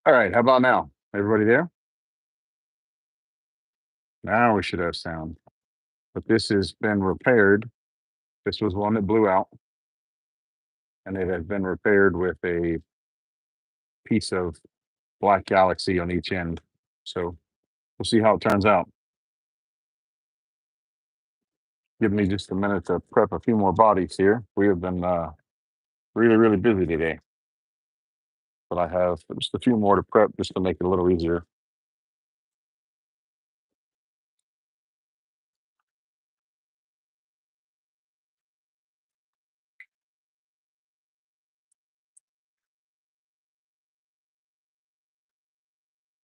All right, how about now? Everybody there? Now we should have sound. But this has been repaired. This was one that blew out, and it has been repaired with a piece of black galaxy on each end. So we'll see how it turns out. Give me just a minute to prep a few more bodies here. We have been really, really busy today, but I have just a few more to prep just to make it a little easier.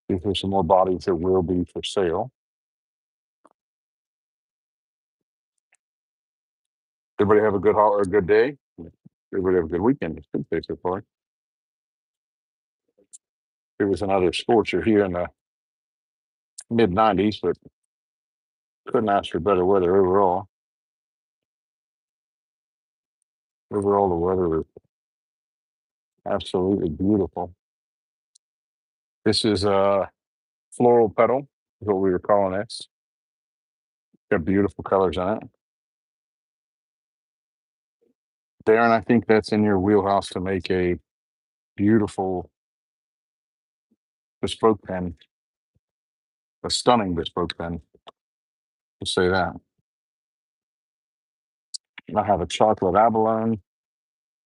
These are some more bodies that will be for sale. Everybody have a good or a good day. Everybody have a good weekend. It's good day so far. It was another scorcher here in the mid 90s, but couldn't ask for better weather overall. Overall, the weather was absolutely beautiful. This is a floral petal, is what we were calling this. Got beautiful colors on it. Darren, I think that's in your wheelhouse to make a beautiful bespoke pen, a stunning bespoke pen. Let's say that. And I have a chocolate abalone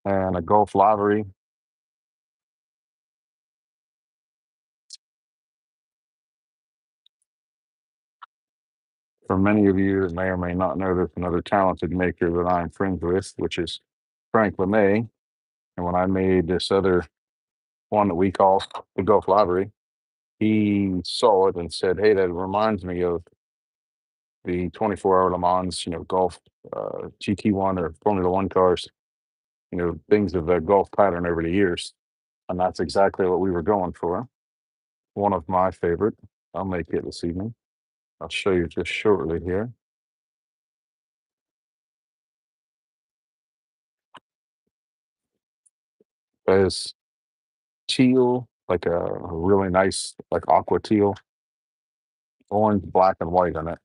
and a Gulf livery. For many of you that may or may not know, there's another talented maker that I'm friends with, which is Frank LeMay. And when I made this other one that we call the Gulf livery, he saw it and said, "Hey, that reminds me of the 24-hour Le Mans, Golf GT1 or Formula One cars, things of the Golf pattern over the years." And that's exactly what we were going for. One of my favorite. I'll make it this evening. I'll show you just shortly here. There's teal, like a really nice, like aqua teal, orange, black, and white on it.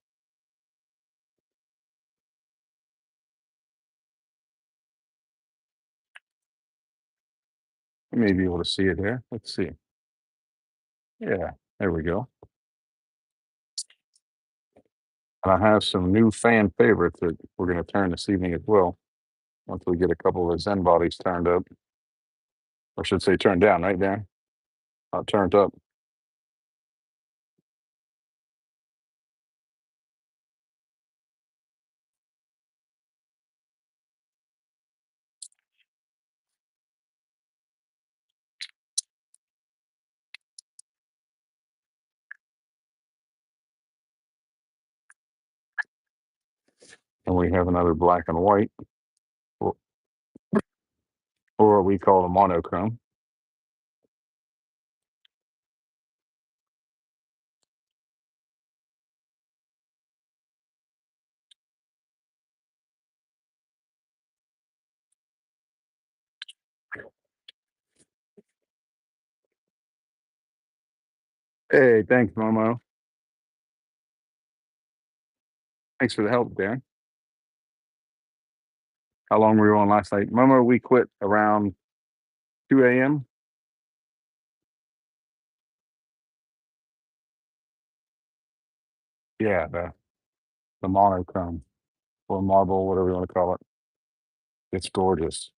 You may be able to see it here. Let's see. Yeah, there we go. And I have some new fan favorites that we're going to turn this evening as well. Once we get a couple of Zen bodies turned up, or I should say turned down, right, Dan? Not turned up. And we have another black and white, or, or what we call a monochrome. Hey, thanks, Momo. Thanks for the help, Dan. How long were you on last night? Momo, we quit around 2 a.m. Yeah, the monochrome or marble, whatever you want to call it. It's gorgeous.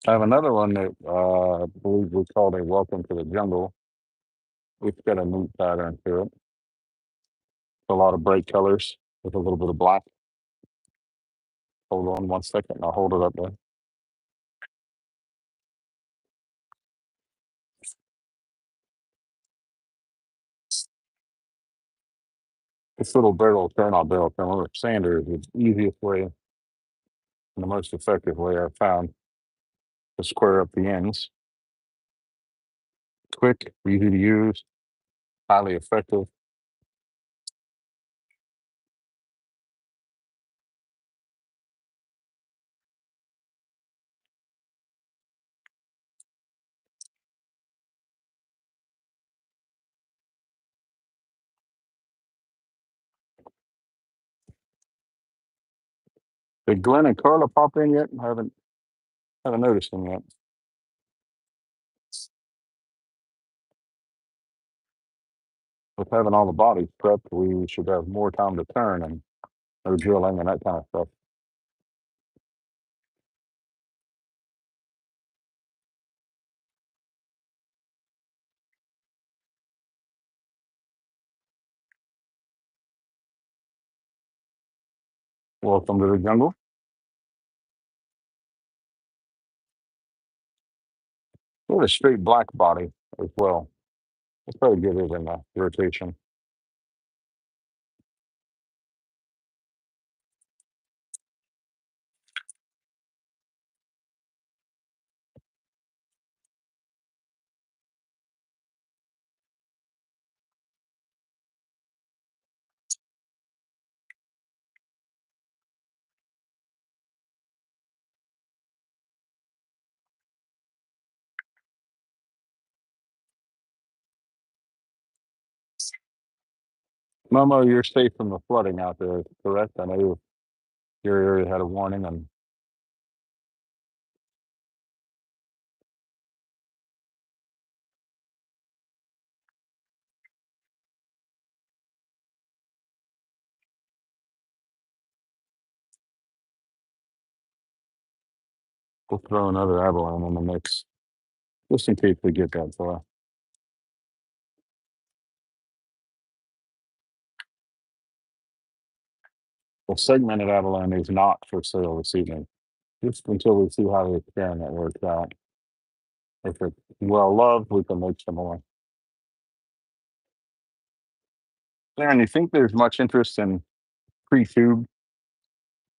I have another one that I believe we called a Welcome to the Jungle. It's got a neat pattern to it. A lot of bright colors with a little bit of black. Hold on one second. I'll hold it up there. This little barrel turner sander is the easiest way and the most effective way I've found to square up the ends. Quick, easy to use, highly effective. Did Glenn and Carla pop in yet? I haven't noticed them yet. With having all the bodies prepped, we should have more time to turn and no drilling and that kind of stuff. Welcome to the jungle. With a straight black body as well. It's probably give it in the rotation. Momo, you're safe from the flooding out there, correct? I know your area had a warning and we'll throw another abalone in the mix just in case we get that far. The segmented abalone is not for sale this evening, just until we see how the experiment works out. If it's well loved, we can make some more. Darren, you think there's much interest in pre-tube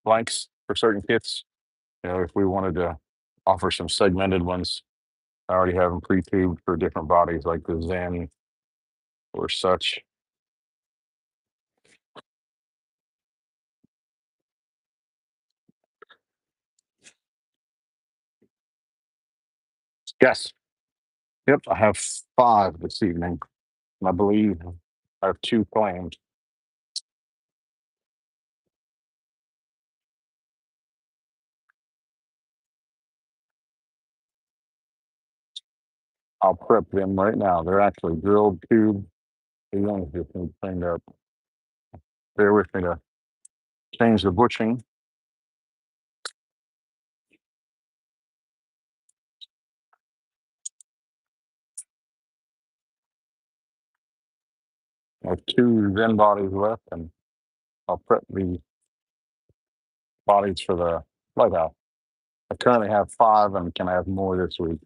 blanks for certain kits? You know, if we wanted to offer some segmented ones, I already have them pre-tubed for different bodies like the Zen or such. Yes. Yep. I have 5 this evening. And I believe I have 2 claimed. I'll prep them right now. They're actually drilled tube. The ones just need cleaned up. Bear with me to change the butching. I have 2 Zen bodies left, and I'll prep the bodies for the lighthouse. I currently have 5 and can have more this week.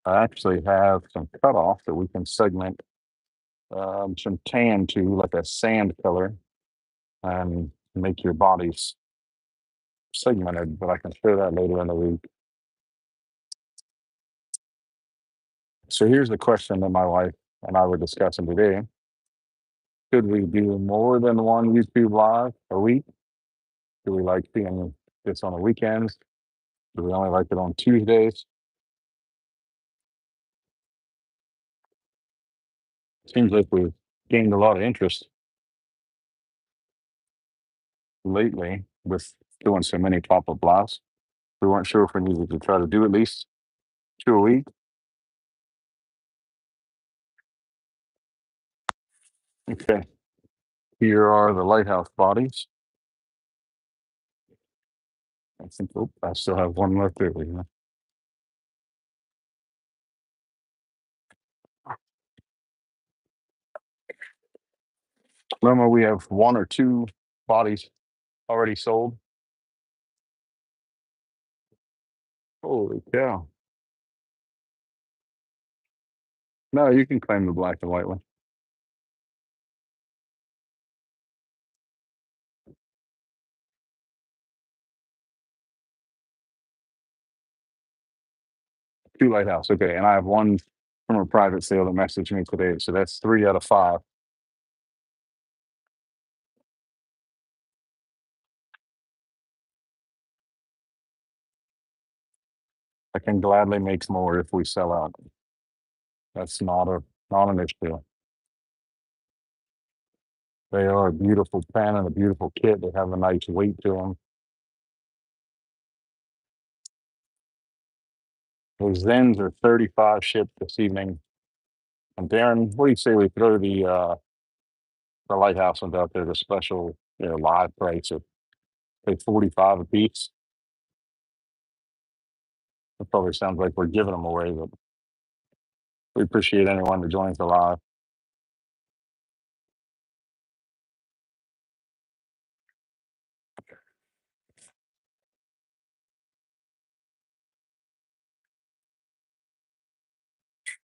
I actually have some cutoff that we can segment some tan to like a sand color and make your bodies segmented, but I can show that later in the week. So here's the question that my wife and I were discussing today. Should we do more than one YouTube live a week? Do we like seeing this on the weekends? Do we only like it on Tuesdays? Seems like we've gained a lot of interest lately with doing so many pop-up lives. We weren't sure if we needed to try to do at least 2 a week. Okay. Here are the lighthouse bodies. I think I still have one left there. Loma, we have 1 or 2 bodies already sold. Holy cow. No, you can claim the black and white one. 2 lighthouse. Okay, and I have one from a private sale that messaged me today, so that's 3 out of 5. I can gladly make more if we sell out. That's not an issue. They are a beautiful pen and a beautiful kit. They have a nice weight to them. Those Zens are 35 shipped this evening. And Darren, what do you say we throw the lighthouse ones out there, the special, live price of say 45 a piece? It probably sounds like we're giving them away, but we appreciate anyone that joins the live.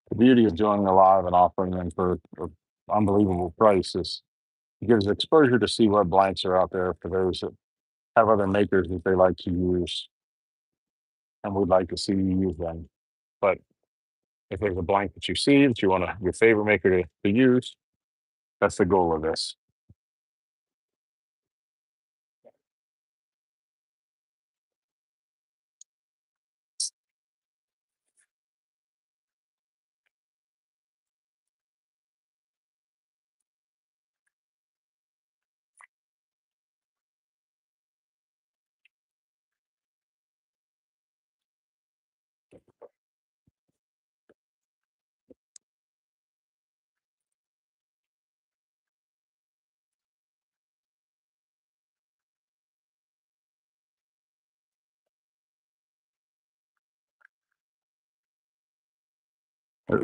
The beauty of joining the live and offering them for an unbelievable price is it gives exposure to see what blanks are out there for those that have other makers that they like to use and would like to see you use them. But if there's a blank that you see that you want your favorite maker to use, that's the goal of this.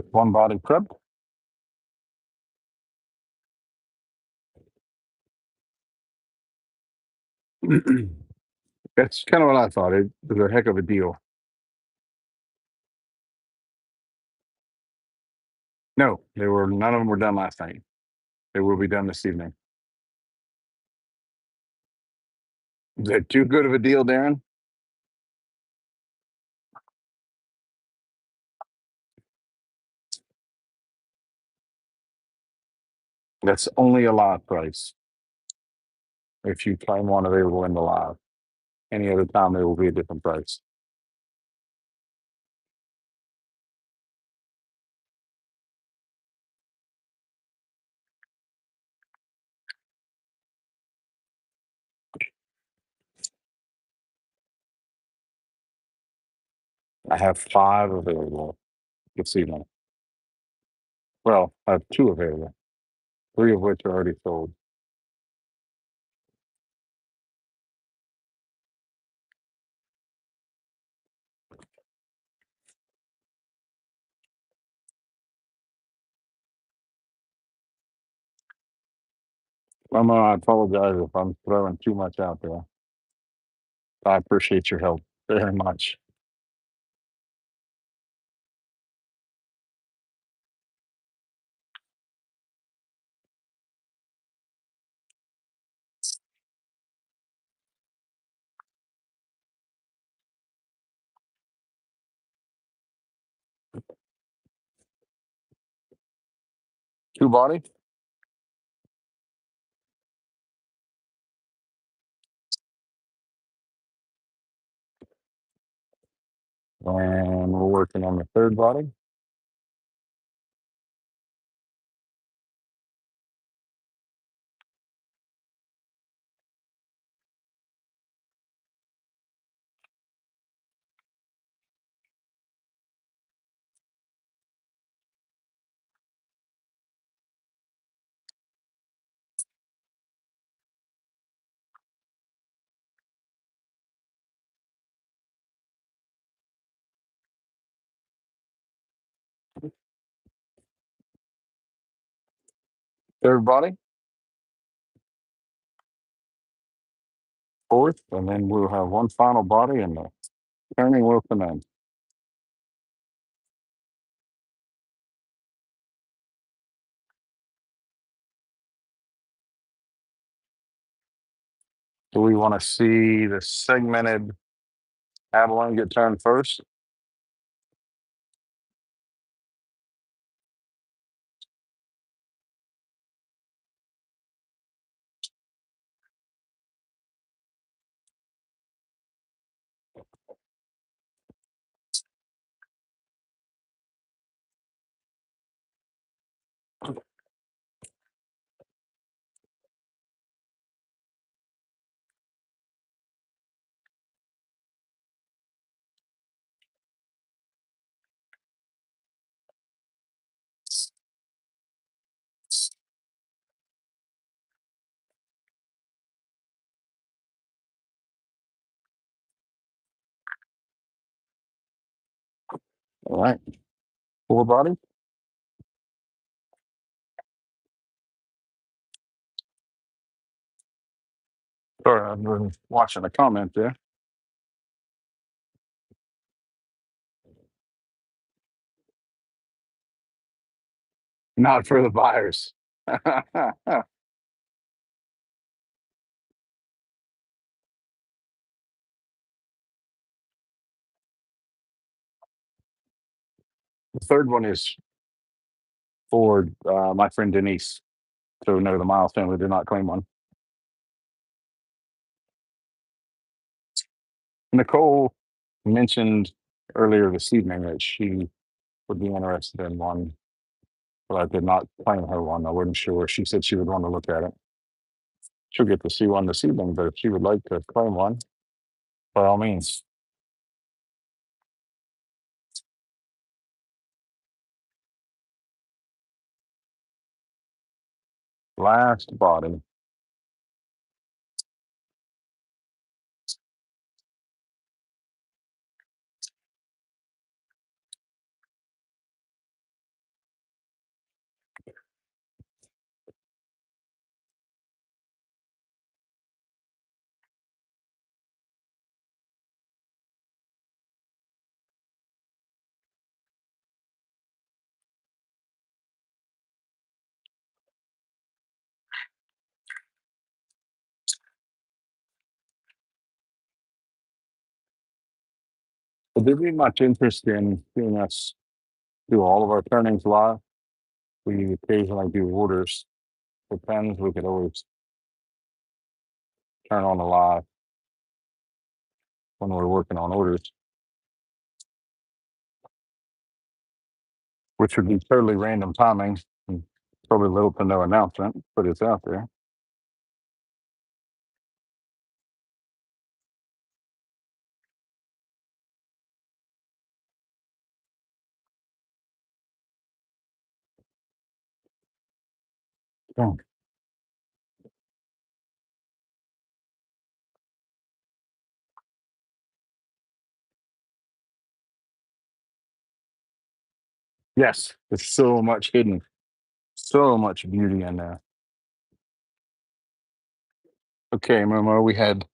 One body prep. That's kind of what I thought. It was a heck of a deal. No, they were none of them were done last night. They will be done this evening. Is that too good of a deal, Darren? That's only a lot price if you claim one available in the live. Any other time, there will be a different price. I have 5 available this evening. Well, I have 2 available, 3 of which are already sold. I apologize if I'm throwing too much out there. I appreciate your help very much. Two body? And we're working on the third body. Third body, fourth, and then we'll have one final body and the turning will commence. Do we want to see the segmented abalone get turned first? All right. Full body. Sorry, I've been watching a comment there. Not for the buyers. The third one is for my friend Denise. So no, the Miles family did not claim one. Nicole mentioned earlier this evening that she would be interested in one, but I did not claim her one. I wasn't sure. She said she would want to look at it. She'll get to see one this evening, but if she would like to claim one, by all means. Last body. Would there be much interest in seeing us do all of our turnings live? We occasionally do orders. Depends. We could always turn on the live when we're working on orders, which would be totally random timing and probably little to no announcement, but it's out there. Oh, yes, there's so much hidden, so much beauty in there. Okay, Momo, we had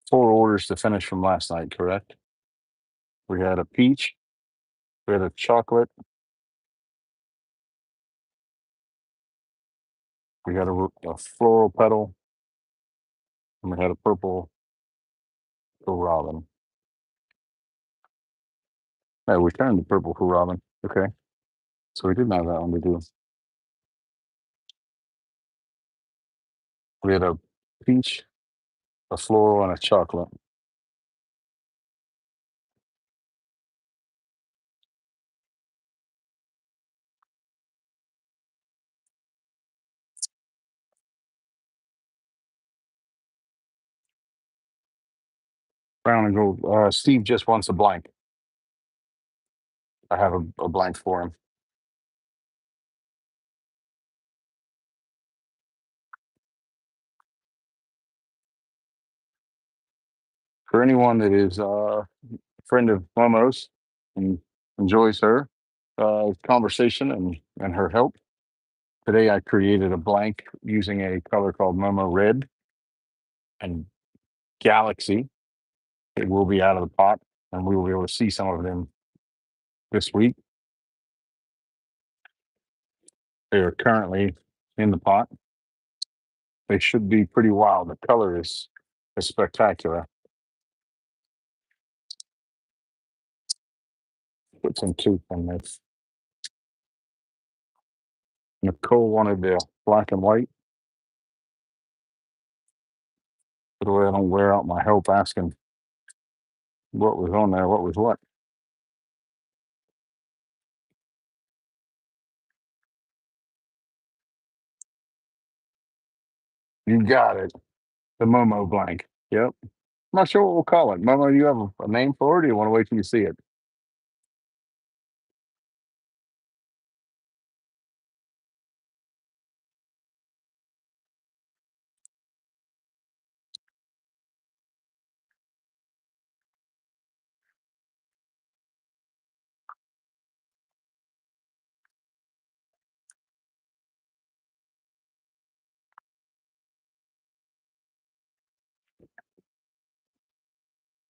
4 orders to finish from last night, correct? We had a peach, we had a chocolate, we had a floral petal, and we had a purple for robin. No, we turned the purple for robin. Okay, so we didn't have that one to do. We had a peach, a floral, and a chocolate. Brown and gold. Steve just wants a blank. I have a blank for him. For anyone that is a friend of Momo's and enjoys her conversation and her help, today I created a blank using a color called Momo Red and Galaxy. It will be out of the pot, and we will be able to see some of them this week. They are currently in the pot. They should be pretty wild. The color is spectacular. Put some tooth in this. Nicole wanted the black and white. The way I don't wear out my help asking what was on there, what was what. You got it. The Momo blank. Yep. I'm not sure what we'll call it. Momo, do you have a name for it, or do you want to wait till you see it?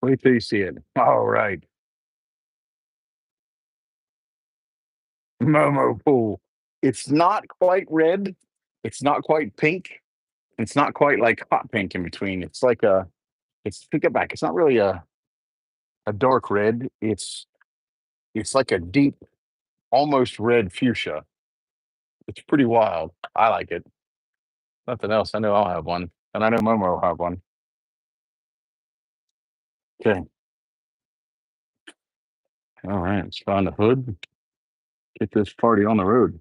Wait till you see it. All right. Momo pool. It's not quite red. It's not quite pink. It's not quite like hot pink in between. It's like it's take it back. It's not really a dark red. It's like a deep, almost red fuchsia. It's pretty wild. I like it. Nothing else. I know I'll have one. And I know Momo will have one. Okay. All right. Let's find the hood. Get this party on the road.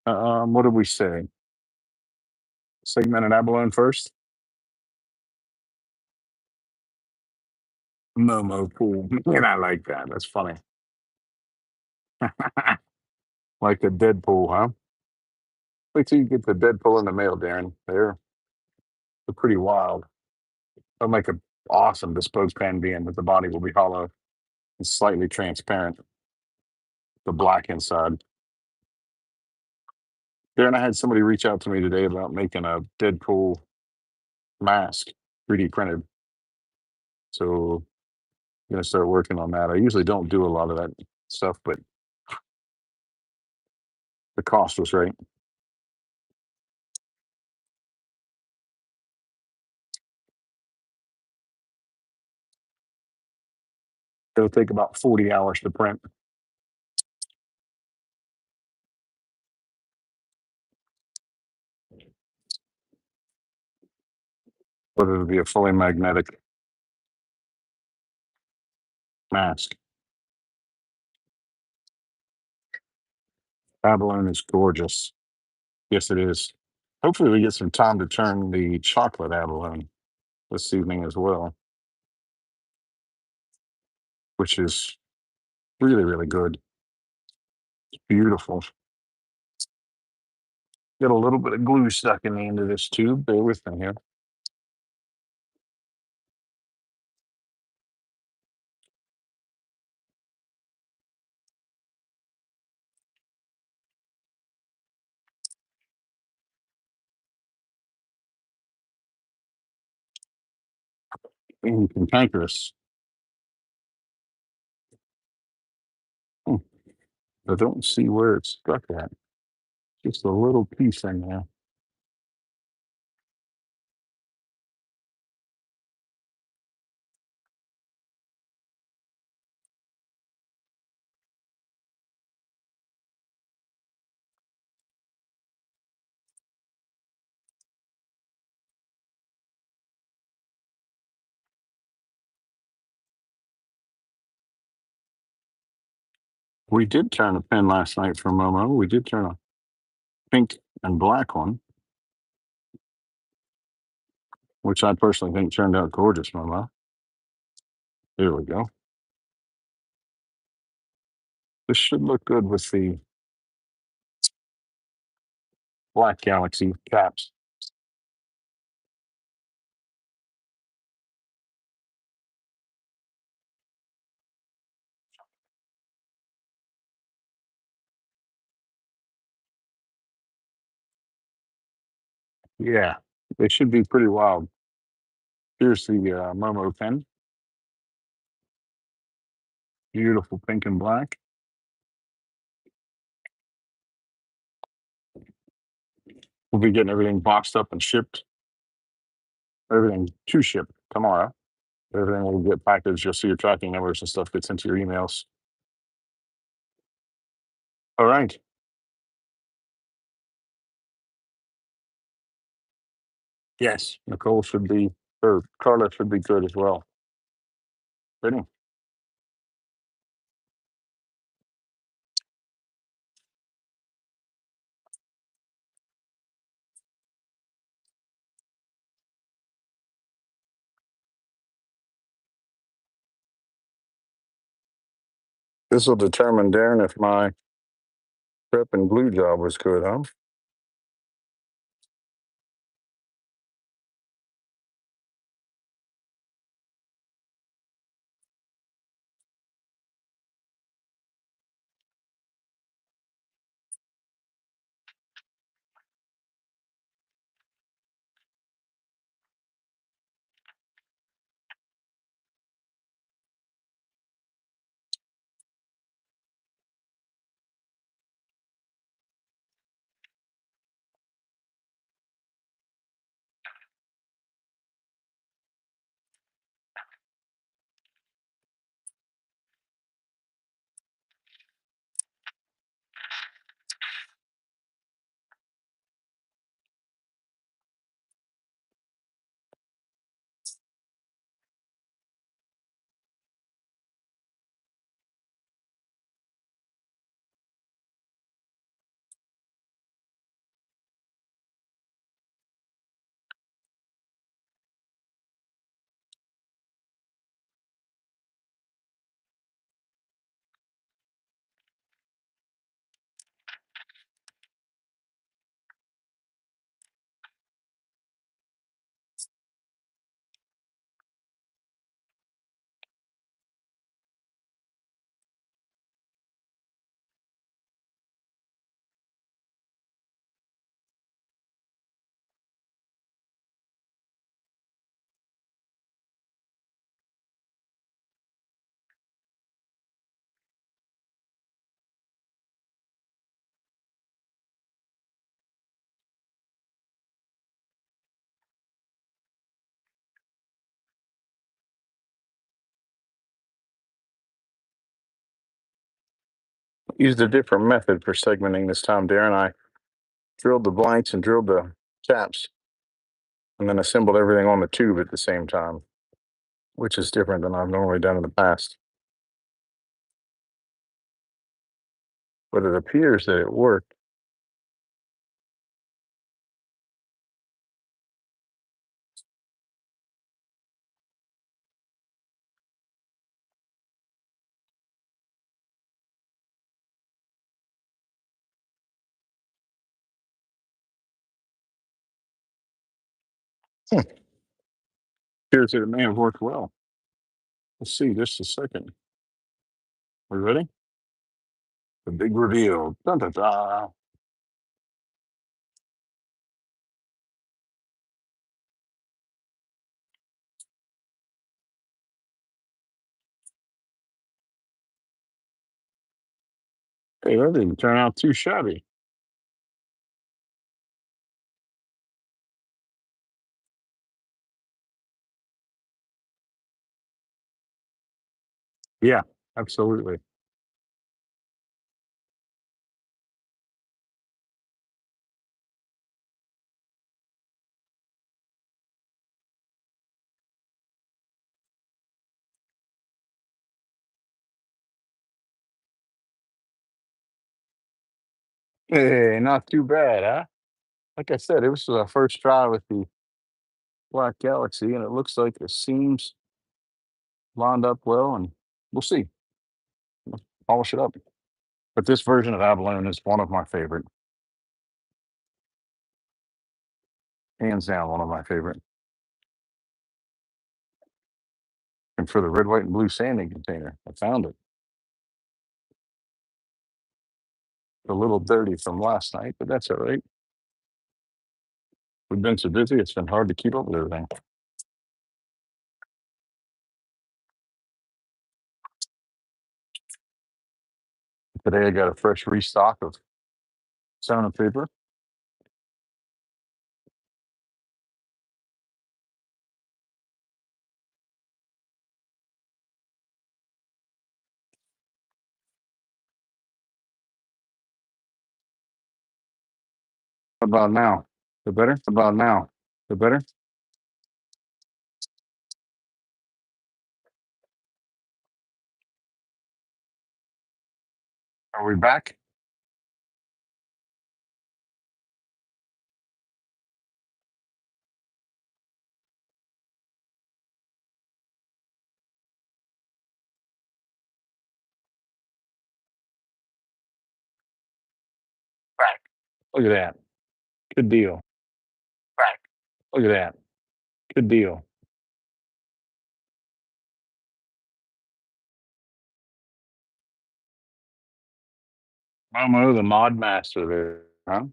What did we say? Segmented abalone first. Momo pool. And I like that. That's funny. Like the Deadpool, huh? Wait till you get the Deadpool in the mail, Darren. They're pretty wild. They'll make an awesome bespoke pan being that the body will be hollow and slightly transparent, the black inside. Darren, I had somebody reach out to me today about making a Deadpool mask, 3D printed. So I'm gonna start working on that. I usually don't do a lot of that stuff, but the cost was right. It'll take about 40 hours to print. But it'll be a fully magnetic mask. Abalone is gorgeous. Yes, it is. Hopefully, we get some time to turn the chocolate abalone this evening as well, which is really, really good. Beautiful. Got a little bit of glue stuck in the end of this tube. Bear with me here. Cantankerous. Hmm. I don't see where it's stuck at. Just a little piece in there. We did turn a pen last night for Momo. We did turn a pink and black one, which I personally think turned out gorgeous, Momo. There we go. This should look good with the Black Galaxy caps. Yeah, they should be pretty wild. Here's the Momo pen. Beautiful pink and black. We'll be getting everything boxed up and shipped, everything to ship tomorrow. Everything will get packaged. You'll see your tracking numbers and stuff gets into your emails. All right. Yes. Nicole should be, or Carla should be good as well. Ready? This will determine, Darren, if my prep and glue job was good, huh? Used a different method for segmenting this time, Darren. I drilled the blanks and drilled the caps and then assembled everything on the tube at the same time, which is different than I've normally done in the past. But it appears that it worked. Hmm. Appears that it may have worked well. Let's see, just a second. We ready? The big reveal. Dun, dun, dun. Hey, that didn't turn out too shabby. Yeah, absolutely. Hey, not too bad, huh? Like I said, it was our first try with the Black Galaxy, and it looks like the seams lined up well, and we'll see. Let's polish it up. But this version of Abalone is one of my favorite, hands down, one of my favorite. And for the red, white, and blue sanding container, I found it. A little dirty from last night, but that's all right. We've been so busy, it's been hard to keep up with everything. Today I got a fresh restock of sauna paper. about now? The better? About now? The better? Are we back? Back. Look at that. Good deal. Back. Look at that. Good deal. Momo, the mod master there, huh?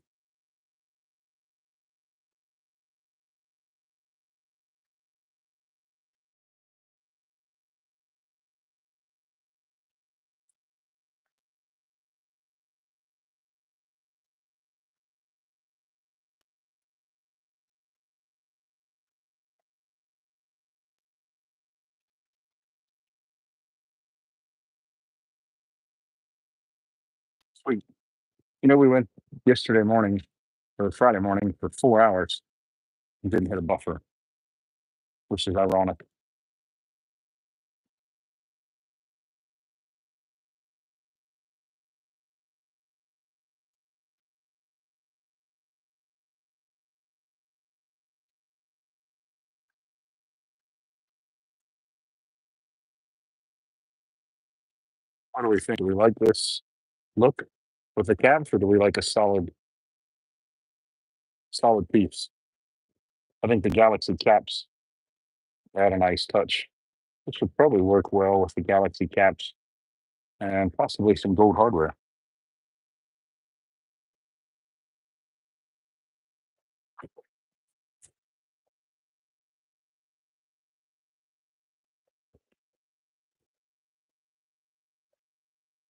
Sweet. We went yesterday morning or Friday morning for 4 hours and didn't hit a buffer, which is ironic. What do we think? Do we like this look with the caps, or do we like a solid piece? I think the Galaxy caps add a nice touch. This would probably work well with the Galaxy caps and possibly some gold hardware.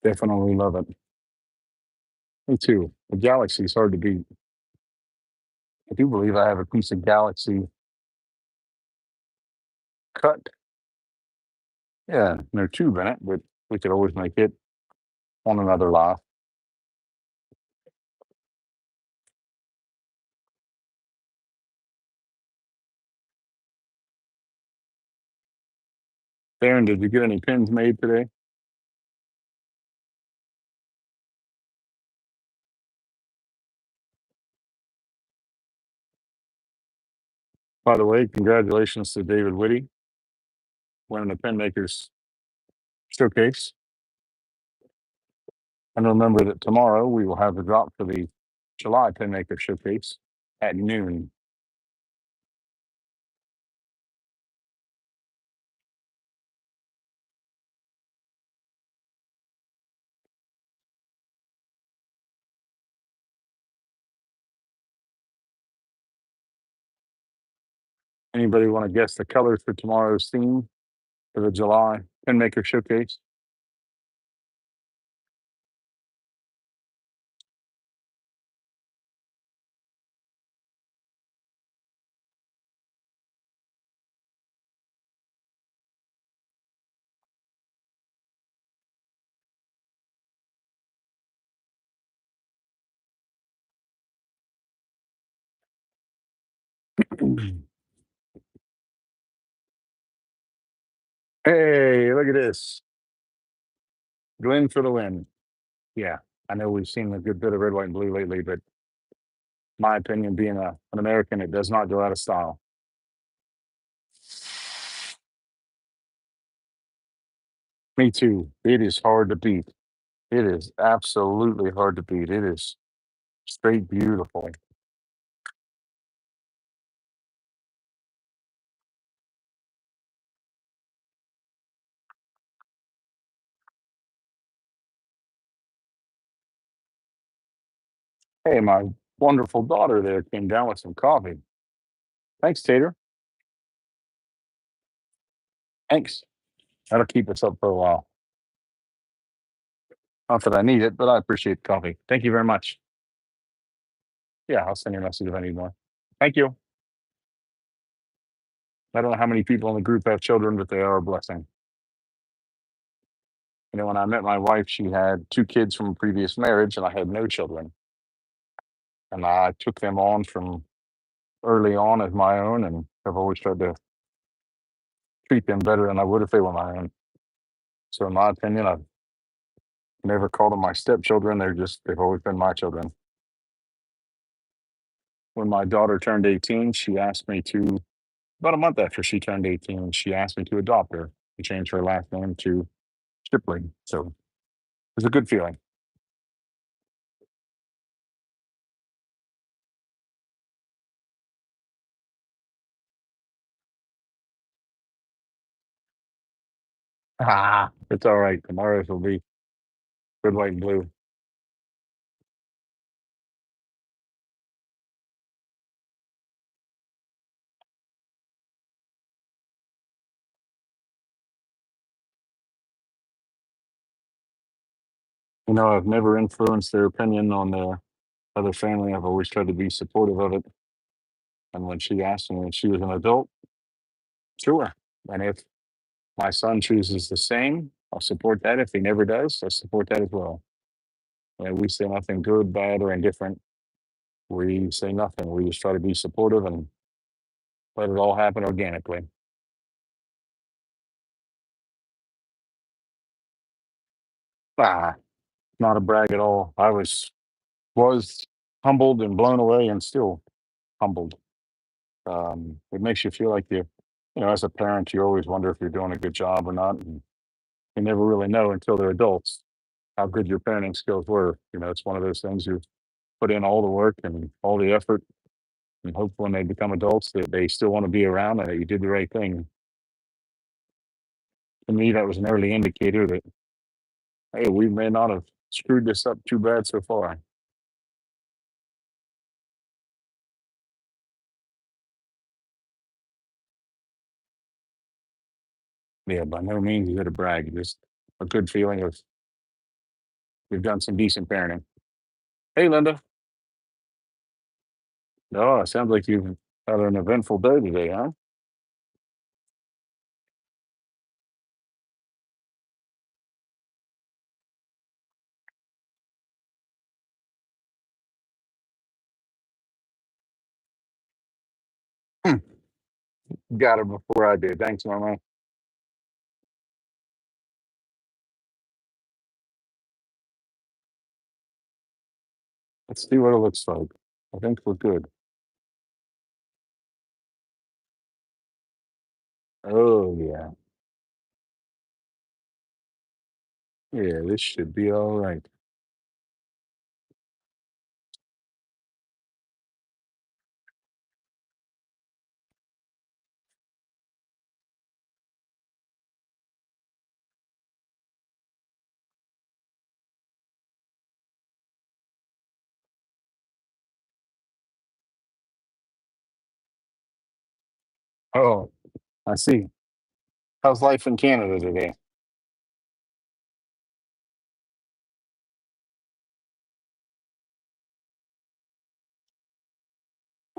Definitely love it. Me too. The Galaxy is hard to beat. I do believe I have a piece of Galaxy cut. Yeah, no tube in it, but we could always make it on another laugh. Darren, did you get any pins made today? By the way, congratulations to David Whitty winning the Pin Makers Showcase. And remember that tomorrow we will have the drop for the July Pin Maker Showcase at noon. Anybody want to guess the colors for tomorrow's theme for the July Pin Maker Showcase? Hey, look at this. Glenn for the win. Yeah, I know we've seen a good bit of red, white, and blue lately, but my opinion, being an American, it does not go out of style. Me too. It is hard to beat. It is absolutely hard to beat. It is straight beautiful. Hey, my wonderful daughter there came down with some coffee. Thanks, Tater. Thanks. That'll keep us up for a while. Not that I need it, but I appreciate the coffee. Thank you very much. Yeah, I'll send you a message if I need more. Thank you. I don't know how many people in the group have children, but they are a blessing. When I met my wife, she had two kids from a previous marriage, and I had no children. and I took them on from early on as my own, and I've always tried to treat them better than I would if they were my own. So, in my opinion, I've never called them my stepchildren. They've always been my children. When my daughter turned 18, she asked me to, about a month after she turned 18, she asked me to adopt her and change her last name to Stripling. So, it was a good feeling. Ah, it's all right. Tomorrow's will be red, white, and blue. I've never influenced their opinion on their other family. I've always tried to be supportive of it. And when she asked me when she was an adult, sure. And if my son chooses the same, I'll support that. If he never does, I'll support that as well. And we say nothing good, bad, or indifferent. We say nothing. We just try to be supportive and let it all happen organically. Ah, not a brag at all. I was humbled and blown away and still humbled. It makes you feel like as a parent, you always wonder if you're doing a good job or not. And you never really know until they're adults how good your parenting skills were. It's one of those things you put in all the work and all the effort and hope when they become adults that they still want to be around and that you did the right thing. To me, that was an early indicator that, hey, we may not have screwed this up too bad so far. Yeah, by no means is it a brag, just a good feeling of we've done some decent parenting. Hey, Linda. Oh, it sounds like you've had an eventful day today, huh? Hmm. Got it before I did. Thanks, Mama. Let's see what it looks like. I think we're good. Oh, yeah. Yeah, this should be all right. Oh, I see. How's life in Canada today?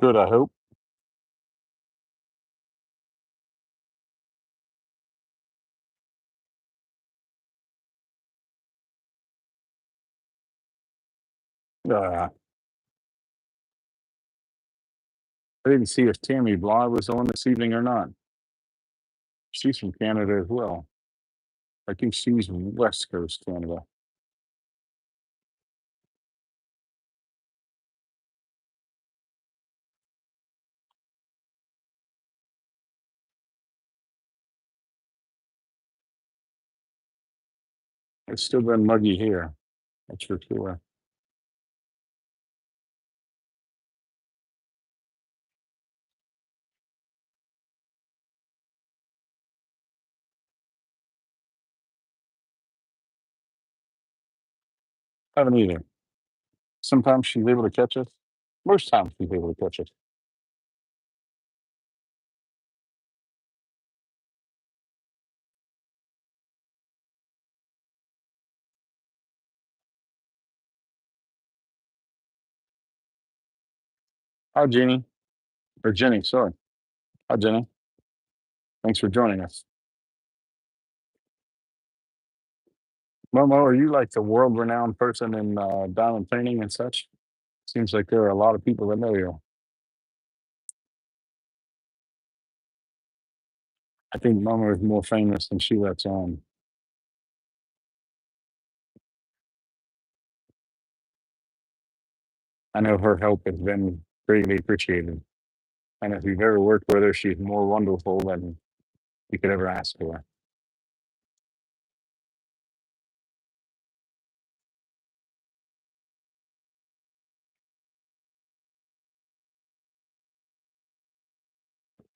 Good, I hope. I didn't see if Tammy Bly was on this evening or not. She's from Canada as well. I think she's West Coast Canada. It's still been muggy here. That's for sure. Haven't either. Sometimes she's able to catch us. Most times she's able to catch us. Hi, Jeannie. Or Jenny, sorry. Hi, Jenny. Thanks for joining us. Momo, are you like the world renowned person in diamond painting and such? Seems like there are a lot of people that know you. I think Mama is more famous than she lets on. I know her help has been greatly appreciated. And if you've ever worked with her, she's more wonderful than you could ever ask for.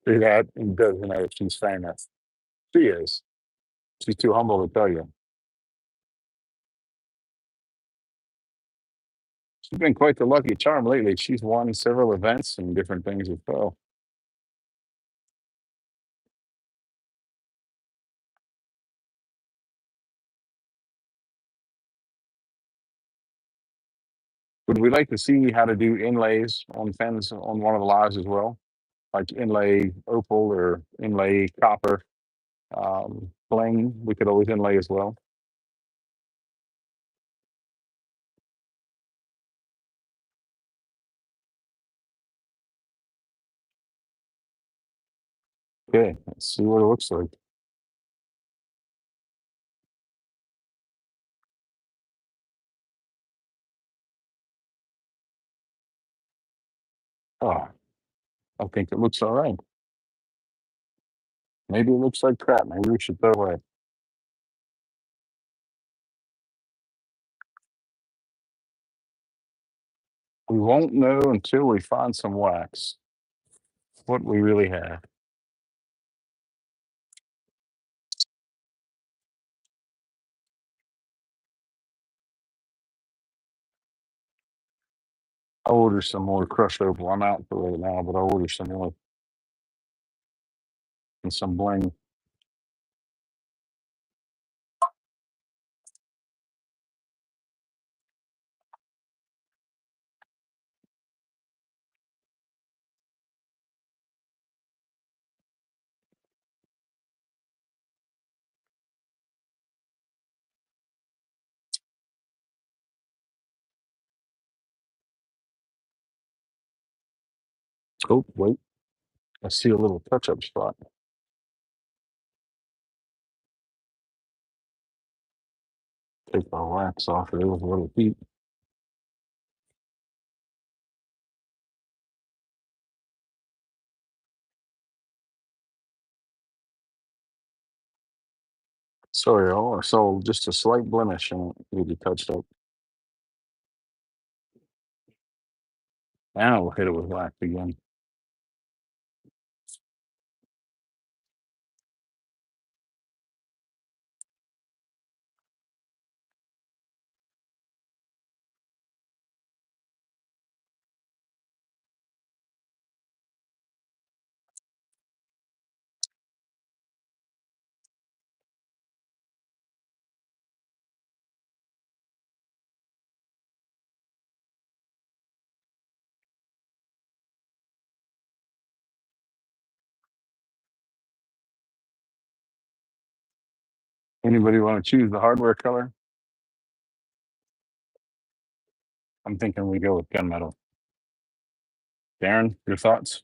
See that and doesn't know if she's famous. She is. She's too humble to tell you. She's been quite the lucky charm lately. She's won several events and different things as well. Would we like to see how to do inlays on fence on one of the lives as well? Like inlay opal or inlay copper bling, we could always inlay as well. Okay, let's see what it looks like. Oh, I think it looks all right. Maybe it looks like crap. Maybe we should throw it away. We won't know until we find some wax what we really have. I'll order some more crushed opal. I'm out for right now, but I'll order some more and some bling. Oh, wait. I see a little touch up spot. Take the wax off. It was a little heat. Sorry, I saw just a slight blemish and it need to be touched up. Now we'll hit it with wax again. Anybody want to choose the hardware color? I'm thinking we go with gunmetal. Darren, your thoughts?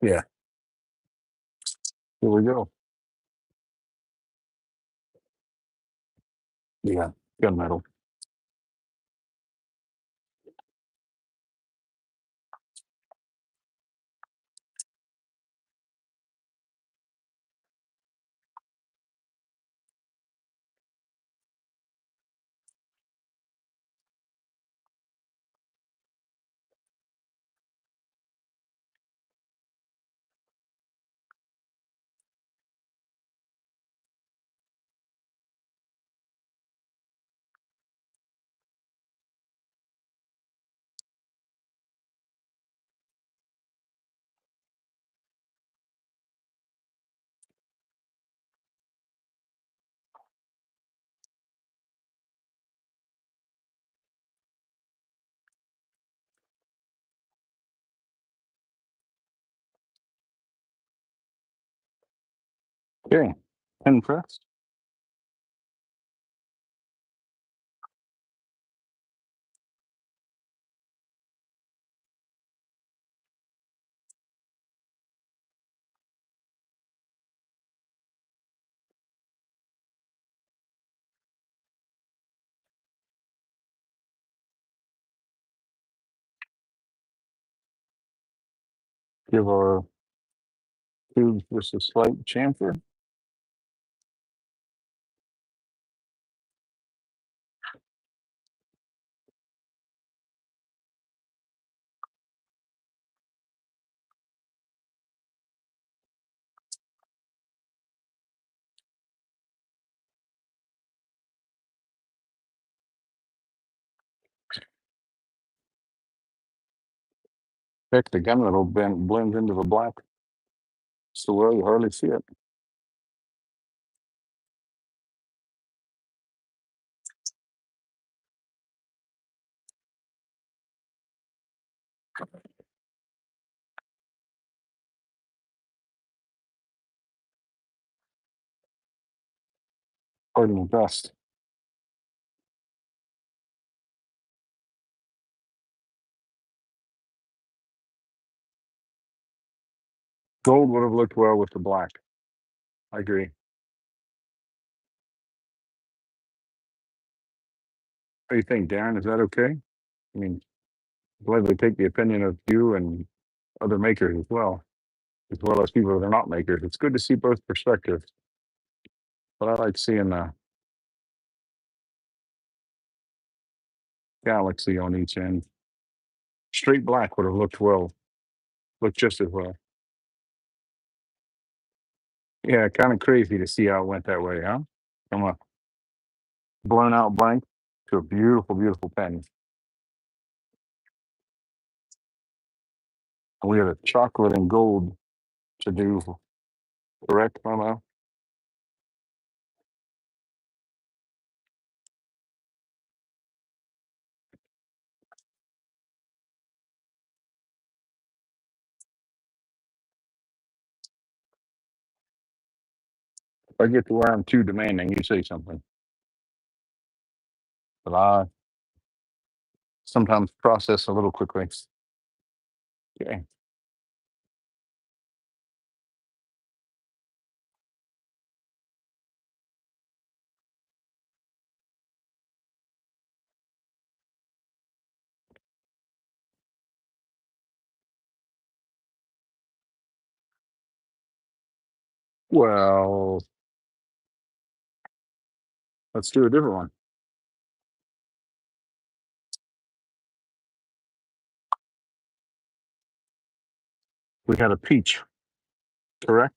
Yeah, here we go. Yeah, gunmetal. Okay. Pen press. Give our tubes just a slight chamfer. Heck, the gunmetal blends into the black so well you hardly see it. Pardon the dust. Gold would have looked well with the black. I agree. What do you think, Darren? Is that okay? I mean, gladly take the opinion of you and other makers as well as people that are not makers. It's good to see both perspectives, but I like seeing the galaxy on each end. Straight black would have looked just as well. Yeah, kind of crazy to see how it went that way, huh? From a blown out blank to a beautiful, beautiful pen. And we have a chocolate and gold to do, correct, Mama? If I get to where I'm too demanding, you say something. But I sometimes process a little quickly. Okay. Well, let's do a different one. We had a peach, correct?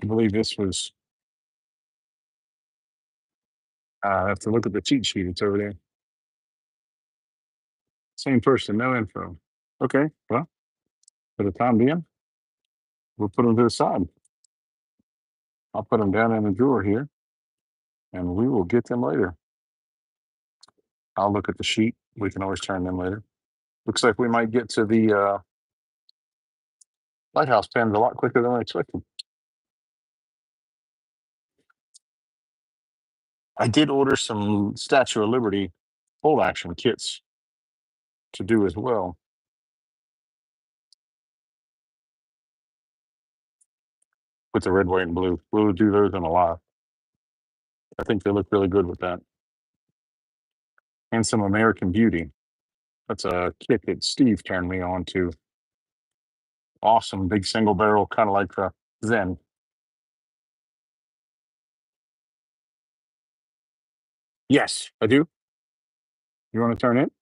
I believe this was, I have to look at the cheat sheet. It's over there. Same person, no info. Okay, well, for the time being, we'll put them to the side. I'll put them down in the drawer here and we will get them later. I'll look at the sheet. We can always turn them later. Looks like we might get to the lighthouse pens a lot quicker than I expected. I did order some Statue of Liberty full action kits to do as well. With the red, white, and blue. We'll do those in a lot. I think they look really good with that. And some American Beauty. That's a kit that Steve turned me on to. Awesome, big single barrel, kind of like the Zen. Yes, I do. You want to turn it?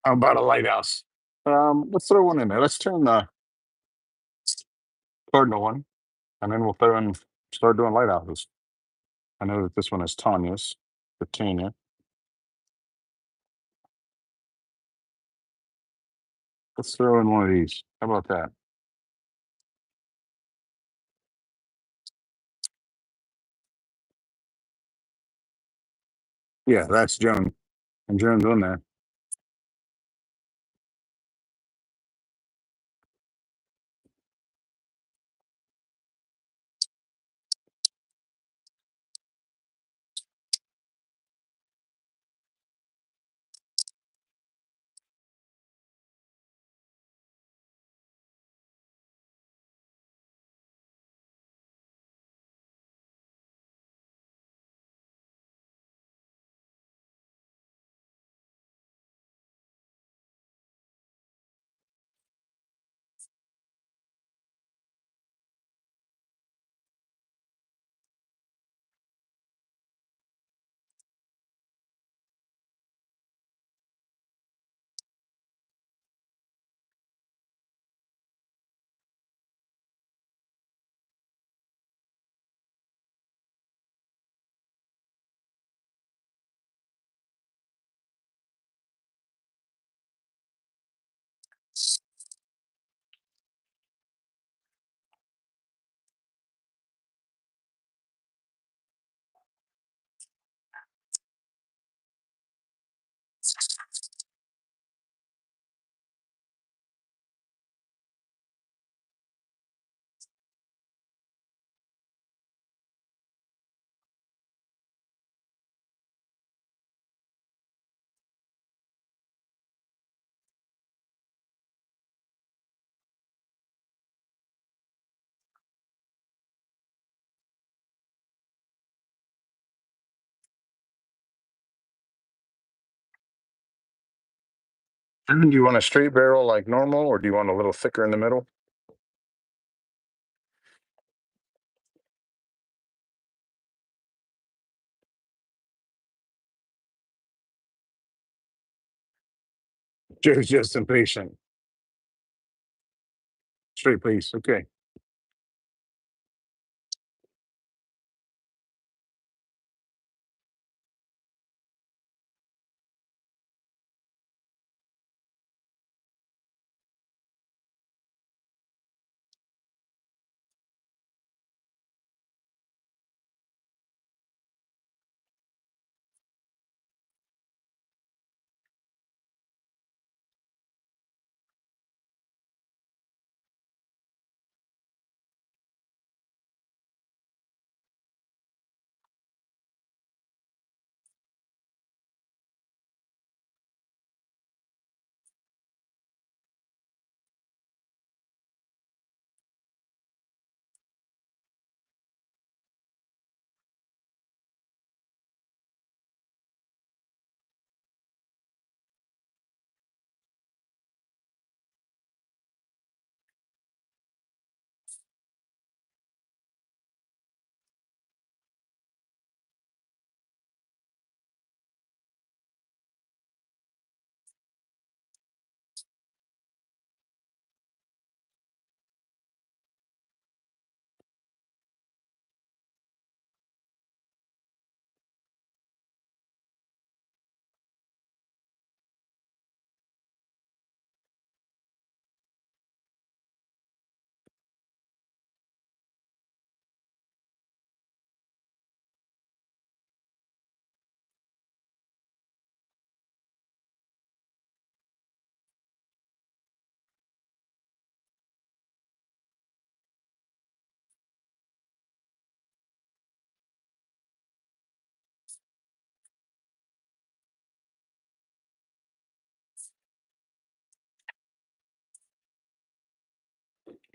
How about a lighthouse? Let's throw one in there. Let's turn the cardinal one, and then we'll throw in start doing lighthouses. I know that this one is Tanya's, for Tanya. Let's throw in one of these. How about that? Yeah, that's Joan. And Joan's on there. Do you want a straight barrel like normal, or do you want a little thicker in the middle? Joe's just impatient. Straight, please. Okay.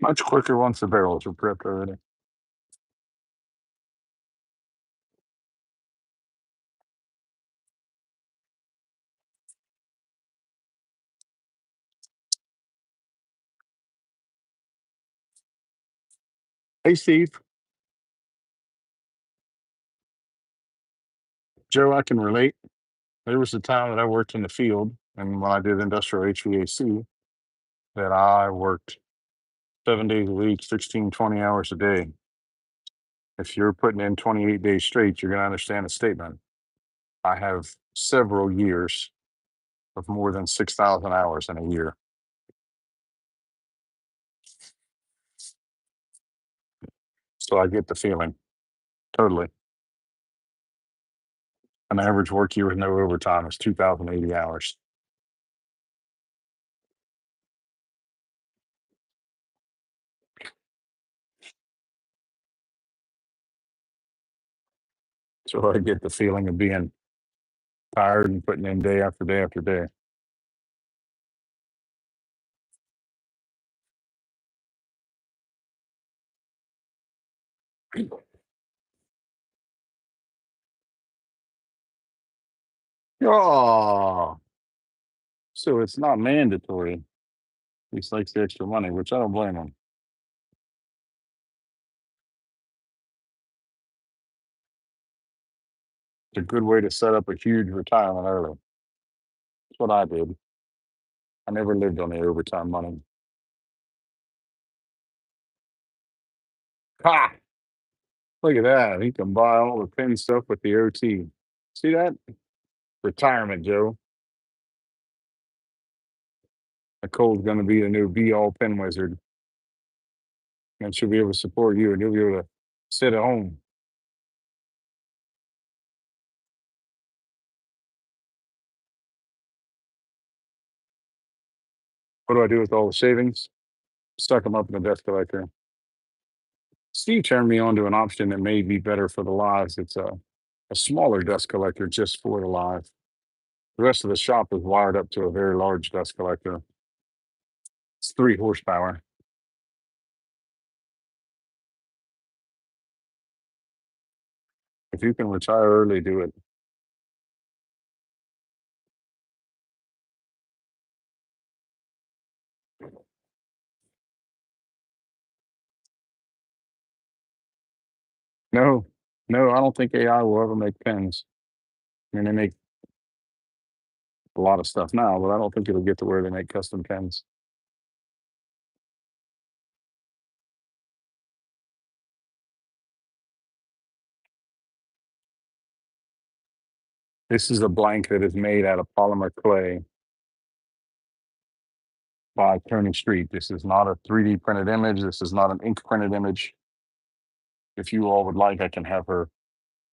Much quicker once the barrels are prepped already. Hey, Steve. Joe, I can relate. There was a time that I worked in the field, and when I did industrial HVAC, that I worked 7 days a week, 16, 20 hours a day. If you're putting in 28 days straight, you're going to understand a statement. I have several years of more than 6,000 hours in a year. So I get the feeling totally. An average work year with no overtime is 2,080 hours. So I get the feeling of being tired and putting in day after day after day. Oh, so it's not mandatory. He just likes the extra money, which I don't blame him. It's a good way to set up a huge retirement early. That's what I did. I never lived on the overtime money. Ha! Look at that. He can buy all the pin stuff with the OT. See that? Retirement, Joe. Nicole's going to be the new be all pin wizard, and she'll be able to support you, and you'll be able to sit at home. What do I do with all the savings? Stuck them up in the desk collector. Steve turned me on to an option that may be better for the lives. It's a smaller dust collector just for the live. The rest of the shop is wired up to a very large dust collector. It's 3 horsepower. If you can retire early, do it. No, no, I don't think AI will ever make pens. I mean, they make a lot of stuff now, but I don't think it'll get to where they make custom pens. This is a blank that is made out of polymer clay by Tony Street. This is not a 3D printed image. This is not an ink printed image. If you all would like, I can have her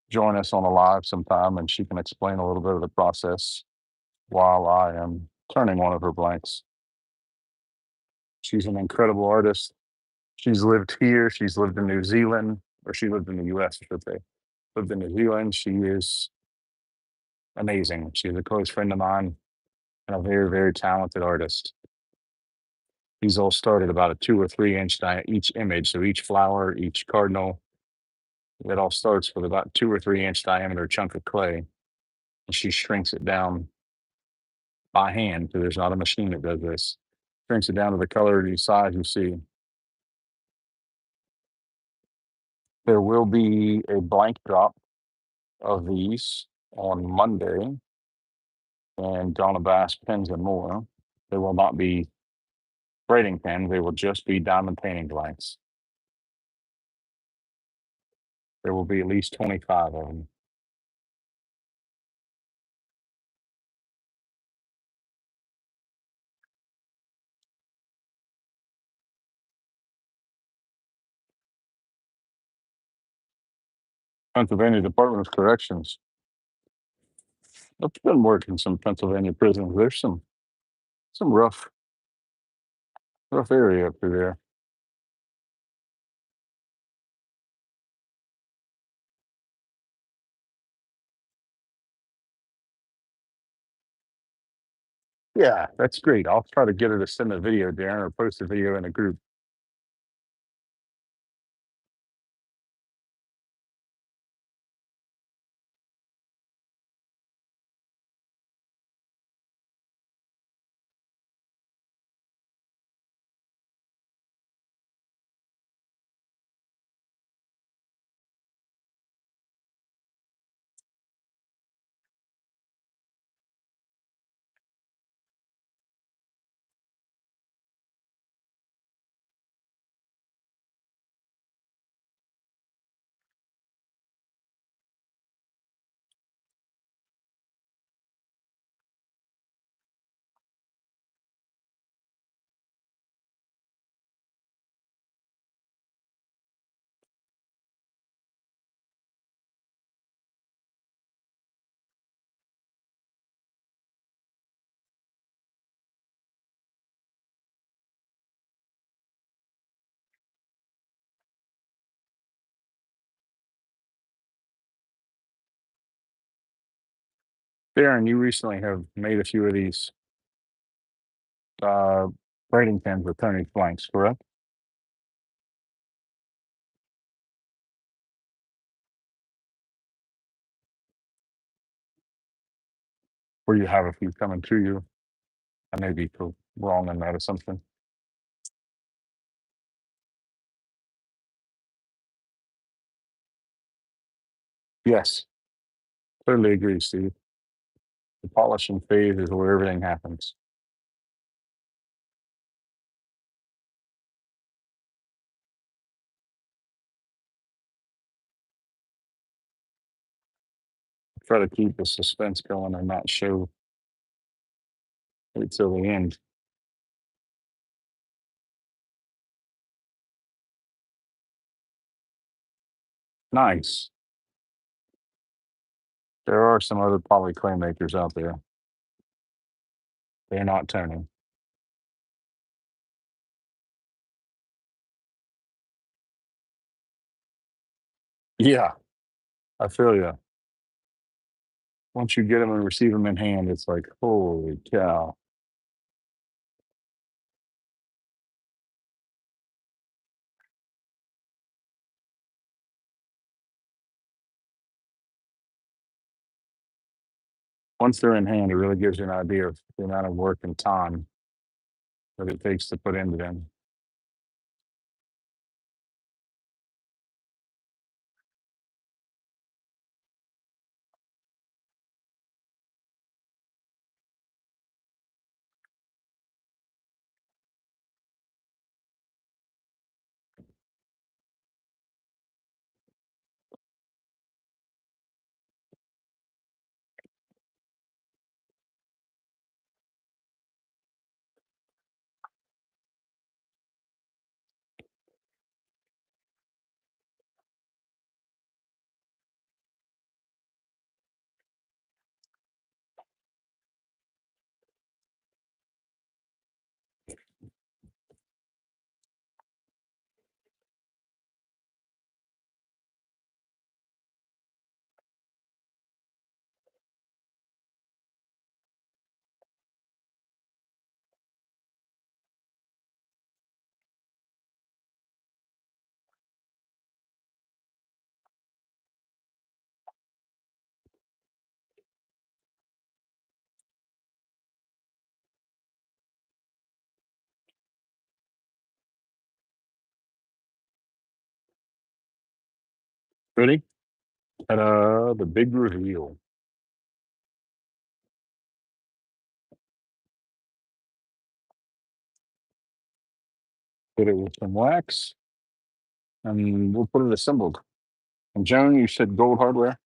join us on a live sometime and she can explain a little bit of the process while I am turning one of her blanks. She's an incredible artist. She's lived here. She's lived in New Zealand, or she lived in the US, I should say. Lived in New Zealand. She is amazing. She's a close friend of mine and a very, very talented artist. These all started about a 2 or 3 inch each image. So each flower, each cardinal, it all starts with about 2 or 3 inch diameter chunk of clay. And she shrinks it down by hand. So there's not a machine that does this. Shrinks it down to the color and size you see. There will be a blank drop of these on Monday and Donna Bass Pens and More. They will not be grading pens. They will just be diamond painting blanks. There will be at least 25 of them. Pennsylvania Department of Corrections. I've been working some Pennsylvania prisons. There's some rough area up through there. Yeah, that's great. I'll try to get her to send a video, Darren, or post a video in a group. Darren, you recently have made a few of these uh, writing pens with Tony's blanks, correct? Or you have a few coming to you? I may be wrong in that assumption. Yes, totally agree, Steve. The polishing phase is where everything happens. Try to keep the suspense going and not show it till the end. Nice. There are some other poly clay makers out there. They're not Tony. Yeah, I feel you. Once you get them and receive them in hand, it's like, holy cow. Once they're in hand, it really gives you an idea of the amount of work and time that it takes to put into them. Ready? The big reveal. Hit it with some wax, and we'll put it assembled. And Joan, you said gold hardware.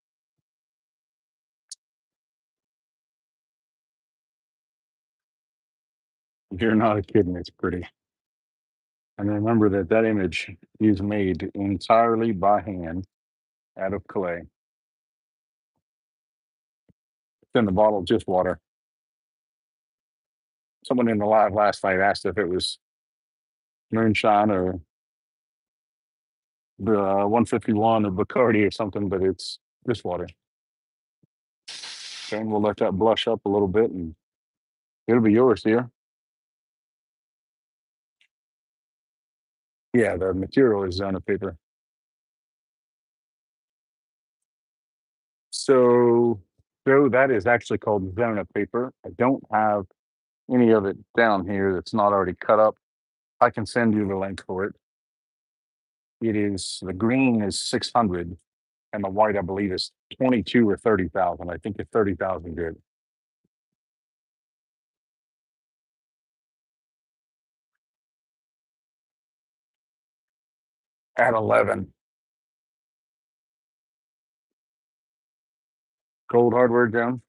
You're not kidding. It's pretty. And remember that that image is made entirely by hand out of clay. It's in the bottle, just water. Someone in the live last night asked if it was moonshine or the 151 or Bacardi or something, but it's just water. Okay, we'll let that blush up a little bit and it'll be yours, dear. Yeah, the material is on a paper. So, Joe, that is actually called Zona paper. I don't have any of it down here that's not already cut up. I can send you the link for it. It is the green is 600 and the white, I believe, is 22 or 30,000. I think it's 30,000 good. At 11. Gold hardware, Joan.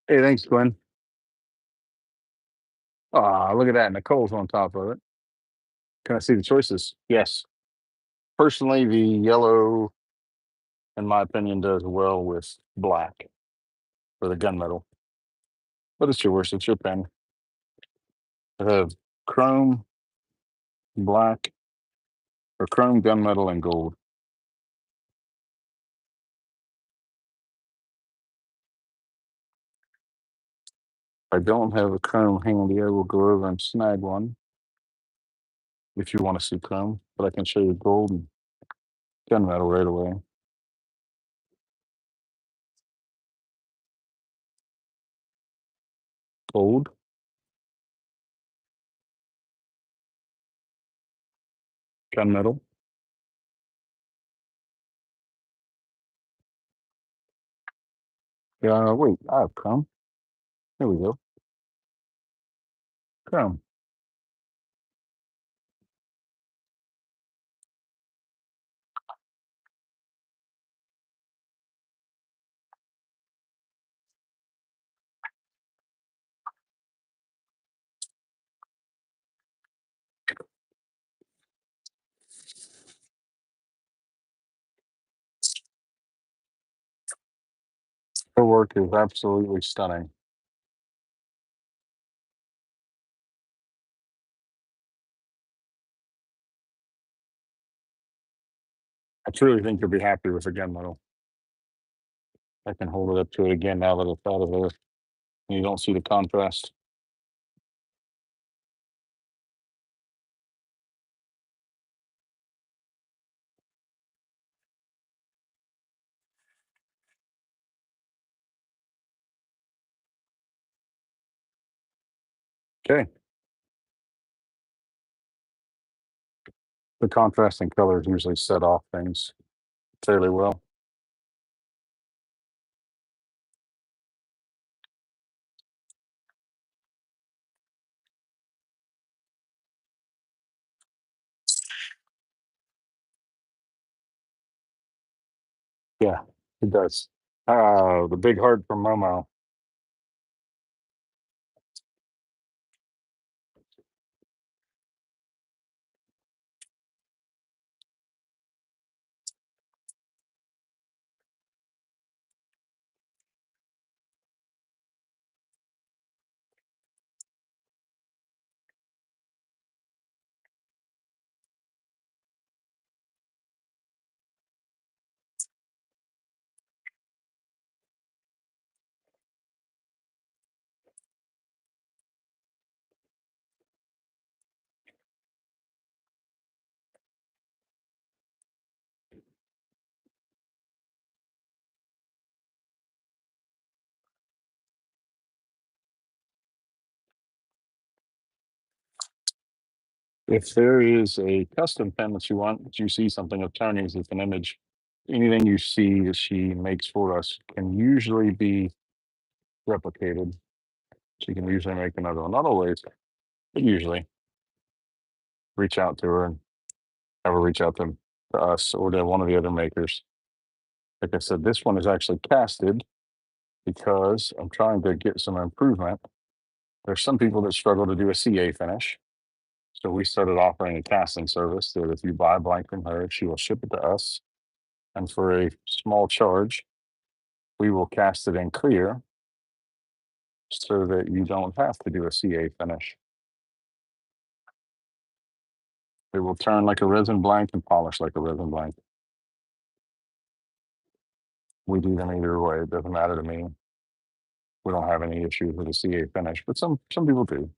Hey, thanks, Glenn. Ah, look at that. Nicole's on top of it. Can I see the choices? Yes. Personally, the yellow, in my opinion, does well with black for the gunmetal. But it's yours. It's your pen. I have chrome, black, or chrome, gunmetal, and gold. If I don't have a chrome handy, I will go over and snag one if you want to see chrome. But I can show you gold and gunmetal right away. Gold, gunmetal. Yeah, wait, I have chrome. There we go. Chrome. Her work is absolutely stunning. I truly think you'll be happy with the gunmetal. I can hold it up to it again now that it's out of there. And you don't see the contrast. Okay. The contrasting colors usually set off things fairly well. Yeah, it does. The big heart from Momo. If there is a custom pen that you want, that you see something of Tony's as an image, anything you see that she makes for us can usually be replicated. She can usually make another one. Not always, but usually. Reach out to her and have her reach out to us or to one of the other makers. Like I said, this one is actually casted because I'm trying to get some improvement. There's some people that struggle to do a CA finish. So we started offering a casting service that if you buy a blank from her, she will ship it to us. And for a small charge, we will cast it in clear so that you don't have to do a CA finish. It will turn like a resin blank and polish like a resin blank. We do them either way. It doesn't matter to me. We don't have any issues with a CA finish, but some people do.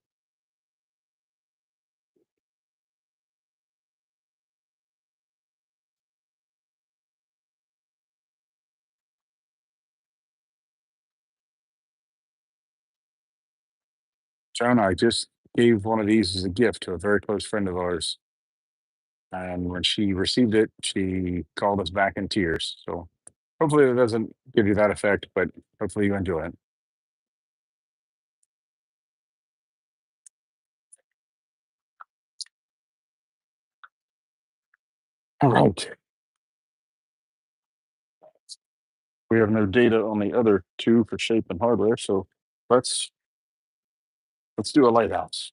John, I just gave one of these as a gift to a very close friend of ours. And when she received it, she called us back in tears. So hopefully it doesn't give you that effect, but hopefully you enjoy it. All right. We have no data on the other two for shape and hardware, so let's let's do a lighthouse.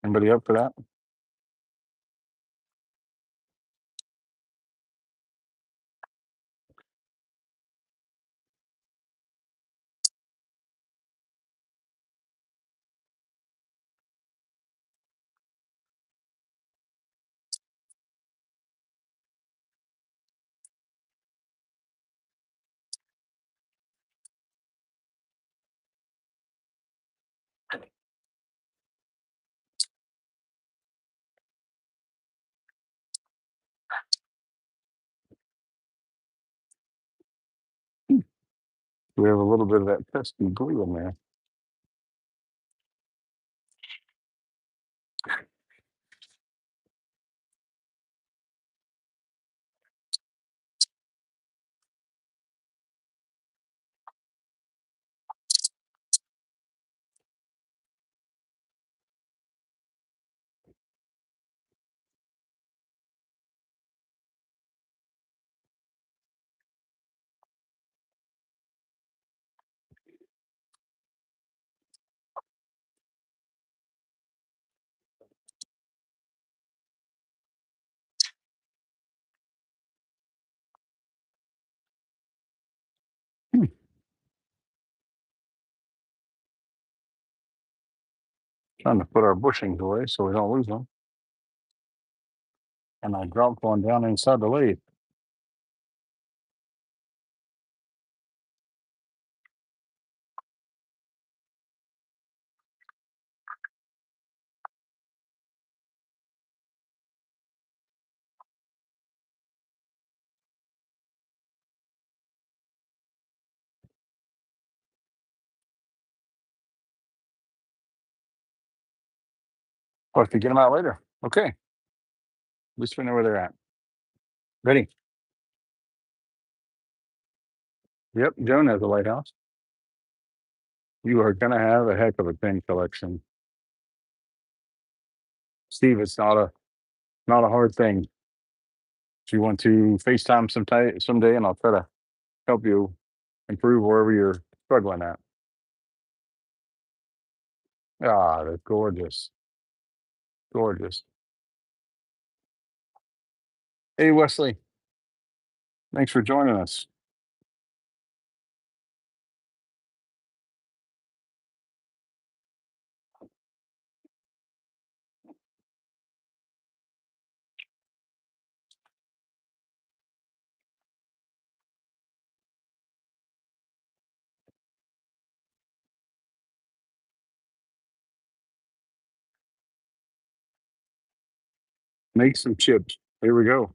Anybody up for that? We have a little bit of that pesky glue in there. Hmm. Trying to put our bushings away so we don't lose them. And I dropped one down inside the lathe. I'll have to get them out later. Okay. At least we know where they're at. Ready? Yep, Joan has a lighthouse. You are gonna have a heck of a pen collection. Steve, it's not a hard thing. If you want to FaceTime someday and I'll try to help you improve wherever you're struggling at. Ah, they're gorgeous. Gorgeous. Hey Wesley, thanks for joining us. Make some chips. Here we go.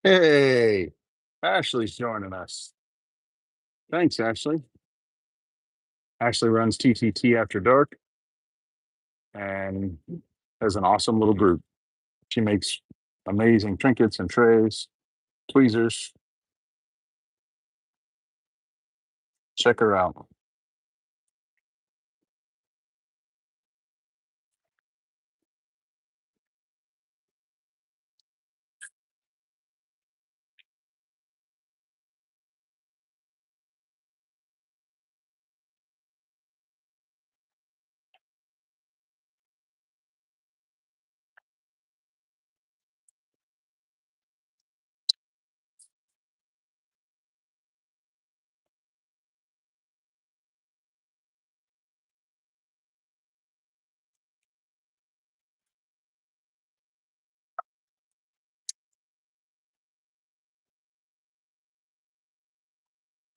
Hey, Ashley's joining us. Thanks, Ashley. Ashley runs TTT After Dark and has an awesome little group. She makes amazing trinkets and trays, tweezers. Check her out.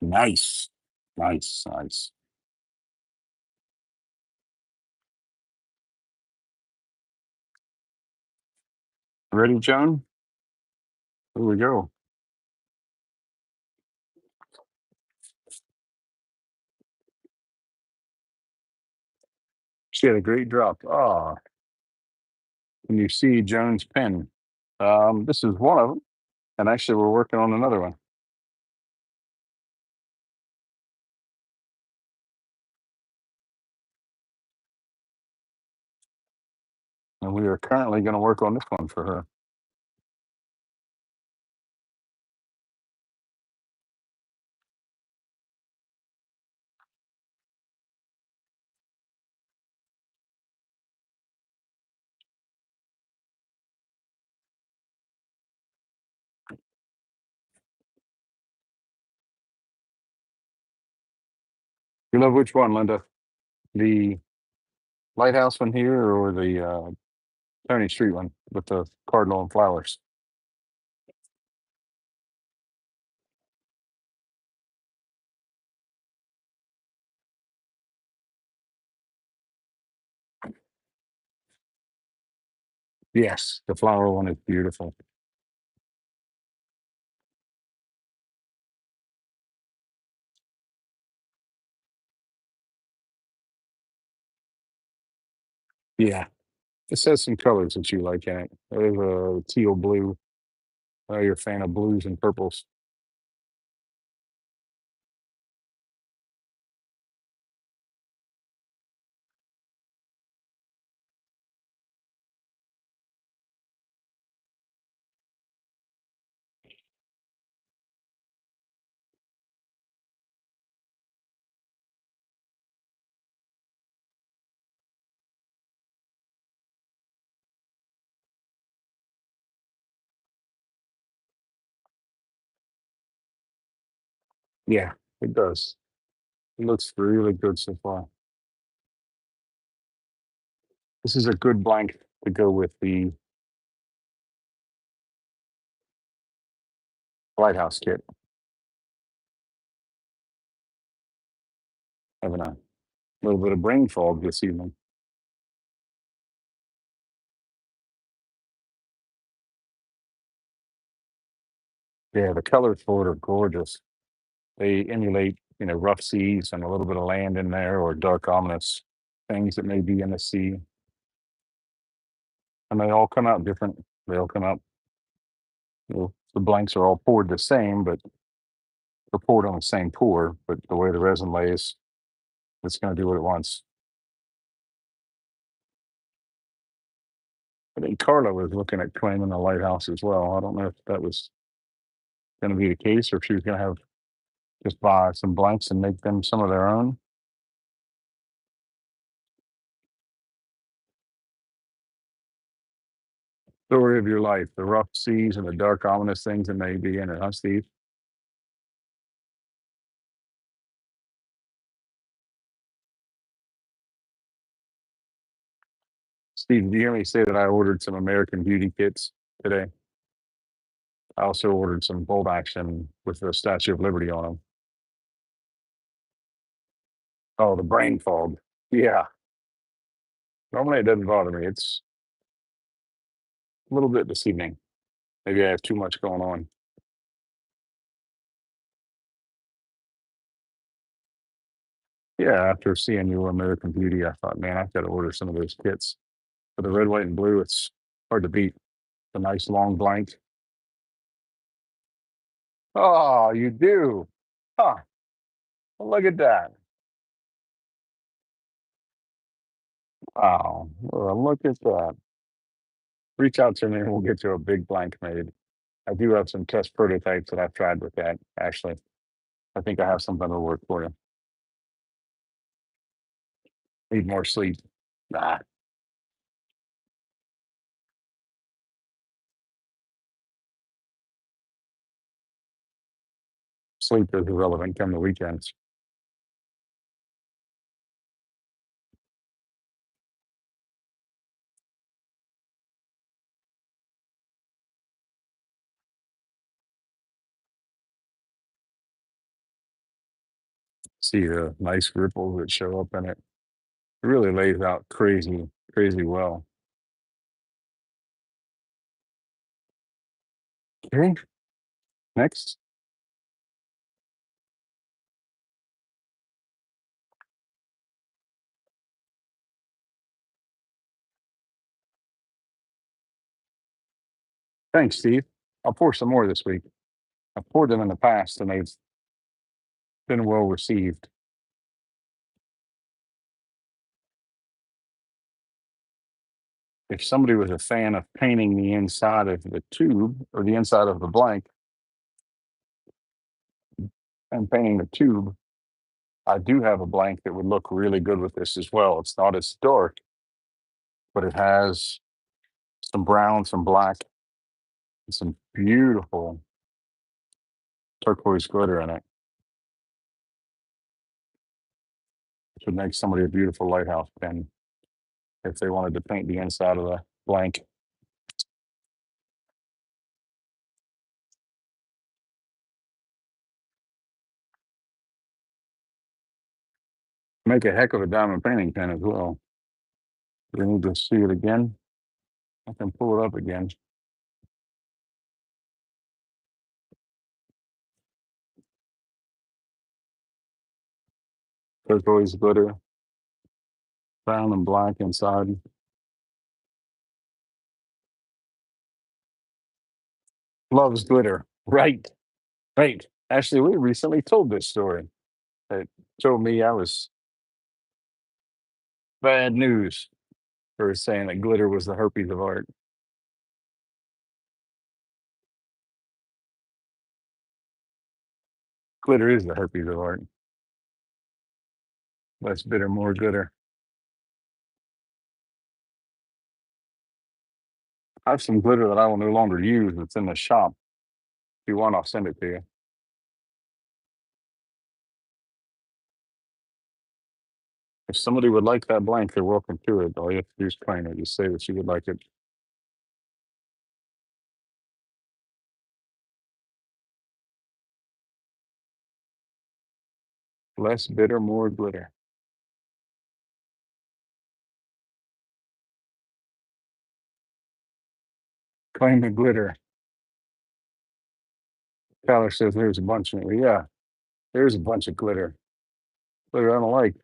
Nice. Nice. Nice. Ready, Joan? Here we go. She had a great drop. Ah, and you see Joan's pen. This is one of them. And actually, we're working on another one. And we are currently going to work on this one for her. You love which one, Linda? The lighthouse one here or the Tony Street one with the cardinal and flowers? Yes, the flower one is beautiful. Yeah, this has some colors that you like in it. There's a teal blue. You're a fan of blues and purples. Yeah, it does. It looks really good so far. This is a good blank to go with the lighthouse kit. Having a little bit of brain fog this evening. Yeah, the colors for it are gorgeous. They emulate, rough seas and a little bit of land in there or dark, ominous things that may be in the sea. And they all come out different. They all come out, the blanks are all poured the same, but they're poured on the same pour. But the way the resin lays, it's going to do what it wants. I think Carla was looking at claiming the lighthouse as well. I don't know if that was going to be the case or if she was going to have just buy some blanks and make them some of their own. Story of your life, the rough seas and the dark, ominous things that may be in it, huh, Steve? Steve, do you hear me say that I ordered some American Beauty kits today? I also ordered some bolt action with the Statue of Liberty on them. Oh, the brain fog. Yeah. Normally it doesn't bother me. It's a little bit this evening. Maybe I have too much going on. Yeah, after seeing Your American Beauty, I thought, man, I've got to order some of those kits. For the red, white, and blue, it's hard to beat. The nice long blank. Oh, you do? Huh. Well, look at that. Wow. Well, look at that. Reach out to me and we'll get you a big blank made. I do have some test prototypes that I've tried with that, actually. I think I have something to work for you. Need more sleep. Nah, sleep is irrelevant come the weekends. See the nice ripples that show up in it. It really lays out crazy, crazy well. Okay, next. Thanks, Steve. I'll pour some more this week. I've poured them in the past and they've been well received. If somebody was a fan of painting the inside of the tube or the inside of the blank and painting the tube, I do have a blank that would look really good with this as well. It's not as dark, but it has some brown, some black, and some beautiful turquoise glitter in it, which would make somebody a beautiful lighthouse pin if they wanted to paint the inside of the blank. Make a heck of a diamond painting pen as well. We need to see it again. I can pull it up again. Turquoise glitter, brown and black inside. Loves glitter. Right, right. Actually, we recently told this story. It told me I was bad news for saying that glitter was the herpes of art. Glitter is the herpes of art. Less bitter, more glitter. I have some glitter that I will no longer use that's in the shop. If you want, I'll send it to you. If somebody would like that blank, they're welcome to it. All you have to do is claim it. Just say that you would like it. Less bitter, more glitter. Claim the glitter. Tyler says there's a bunch of it. Yeah, there's a bunch of glitter. Glitter I don't like.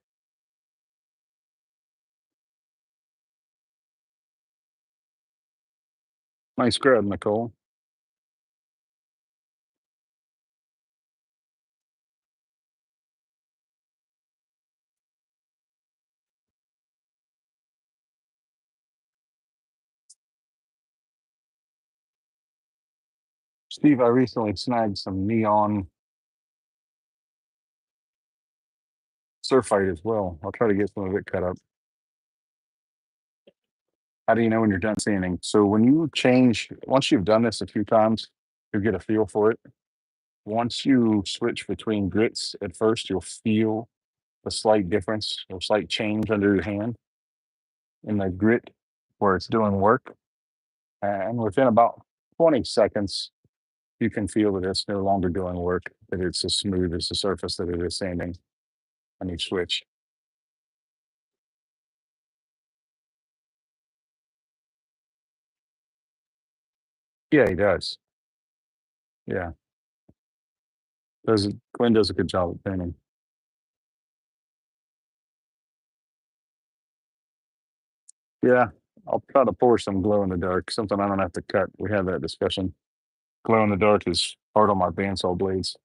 Nice grab, Nicole. Steve, I recently snagged some neon surfite as well. I'll try to get some of it cut up. How do you know when you're done sanding? So when you change, once you've done this a few times, you'll get a feel for it. Once you switch between grits at first, you'll feel a slight difference or slight change under your hand in the grit where it's doing work. And within about 20 seconds, you can feel that it's no longer doing work, that it's as smooth as the surface that it is sanding on each switch. Yeah, he does. Yeah, Glenn does a good job at painting. Yeah, I'll try to pour some glow in the dark, something I don't have to cut. We had that discussion. Glow in the dark is hard on my bandsaw blades.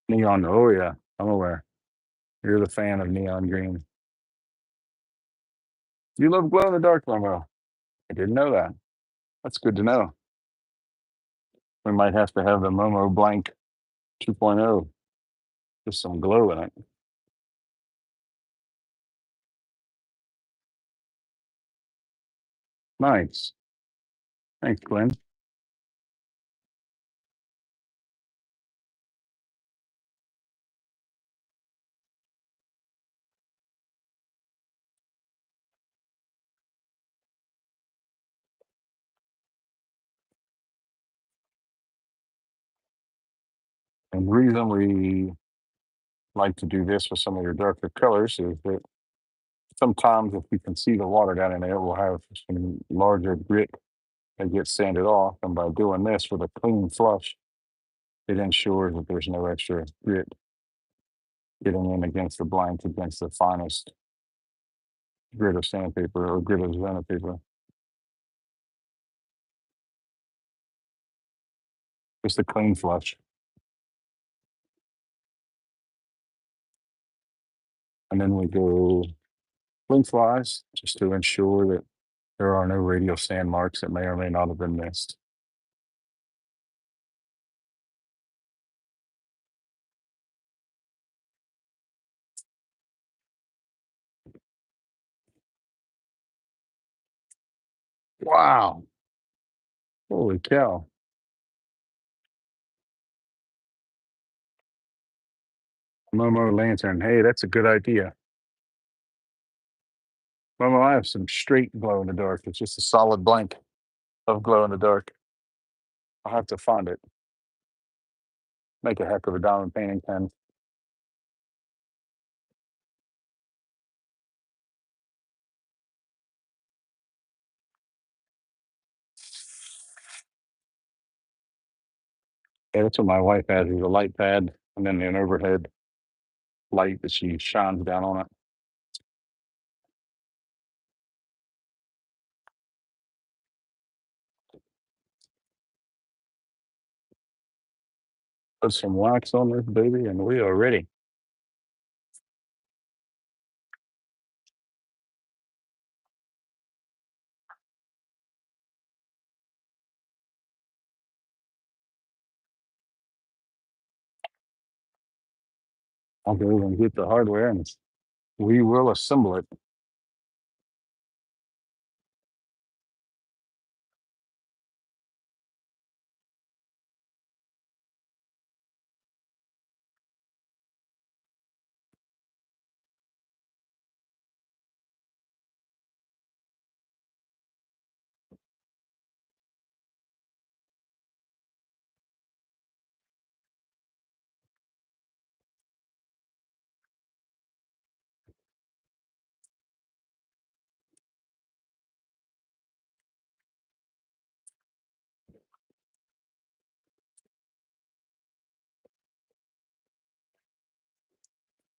Neon, oh yeah, I'm aware. You're the fan of neon green. You love glow in the dark, Momo. I didn't know that. That's good to know. We might have to have the Momo blank 2.0, just some glow in it. Nice. Thanks, Glenn. And the reason we like to do this with some of your darker colors is that sometimes if we can see the water down in there, we'll have some larger grit that gets sanded off. And by doing this with a clean flush, it ensures that there's no extra grit getting in against the blank, against the finest grit of sandpaper or grit of sandpaper. Just a clean flush. And then we go lengthwise just to ensure that there are no radial sand marks that may or may not have been missed. Wow. Holy cow. Momo lantern. Hey, that's a good idea. Momo, I have some straight glow in the dark. It's just a solid blank of glow in the dark. I'll have to find it. Make a heck of a diamond painting pen. Yeah, that's what my wife has is a light pad and then an overhead light that she shines down on it. Put some wax on this baby and we are ready. I'll go and get the hardware and we will assemble it.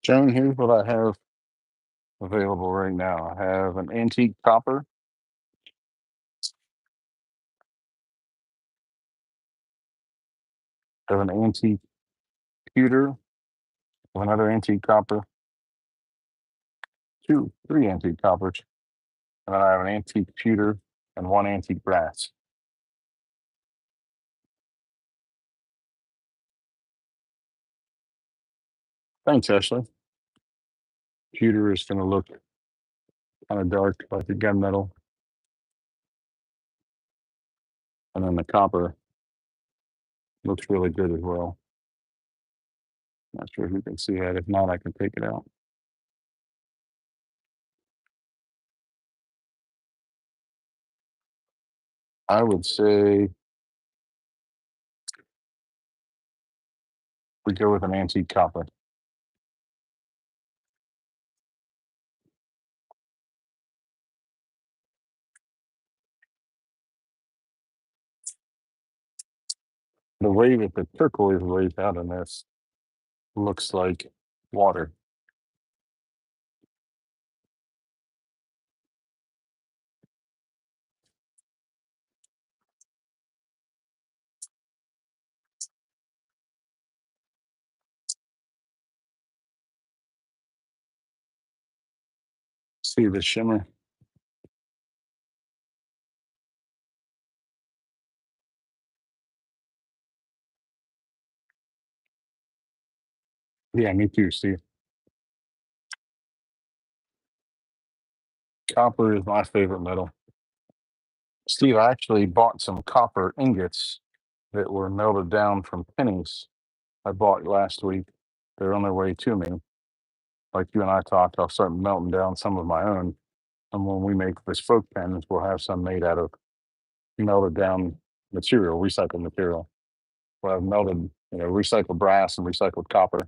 Joan, here's what I have available right now. I have an antique copper. I have an antique pewter, another antique copper, three antique coppers, and then I have an antique pewter and one antique brass. Thanks, Ashley. Pewter is going to look kind of dark like the gunmetal, and then the copper looks really good as well. Not sure if you can see that. If not, I can take it out. I would say we go with an antique copper. The way that the turquoise lays out in this looks like water. See the shimmer? Yeah, me too, Steve. Copper is my favorite metal. Steve, I actually bought some copper ingots that were melted down from pennies I bought last week. They're on their way to me. Like you and I talked, I'll start melting down some of my own. And when we make bespoke pens, we'll have some made out of melted down material, recycled material. We'll have melted, recycled brass and recycled copper.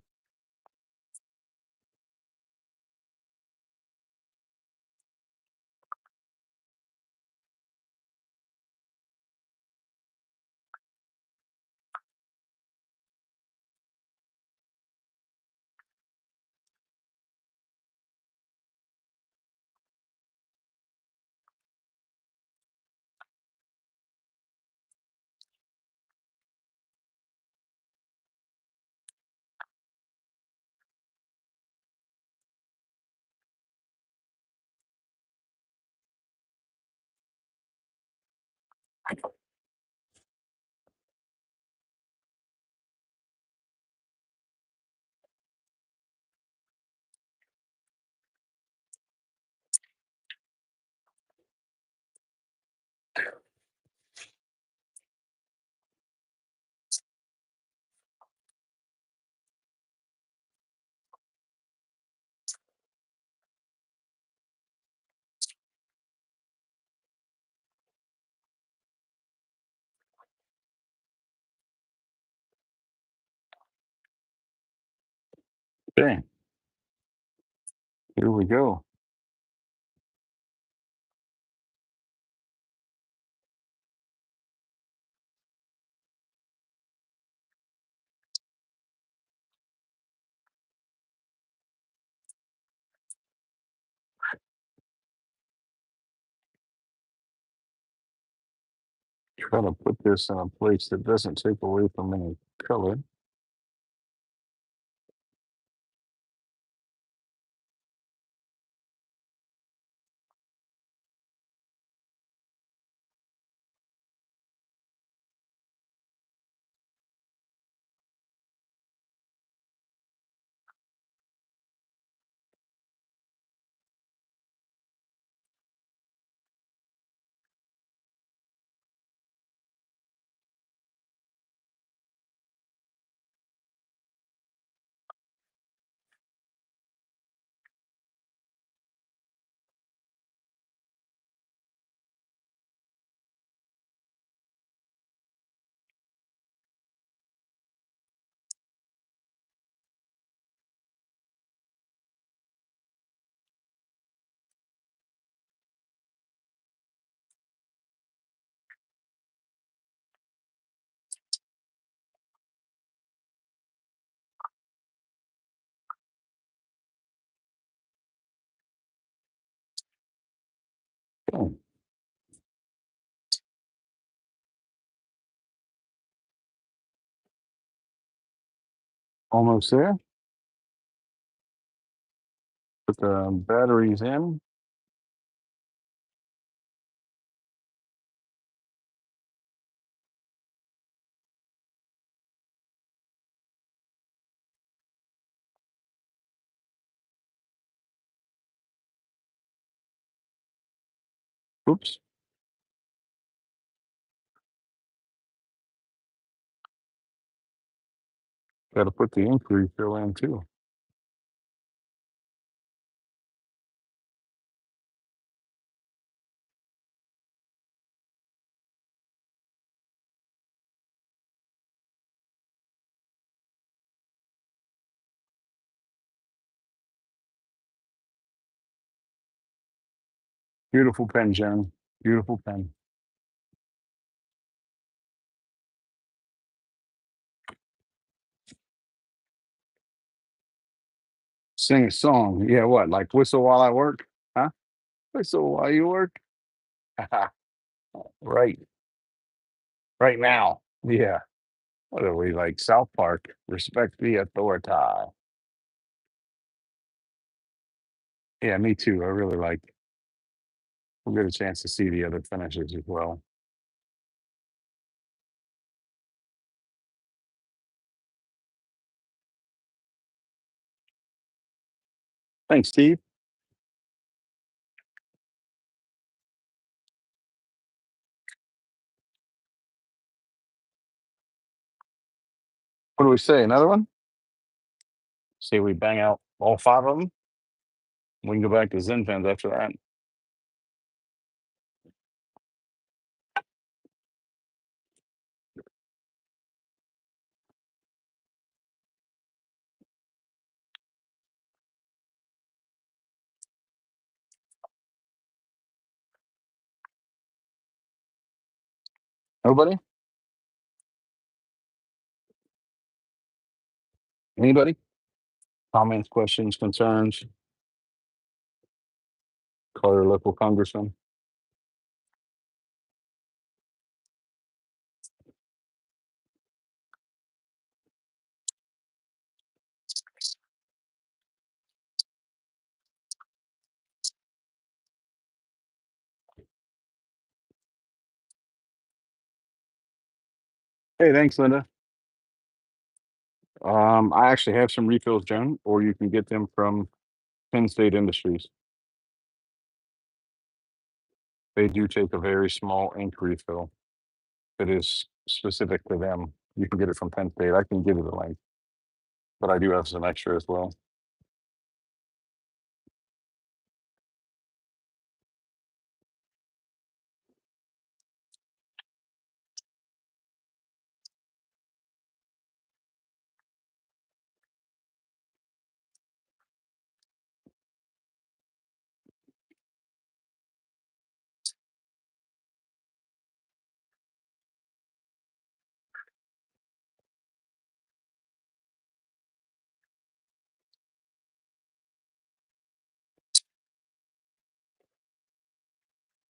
Okay, here we go. Try to put this in a place that doesn't take away from any color. Okay, almost there. Put the batteries in. Oops. Got to put the ink refill in too. Beautiful pen, Jen. Beautiful pen. Sing a song. Yeah, what? Like whistle while I work? Huh? Whistle while you work? Right. Right now. Yeah. What are we like? South Park. Respect the authority. Yeah, me too. I really like. We'll get a chance to see the other finishes as well. Thanks, Steve. What do we say? Another one? Say we bang out all five of them. We can go back to Zen fans after that. Nobody? Anybody? Comments, questions, concerns? Call your local congressman. Hey, thanks, Linda. I actually have some refills, Joan, or you can get them from Penn State Industries. They do take a very small ink refill that is specific to them. You can get it from Penn State. I can give you the link, but I do have some extra as well.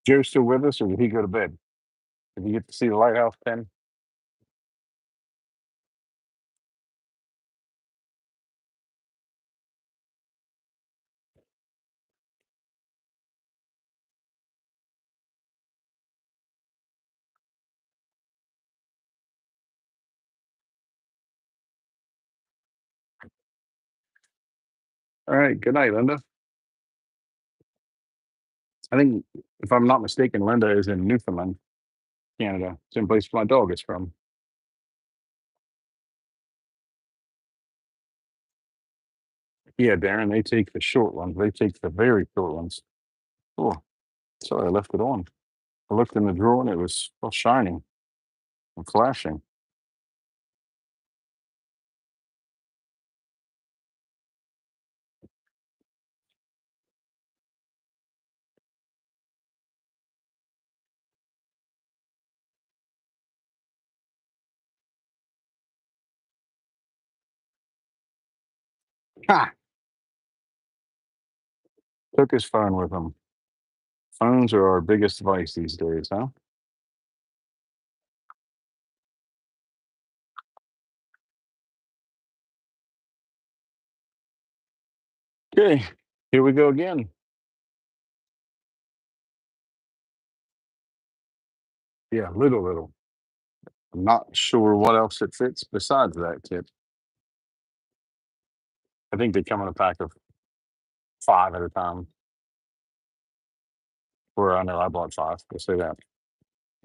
Joe still with us, or did he go to bed? Did you get to see the lighthouse, Penn? All right. Good night, Linda. I think, if I'm not mistaken, Linda is in Newfoundland, Canada. Same place my dog is from. Yeah, Darren, they take the short ones. They take the very short ones. Oh, sorry, I left it on. I looked in the drawer and it was all shining and flashing. Ha! Took his phone with him. Phones are our biggest vice these days, huh? Okay, here we go again. Yeah, little. I'm not sure what else it fits besides that tip. I think they come in a pack of five at a time. Where I know I bought five. We'll say that.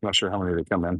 Not sure how many they come in.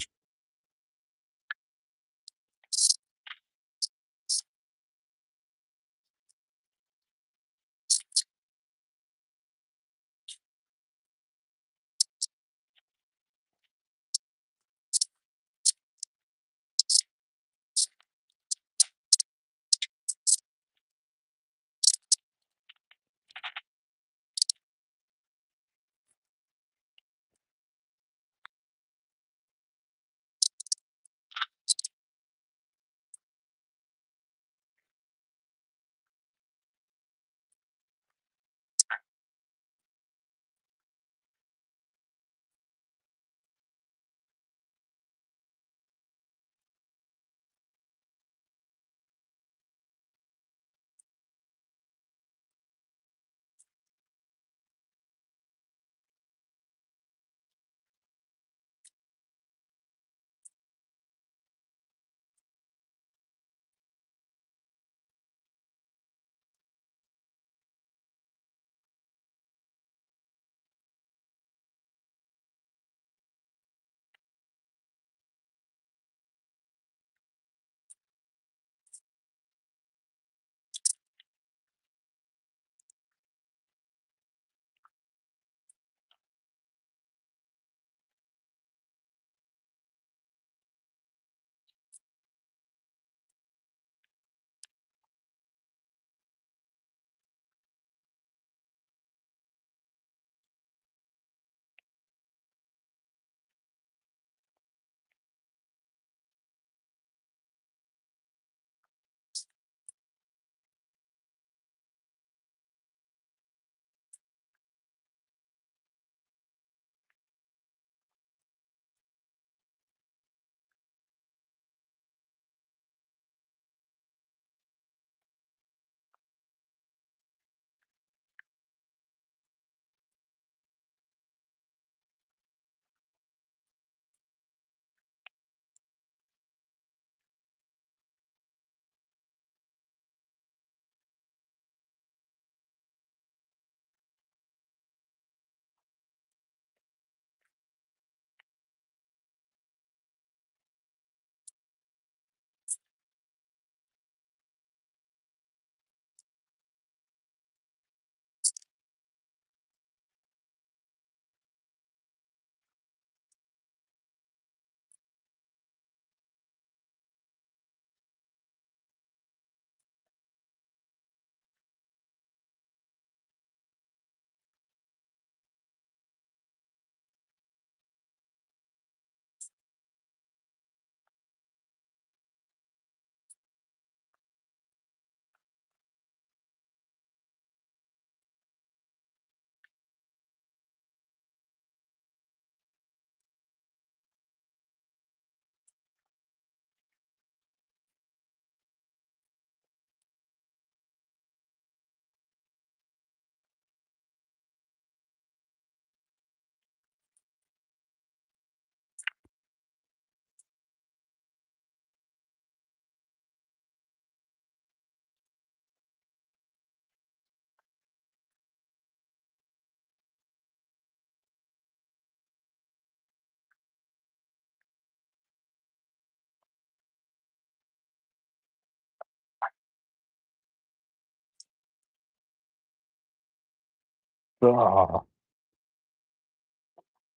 Ah,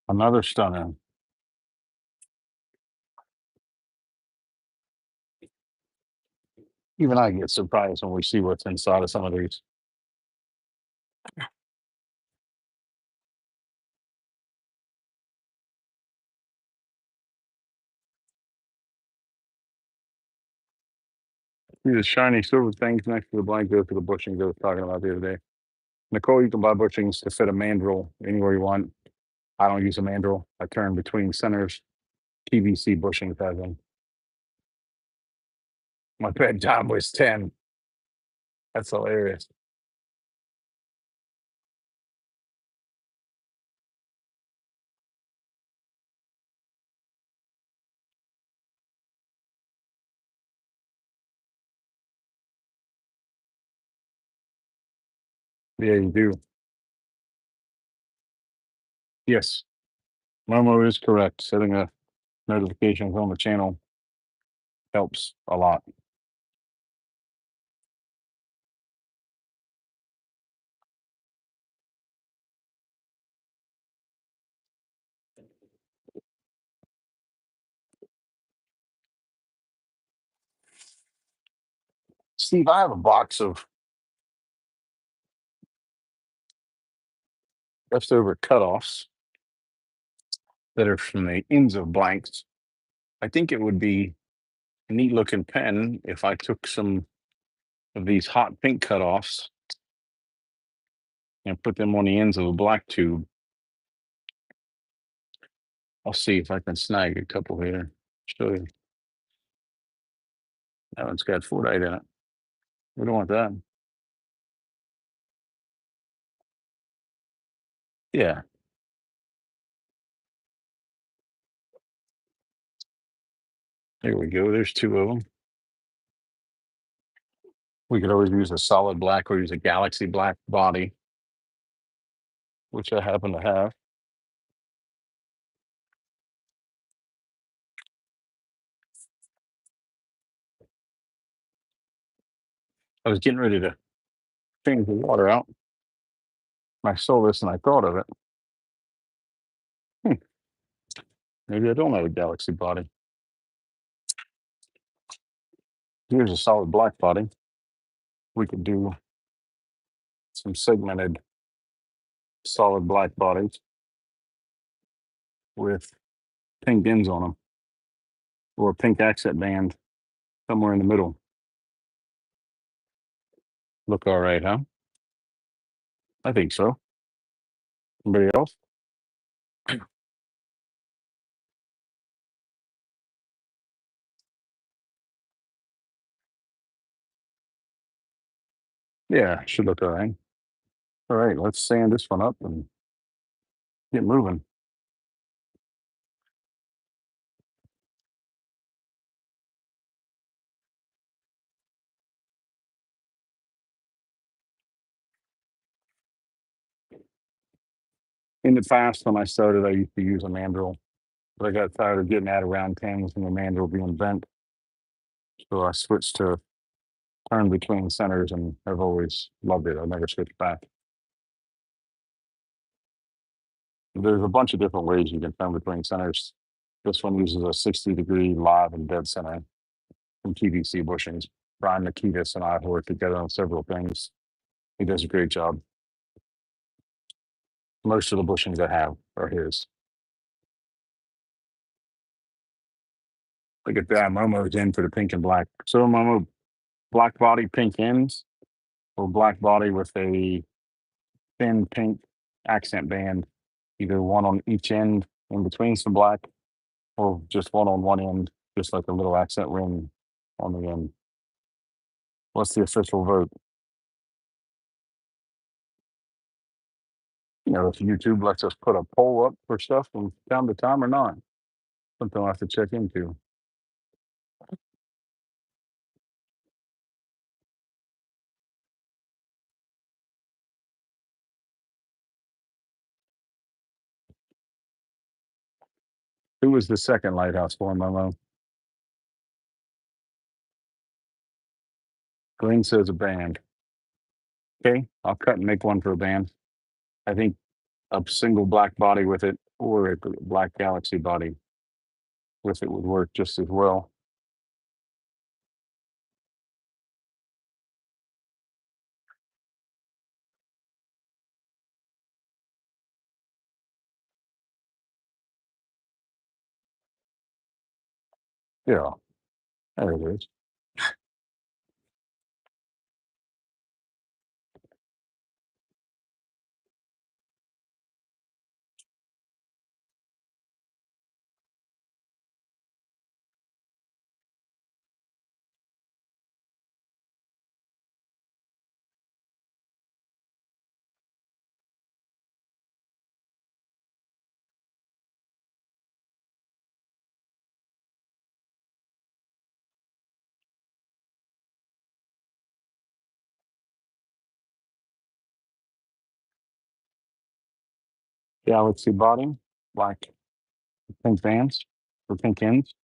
another stunner. Even I get surprised when we see what's inside of some of these. See the shiny silver things next to the blanket for the bushings I was talking about the other day. Nicole, you can buy bushings to fit a mandrel anywhere you want. I don't use a mandrel. I turn between centers. PVC bushings has them. My bedtime was 10. That's hilarious. Yeah, you do. Yes. Momo is correct. Setting a notifications on the channel helps a lot. Steve, I have a box of leftover cutoffs that are from the ends of blanks. I think it would be a neat looking pen if I took some of these hot pink cutoffs and put them on the ends of a black tube. I'll see if I can snag a couple here. Show you. That one's got Fordite in it. We don't want that. Yeah, there we go. There's two of them. We could always use a solid black or use a galaxy black body, which I happen to have. I was getting ready to change the water out. I saw this and I thought of it. Hmm, maybe I don't have a galaxy body. Here's a solid black body. We could do some segmented solid black bodies with pink ends on them or a pink accent band somewhere in the middle. Look all right, huh? I think so. Anybody else? Yeah, should look all right. All right, let's sand this one up and get moving. In the past, when I started, I used to use a mandrel, but I got tired of getting out around tangles and the mandrel being bent. So I switched to turn between centers and I've always loved it. I've never switched back. There's a bunch of different ways you can turn between centers. This one uses a 60-degree live and dead center from TVC bushings. Brian Nikitas and I have worked together on several things. He does a great job. Most of the bushings I have are his. Look at that. Momo's in for the pink and black. So Momo, black body, pink ends, or black body with a thin pink accent band, either one on each end in between some black, or just one on one end, just like a little accent ring on the end. What's the official vote? You know, if YouTube lets us put a poll up for stuff from time to time or not. Something I'll have to check into. Who was the second lighthouse for, Momo? Glenn says a band. Okay, I'll cut and make one for a band. I think a single black body with it or a black galaxy body with it would work just as well. Yeah, there it is. Galaxy body, black pink bands or pink ends.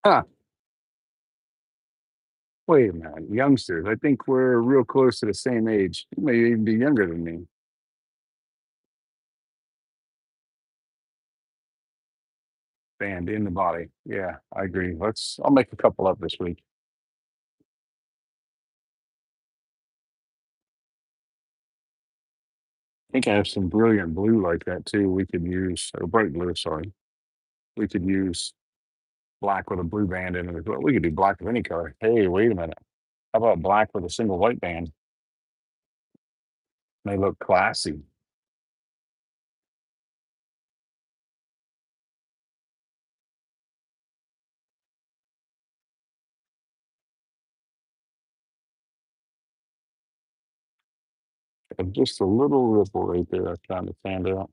Huh. Wait a minute, youngsters. I think we're real close to the same age. You may even be younger than me. Band in the body. Yeah, I agree. I'll make a couple up this week. I think I have some brilliant blue like that too. We could use, or bright blue, sorry. We could use black with a blue band in it as well. We could do black of any color. Hey, wait a minute. How about black with a single white band? They look classy. And just a little ripple right there. I found to stand out.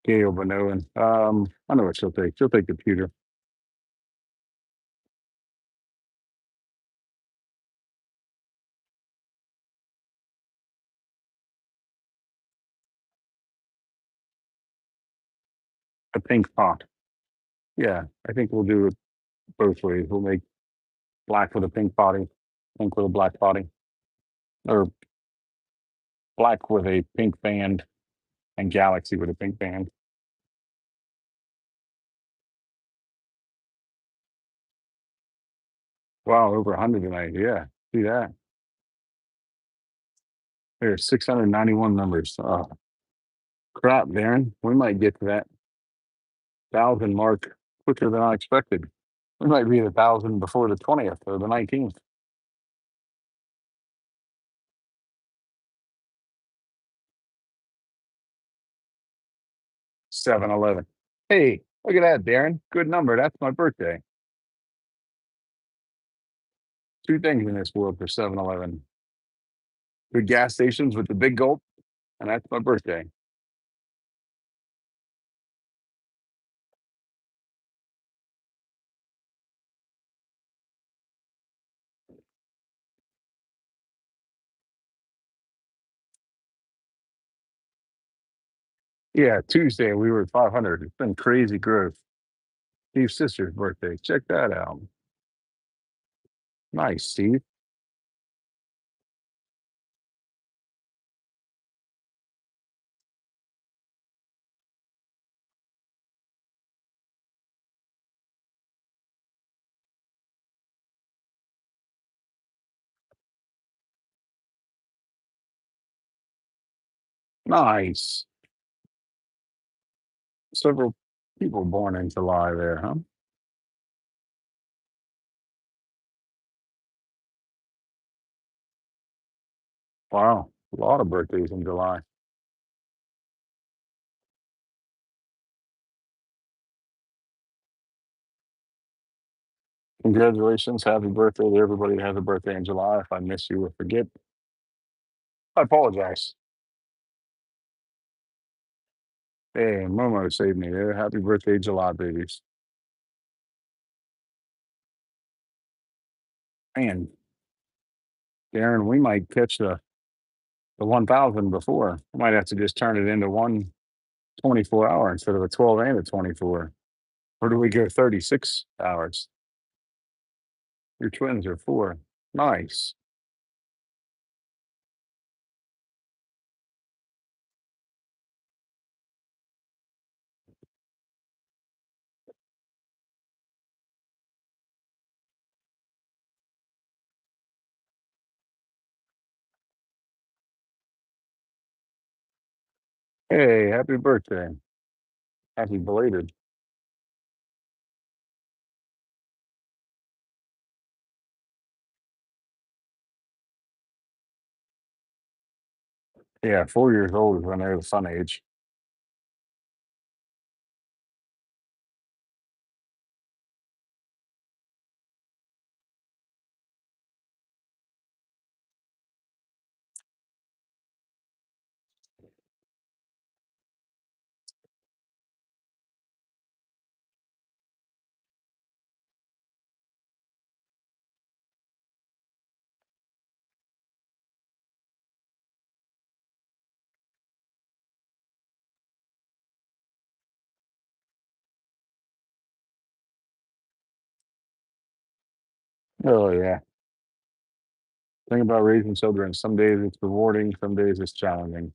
Gail Benoan. I know what she'll take. She'll take the pewter. A pink pot. Yeah, I think we'll do it both ways. We'll make black with a pink body, pink with a black body, or black with a pink band and galaxy with a pink band. Wow, over 100 tonight. Yeah, see that. There's 691 numbers. Oh, crap, Darren. We might get to that 1,000 mark quicker than I expected. We might be at 1,000 before the 20th or the 19th. 7-Eleven. Hey, look at that, Darren. Good number. That's my birthday. Two things in this world for 7-Eleven. Good gas stations with the big gulp, and that's my birthday. Yeah, Tuesday we were at 500. It's been crazy growth. Steve's sister's birthday. Check that out. Nice, Steve. Nice. Several people born in July there, huh? Wow. A lot of birthdays in July. Congratulations. Happy birthday to everybody that has a birthday in July. If I miss you or forget, I apologize. Hey, Momo saved me there. Happy birthday, July babies. Man, Darren, we might catch the the 1,000 before. I might have to just turn it into one 24-hour instead of a 12 and a 24. Or do we go 36 hours? Your twins are 4. Nice. Hey, happy birthday. Happy belated. Yeah, 4 years old is when they're the fun age. Oh, yeah. Thing about raising children, some days it's rewarding, some days it's challenging.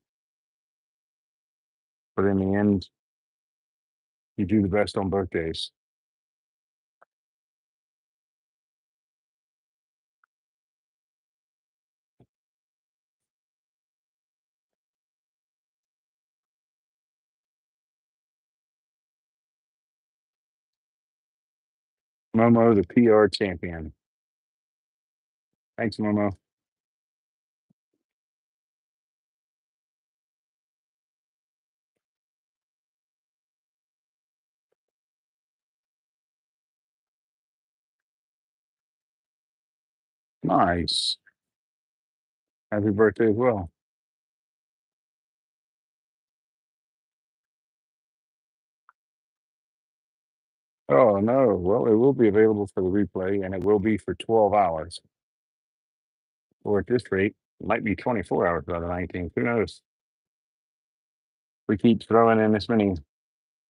But in the end, you do the best on both days. Momo, the PR champion. Thanks, Momo. Nice. Happy birthday as well. Oh, no. Well, it will be available for the replay and it will be for 12 hours. Or at this rate, it might be 24 hours by the 19th. Who knows? We keep throwing in this many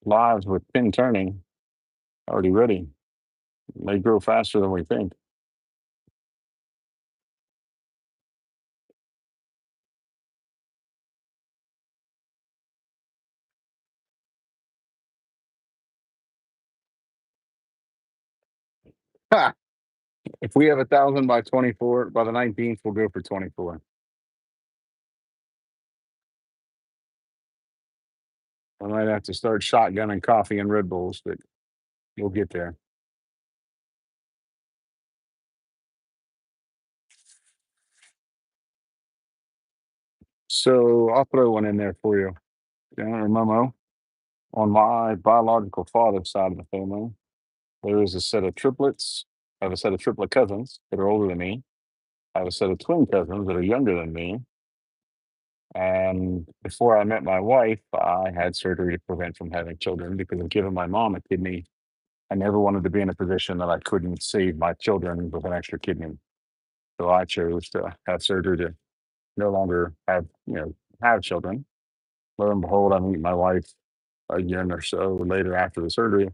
lives with pin turning already ready. They grow faster than we think. Ha! If we have 1,000 by 24, by the 19th, we'll go for 24. I might have to start shotgunning coffee and Red Bulls, but we'll get there. So I'll throw one in there for you. Yeah, or Momo. On my biological father's side of the family, there is a set of triplets. I have a set of triplet cousins that are older than me. I have a set of twin cousins that are younger than me. And before I met my wife, I had surgery to prevent from having children because of giving my mom a kidney. I never wanted to be in a position that I couldn't save my children with an extra kidney. So I chose to have surgery to no longer have children. Lo and behold, I meet my wife a year or so later after the surgery,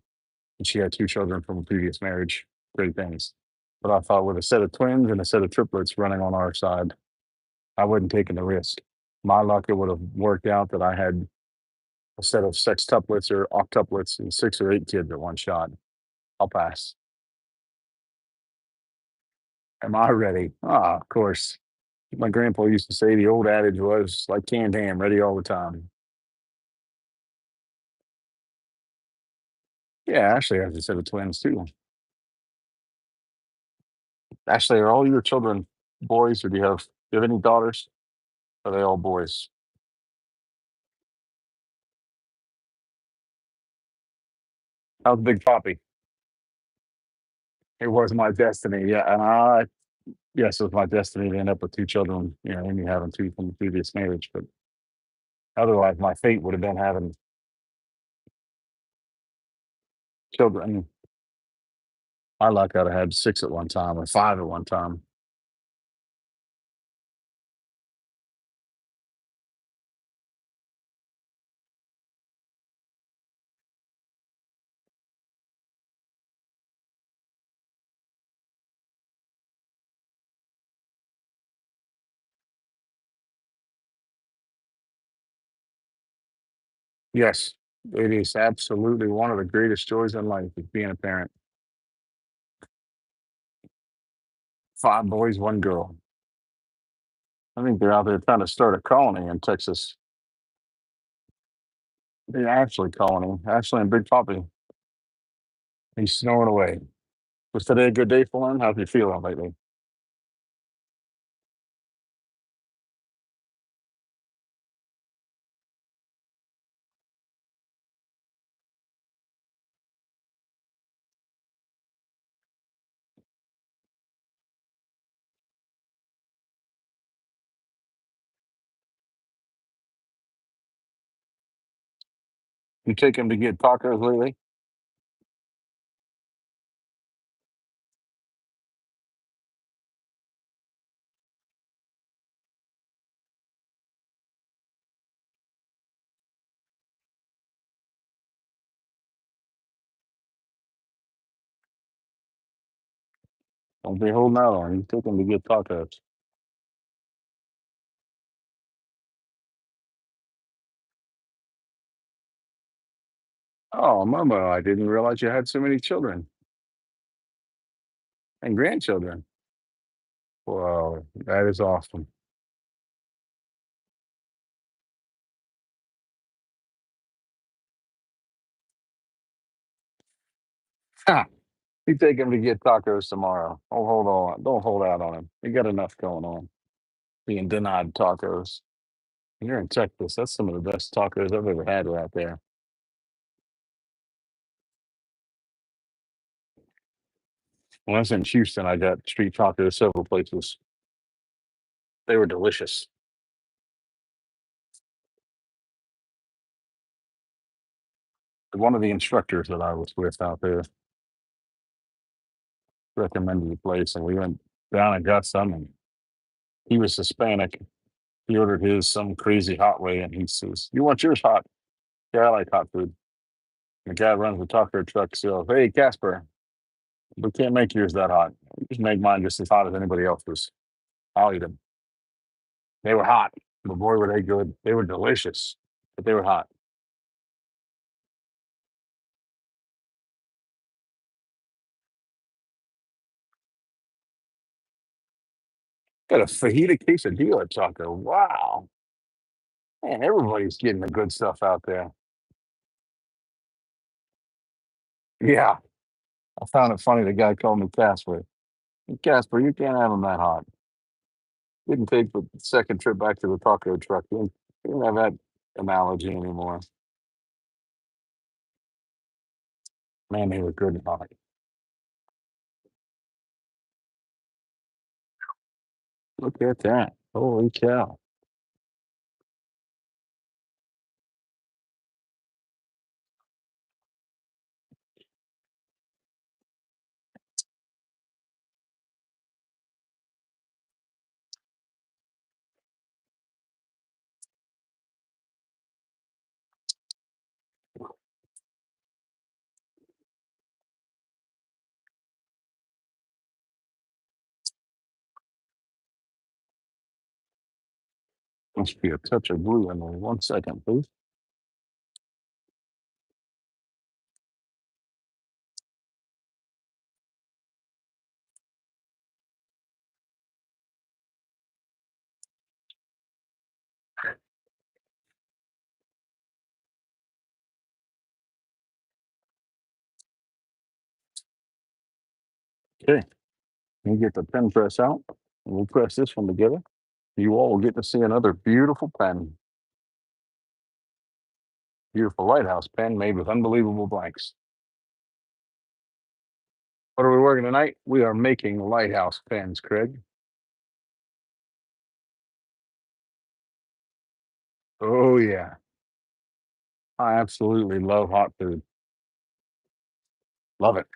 and she had 2 children from a previous marriage. Great things. But I thought with a set of twins and a set of triplets running on our side, I wasn't taking the risk. My luck, it would have worked out that I had a set of sextuplets or octuplets and 6 or 8 kids at one shot. I'll pass. Am I ready? Ah, of course. My grandpa used to say the old adage was like canned ham, ready all the time. Yeah, Ashley has a set of twins too. Ashley, are all your children boys, or do you have any daughters? Are they all boys? How's Big Poppy? It was my destiny. Yeah, and yes, it was my destiny to end up with 2 children. Me having 2 from the previous marriage, but otherwise, my fate would have been having children. My luck, I'd have had 6 at one time or 5 at one time. Yes, it is absolutely one of the greatest joys in life is being a parent. 5 boys, 1 girl. I think they're out there trying to start a colony in Texas. The Ashley colony. Ashley and Big Poppy. He's snoring away. Was today a good day for him? How's he feeling lately? You take him to get tacos lately? Don't be holding out on him. You take him to get tacos. Oh, Mama, I didn't realize you had so many children and grandchildren. Wow, that is awesome. Ha! You take him to get tacos tomorrow. Oh, hold on. Don't hold out on him. You got enough going on. Being denied tacos. You're in Texas. That's some of the best tacos I've ever had right there. When I was in Houston, I got street tacos several places. They were delicious. One of the instructors that I was with out there recommended the place, and we went down and got some. And he was Hispanic. He ordered his some crazy hot way, and he says, "You want yours hot?" Yeah, I like hot food. The guy runs the taco truck, so hey, Casper, we can't make yours that hot. Just make mine just as hot as anybody else's. I'll eat them. They were hot, but boy, were they good. They were delicious, but they were hot. Got a fajita quesadilla taco. Wow, man, everybody's getting the good stuff out there. Yeah, I found it funny. The guy called me Casper. Casper, you can't have them that hot. Didn't take the second trip back to the taco truck. Didn't have that analogy anymore. Man, they were good and hot. Look at that. Holy cow. Must be a touch of glue in there. 1 second, please. Okay, you get the pen press out, and we'll press this one together. You all will get to see another beautiful pen, beautiful lighthouse pen made with unbelievable blanks. What are we working tonight? We are making lighthouse pens, Craig. Oh, yeah. I absolutely love hot food. Love it.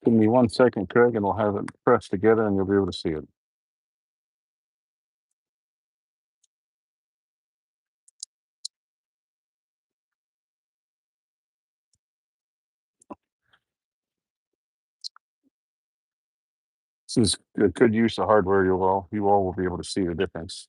Give me 1 second, Craig, and we'll have it pressed together and you'll be able to see it. This is a good use of hardware. You all will be able to see the difference.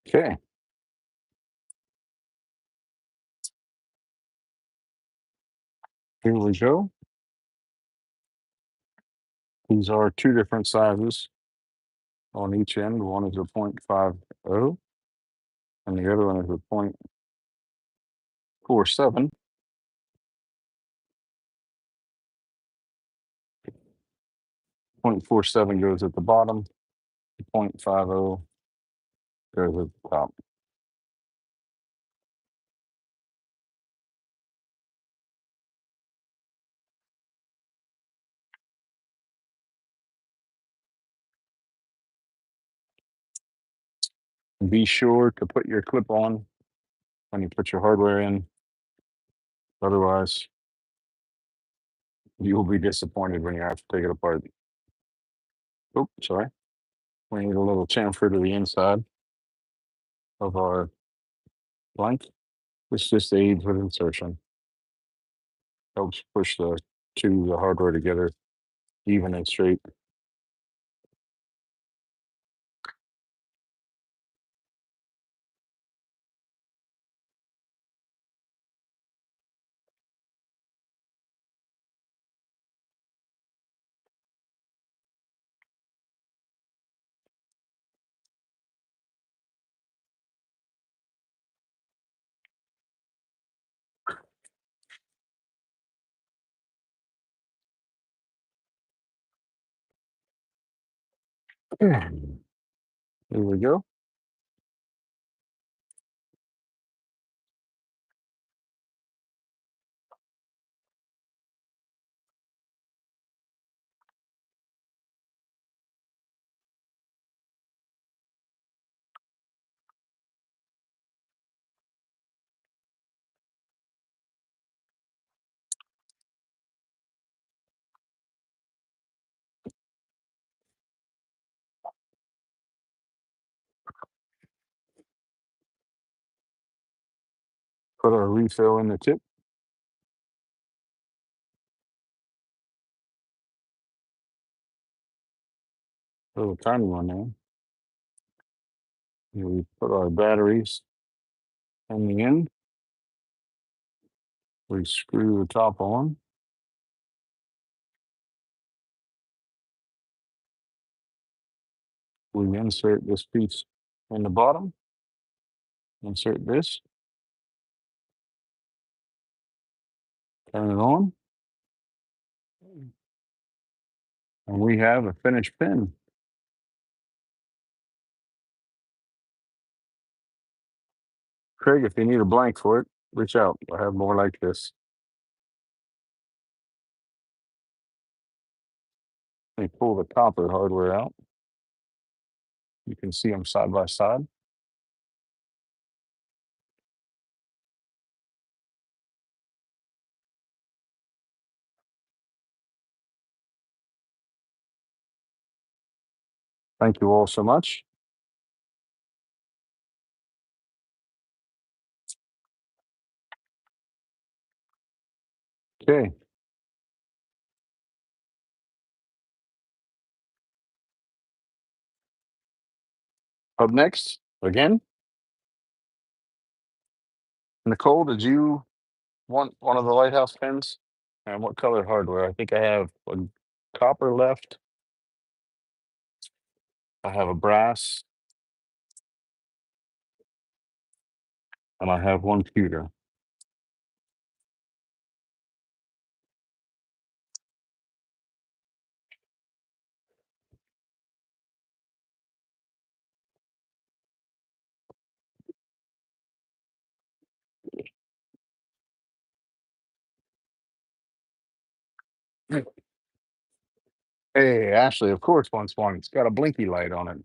Okay, here we go. These are two different sizes on each end. One is a 0.50 and the other one is a 0.47. 0.47 goes at the bottom, 0.50 goes at the top. Be sure to put your clip on when you put your hardware in. Otherwise, you will be disappointed when you have to take it apart. Oh, sorry. We need a little chamfer to the inside of our blank. This just aids with insertion. Helps push the hardware together even and straight. Here we go. Put our refill in the tip. Little tiny one there. We put our batteries in the end. We screw the top on. We insert this piece in the bottom. Insert this. Turn it on. And we have a finished pin. Craig, if you need a blank for it, reach out. I have more like this. Let me pull the copper hardware out. You can see them side by side. Thank you all so much. Okay. Up next, again, Nicole, did you want one of the lighthouse pins? And what color hardware? I think I have a copper left. I have a brass. And I have one pewter. Hey, Ashley, of course, wants one. It's got a blinky light on it.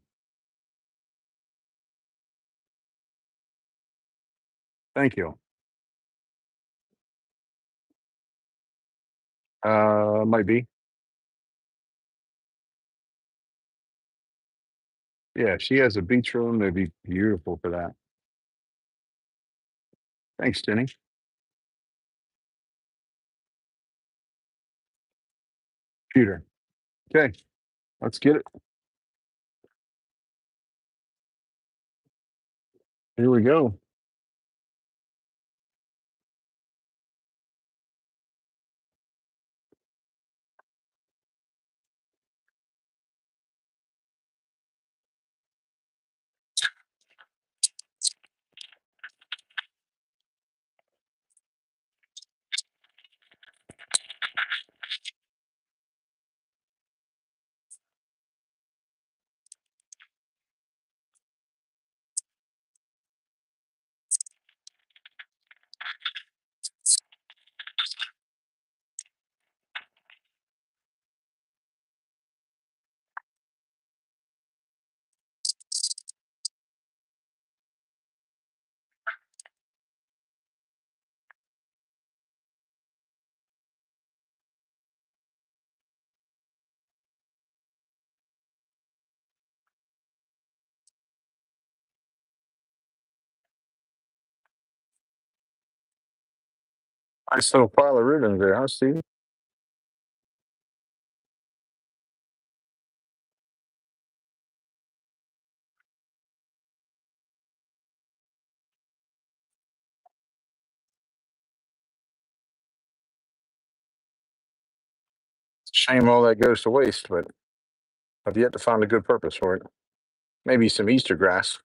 Thank you. Might be. Yeah, she has a beach room. That'd be beautiful for that. Thanks, Jenny. Peter. Okay, let's get it. Here we go. Nice little pile of ribbons there, huh, Steve? Shame all that goes to waste, but I've yet to find a good purpose for it. Maybe some Easter grass,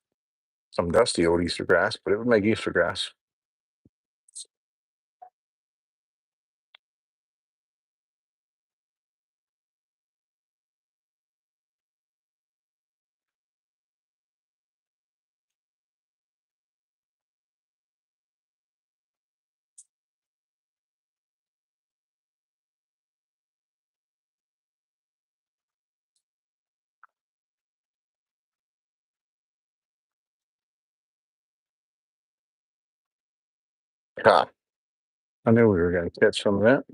some dusty old Easter grass, but it would make Easter grass. Ah, I knew we were going to catch some of that.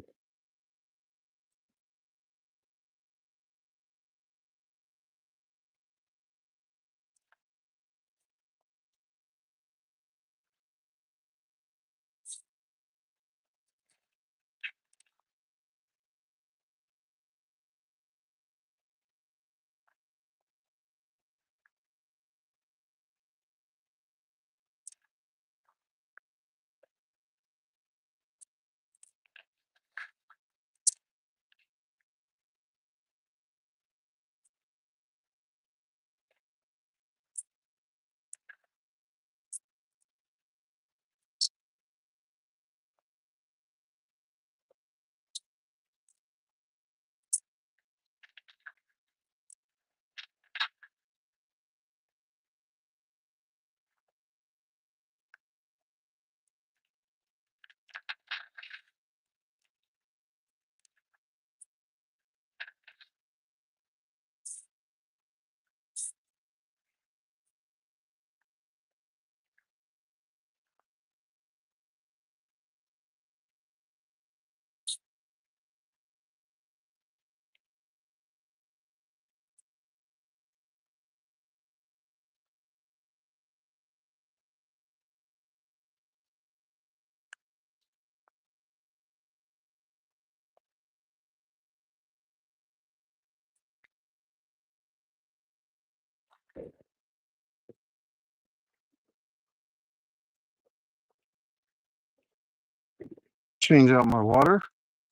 Change out my water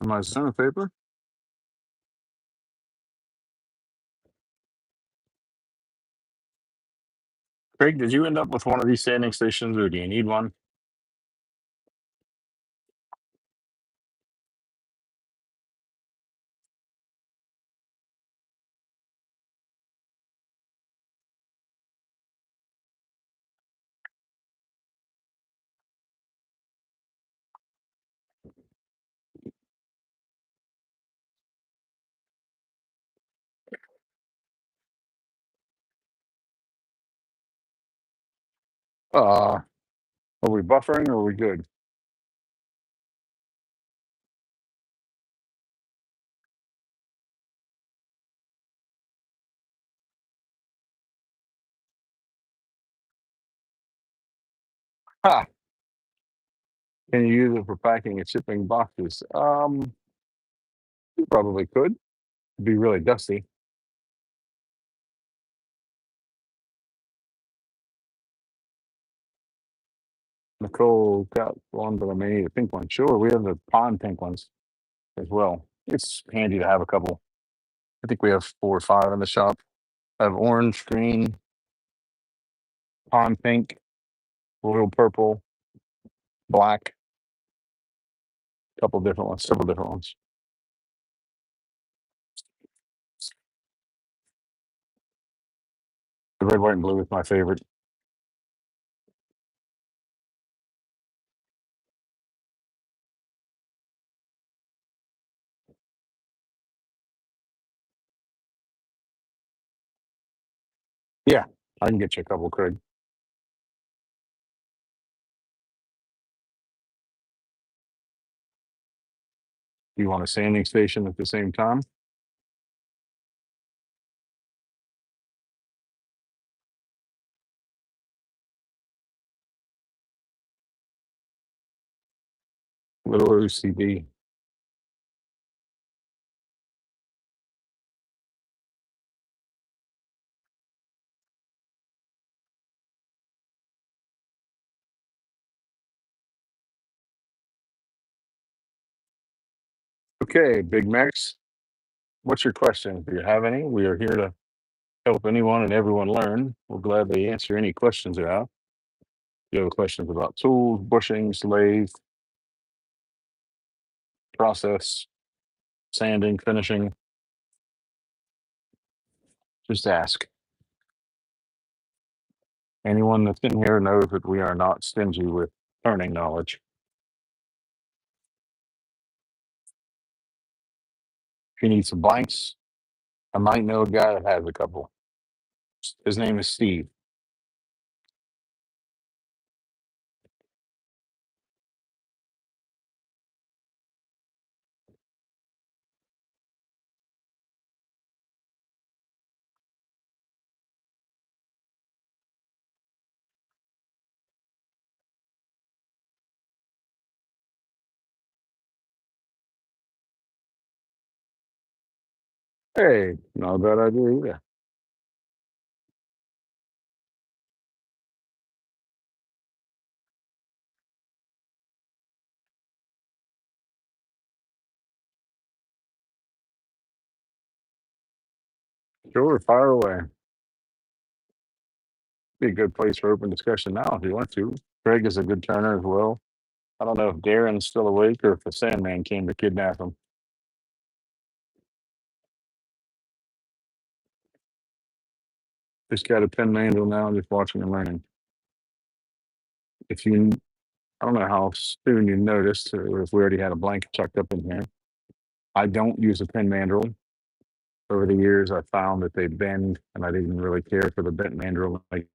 and my sandpaper. Craig, did you end up with one of these sanding stations or do you need one? Are we buffering or are we good? Ha! Can you use it for packing and shipping boxes? You probably could. It'd be really dusty. Nicole got one, but I may need a pink one. Sure, we have the pond pink ones as well. It's handy to have a couple. I think we have 4 or 5 in the shop. I have orange, green, pond pink, royal purple, black, couple different ones, several different ones. The red, white, and blue is my favorite. Yeah, I can get you a couple, Craig. You want a sanding station at the same time? Little OCD. Okay, Big Macs. What's your question? Do you have any? We are here to help anyone and everyone learn. We'll gladly answer any questions you have. If you have questions about tools, bushings, lathe, process, sanding, finishing, just ask. Anyone that's in here knows that we are not stingy with learning knowledge. If you need some blanks, I might know a guy that has a couple. His name is Steve. Hey, not a bad idea either. Sure, fire away. Be a good place for open discussion now if you want to. Greg is a good turner as well. I don't know if Darren's still awake or if the Sandman came to kidnap him. Just got a pen manual now, just watching and learning. If you, I don't know how soon you noticed, or if we already had a blanket chucked up in here. I don't use a pen mandrel. Over the years, I found that they bend, and I didn't really care for the bent mandrel. Like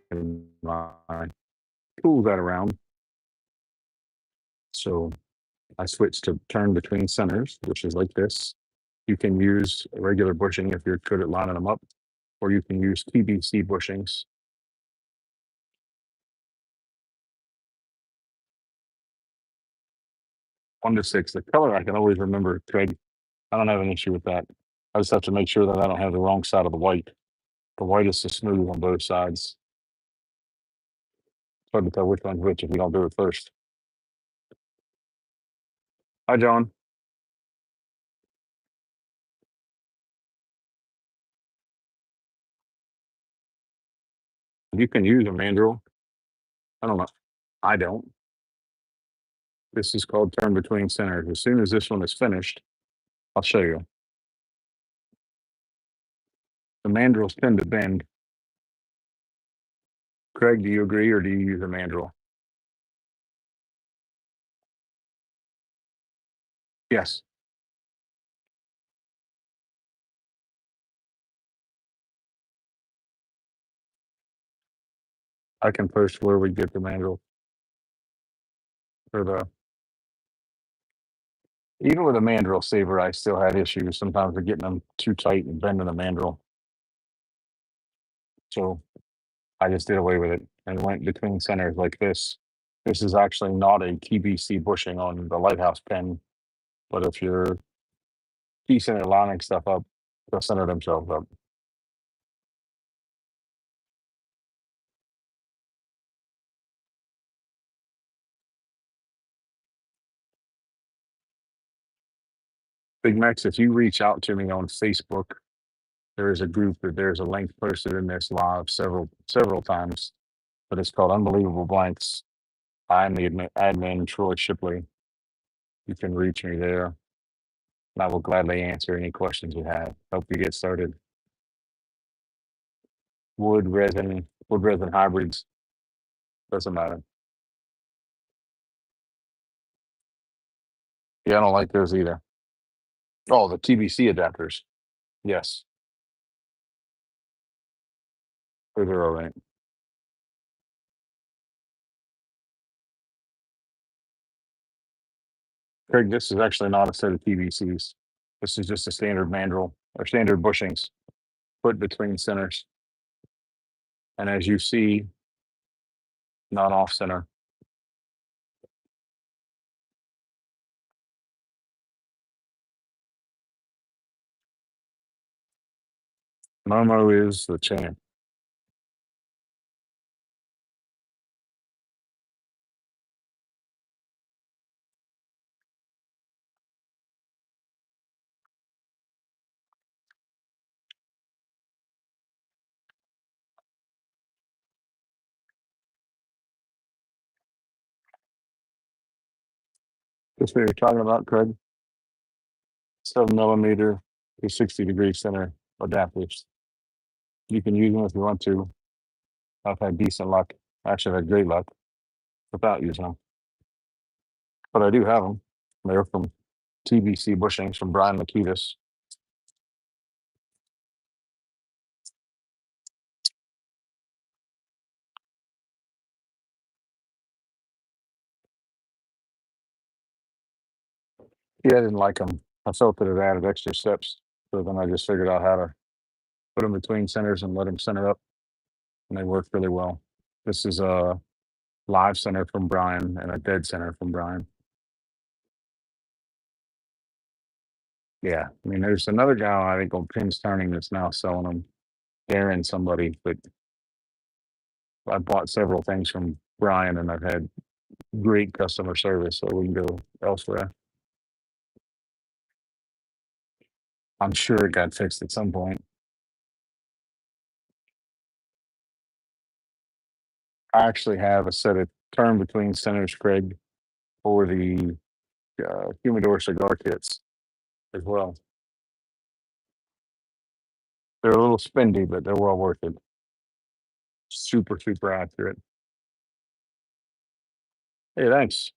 in my tools that around, so I switched to turn between centers, which is like this. You can use regular bushing if you're good at lining them up, or you can use TBC bushings. 1 to 6. The color I can always remember, Craig. I don't have an issue with that. I just have to make sure that I don't have the wrong side of the white. The white is the smooth on both sides. It's hard to tell which one's which if we don't do it first. Hi, John. You can use a mandrel. I don't know. I don't. This is called turn between centers. As soon as this one is finished, I'll show you. The mandrels tend to bend. Craig, do you agree or do you use a mandrel? Yes. I can post where we get the mandrel or the even with a mandrel saver, I still had issues sometimes with getting them too tight and bending the mandrel. So I just did away with it and went between centers like this. This is actually not a TBC bushing on the lighthouse pen, but if you're decent at lining stuff up, they'll center themselves up. Big Max, if you reach out to me on Facebook, there is a group that there's a link posted in this live several times, but it's called Unbelievable Blanks. I'm the admin, Troy Shipley. You can reach me there, and I will gladly answer any questions you have. Help you get started. Wood resin hybrids, doesn't matter. Yeah, I don't like those either. Oh, the TBC adapters. Yes, those are all right. Craig, this is actually not a set of TBCs. This is just a standard mandrel or standard bushings put between centers. And as you see, not off center. Momo is the champ. This what you're talking about, Craig. 7 millimeter to 60-degree center adapters. You can use them if you want to. I've had decent luck. Actually, I've had great luck without using them. But I do have them. They're from TBC bushings from Brian Makitas. Yeah, I didn't like them. I felt that it added extra steps. So then I just figured out how to put them between centers and let them center up. And they work really well. This is a live center from Brian and a dead center from Brian. Yeah. I mean, there's another guy I think on Pins Turning that's now selling them. Darren somebody, but I bought several things from Brian and I've had great customer service, so we can go elsewhere. I'm sure it got fixed at some point. I actually have a set of turn between centers, Craig, for the humidor cigar kits as well. They're a little spendy, but they're well worth it. Super, super accurate. Hey, thanks.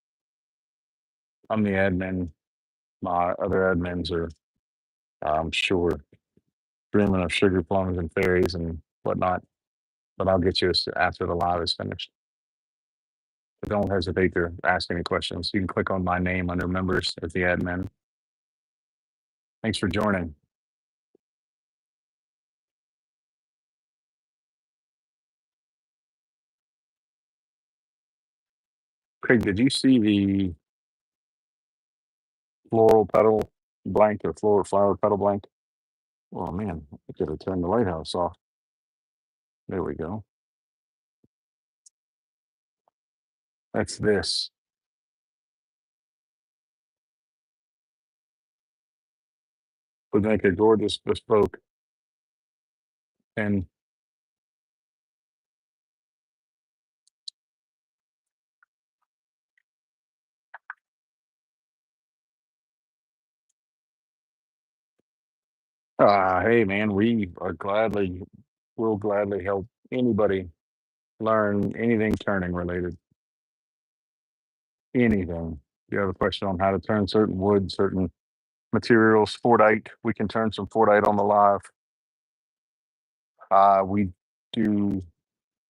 I'm the admin. My other admins are, I'm sure, dreaming of sugar plums and fairies and whatnot. But I'll get you after the live is finished. But don't hesitate to ask any questions. You can click on my name under members as the admin. Thanks for joining. Craig, did you see the floral petal blank or floral flower petal blank? Oh man, I could have turned the lighthouse off. There we go. That's this. Would make a gorgeous bespoke. And hey man, we'll gladly help anybody learn anything turning related. Anything. If you have a question on how to turn certain wood, certain materials, Fordite, we can turn some Fordite on the live. We do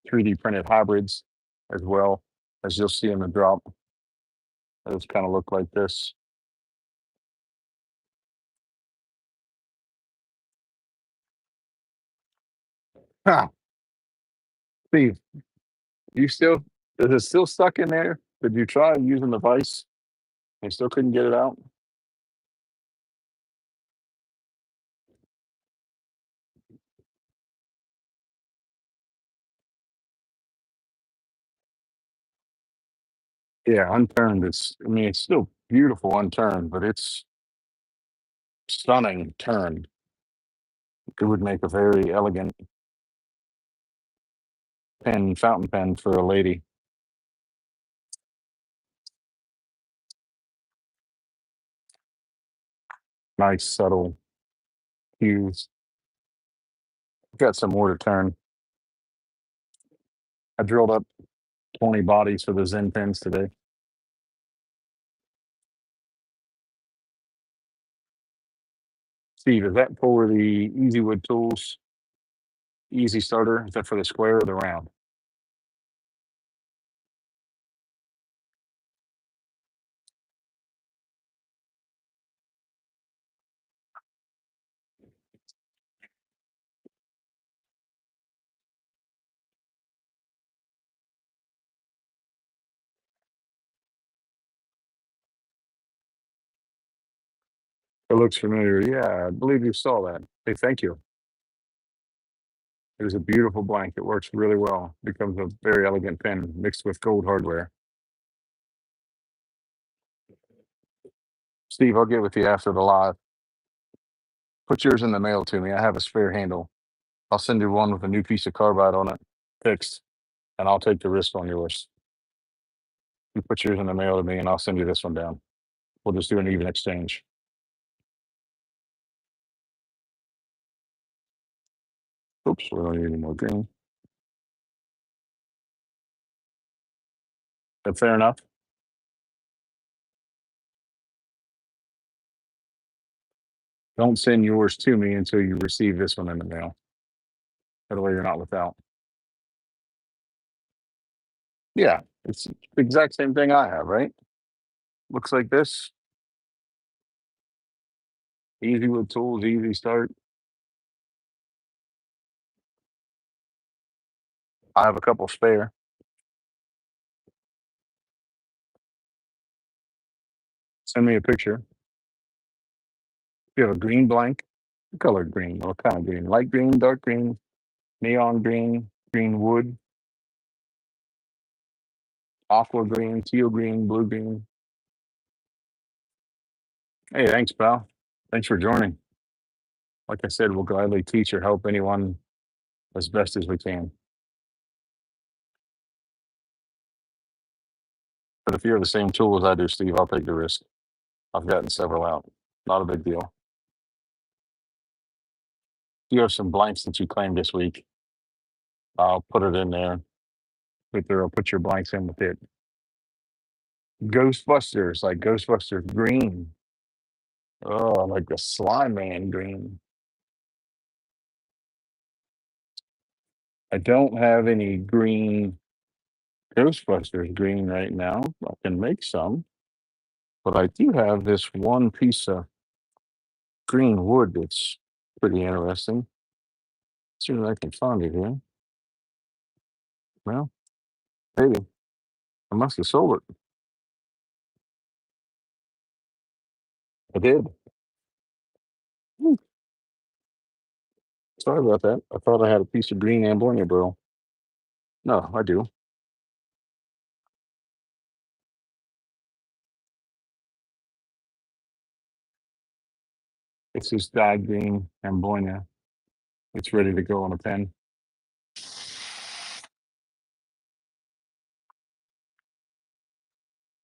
3D printed hybrids as well, as you'll see in the drop. Those kind of look like this. Huh. Steve, you still is it still stuck in there? Did you try using the vise? You still couldn't get it out? Yeah, unturned. I mean, it's still beautiful unturned, but it's stunning turned. It would make a very elegant fountain pen for a lady. Nice, subtle hues. Got some more to turn. I drilled up 20 bodies for the Zen pens today. Steve, is that for the Easy Wood Tools Easy Starter? Is that for the square or the round? It looks familiar. Yeah, I believe you saw that. Hey, thank you. It was a beautiful blank. It works really well. Becomes a very elegant pen mixed with gold hardware. Steve, I'll get with you after the live. Put yours in the mail to me. I have a spare handle. I'll send you one with a new piece of carbide on it, fixed, and I'll take the risk on yours. You put yours in the mail to me, and I'll send you this one down. We'll just do an even exchange. Oops, we don't need any more green. That fair enough? Don't send yours to me until you receive this one in the mail. That way you're not without. Yeah, it's the exact same thing I have, right? Looks like this. Easy with tools, easy start. I have a couple spare. Send me a picture. You have a green blank. What color green? What kind of green? Light green, dark green, neon green, green wood, aqua green, teal green, blue green. Hey, thanks, pal. Thanks for joining. Like I said, we'll gladly teach or help anyone as best as we can. But if you have the same tool as I do, Steve, I'll take the risk. I've gotten several out. Not a big deal. You have some blanks that you claimed this week. I'll put it in there. I'll put your blanks in with it. Ghostbusters, like Ghostbusters green. Oh, like the slime man green. I don't have any green Ghostbusters green right now. I can make some, but I do have this one piece of green wood that's pretty interesting. See if I can find it here. Well, maybe I must have sold it. I did. Hmm, sorry about that. I thought I had a piece of green Ambonia bro. No, I do. It's this dyed green Ambonia. It's ready to go on a pen.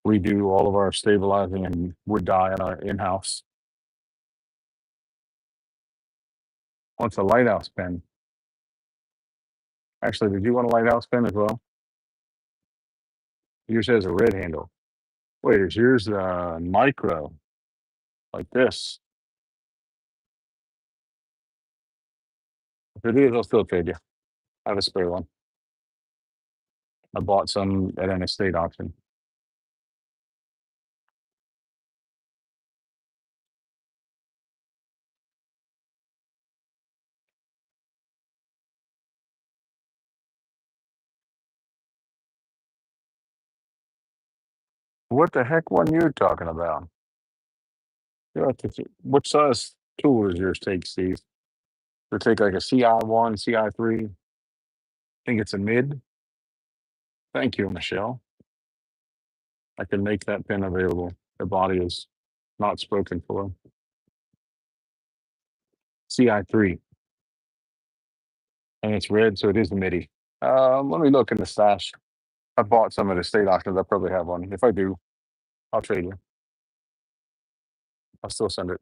We do all of our stabilizing and wood dye in our in-house. What's a lighthouse pen? Actually, did you want a lighthouse pen as well? Yours has a red handle. Wait, is yours micro like this? If it is, I'll still trade you. I have a spare one. I bought some at an estate auction. What the heck one you talking about? What size tool does yours take, Steve? Does it take like a CI1, CI3? Think it's a mid? Thank you, Michelle. I can make that pin available. The body is not spoken for. CI3. And it's red, so it is a MIDI. Let me look in the stash. I bought some at estate auctions. I probably have one. If I do, I'll trade you. I'll still send it.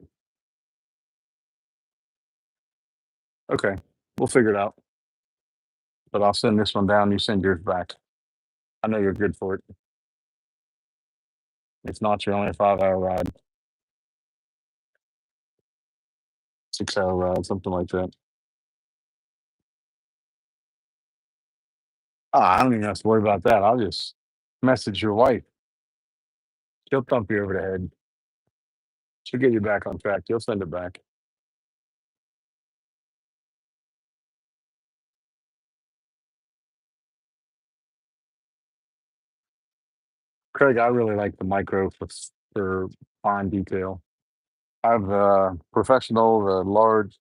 Okay, we'll figure it out. But I'll send this one down. You send yours back. I know you're good for it. It's not your only 5 hour ride, 6 hour ride, something like that. I don't even have to worry about that. I'll just message your wife. She'll thump you over the head. She'll get you back on track. You'll send it back. Craig, I really like the micro for fine detail. I have the professional, the large,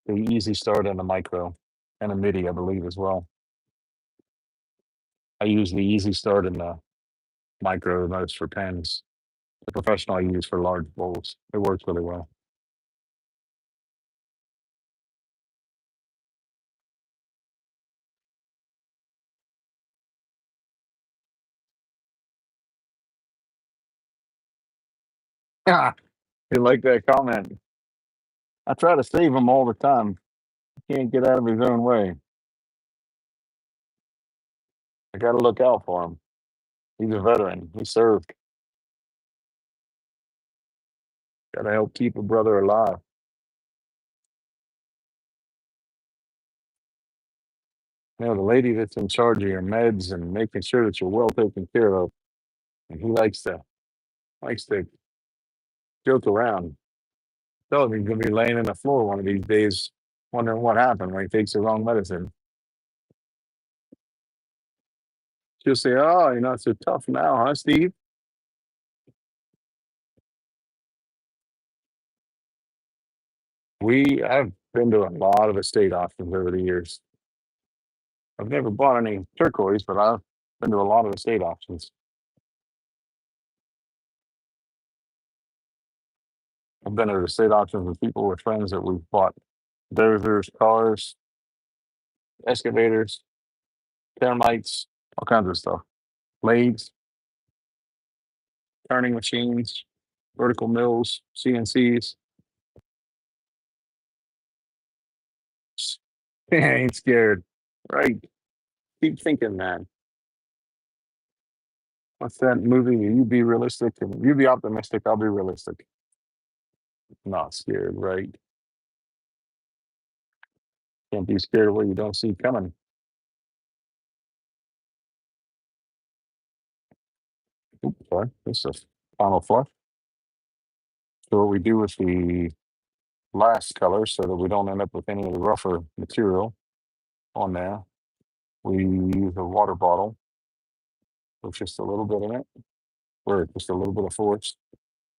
the easy start, and the micro, and a MIDI, I believe, as well. I use the easy start and the micro the most for pens. The professional I use for large bowls. It works really well. Yeah, you like that comment? I try to save him all the time. He can't get out of his own way. I got to look out for him. He's a veteran. He served. Got to help keep a brother alive. You know, the lady that's in charge of your meds and making sure that you're well taken care of, and he likes to joke around. Tell him he's gonna be laying in the floor one of these days, wondering what happened when he takes the wrong medicine. She'll say, "Oh, you're not so tough now, huh, Steve?" I've been to a lot of estate auctions over the years. I've never bought any turquoise, but I've been to a lot of estate auctions. I've been to estate auctions with people with friends that we've bought dozers, cars, excavators, termites, all kinds of stuff. Lathes, turning machines, vertical mills, CNCs. Ain't scared. Right. Keep thinking, man. What's that movie? You be realistic and you be optimistic, I'll be realistic. Not scared, right? Can't be scared of what you don't see coming. Oops, sorry. This is final flush. So what we do with the last color so that we don't end up with any of the rougher material on there, we use a water bottle with just a little bit in it, or just a little bit of force,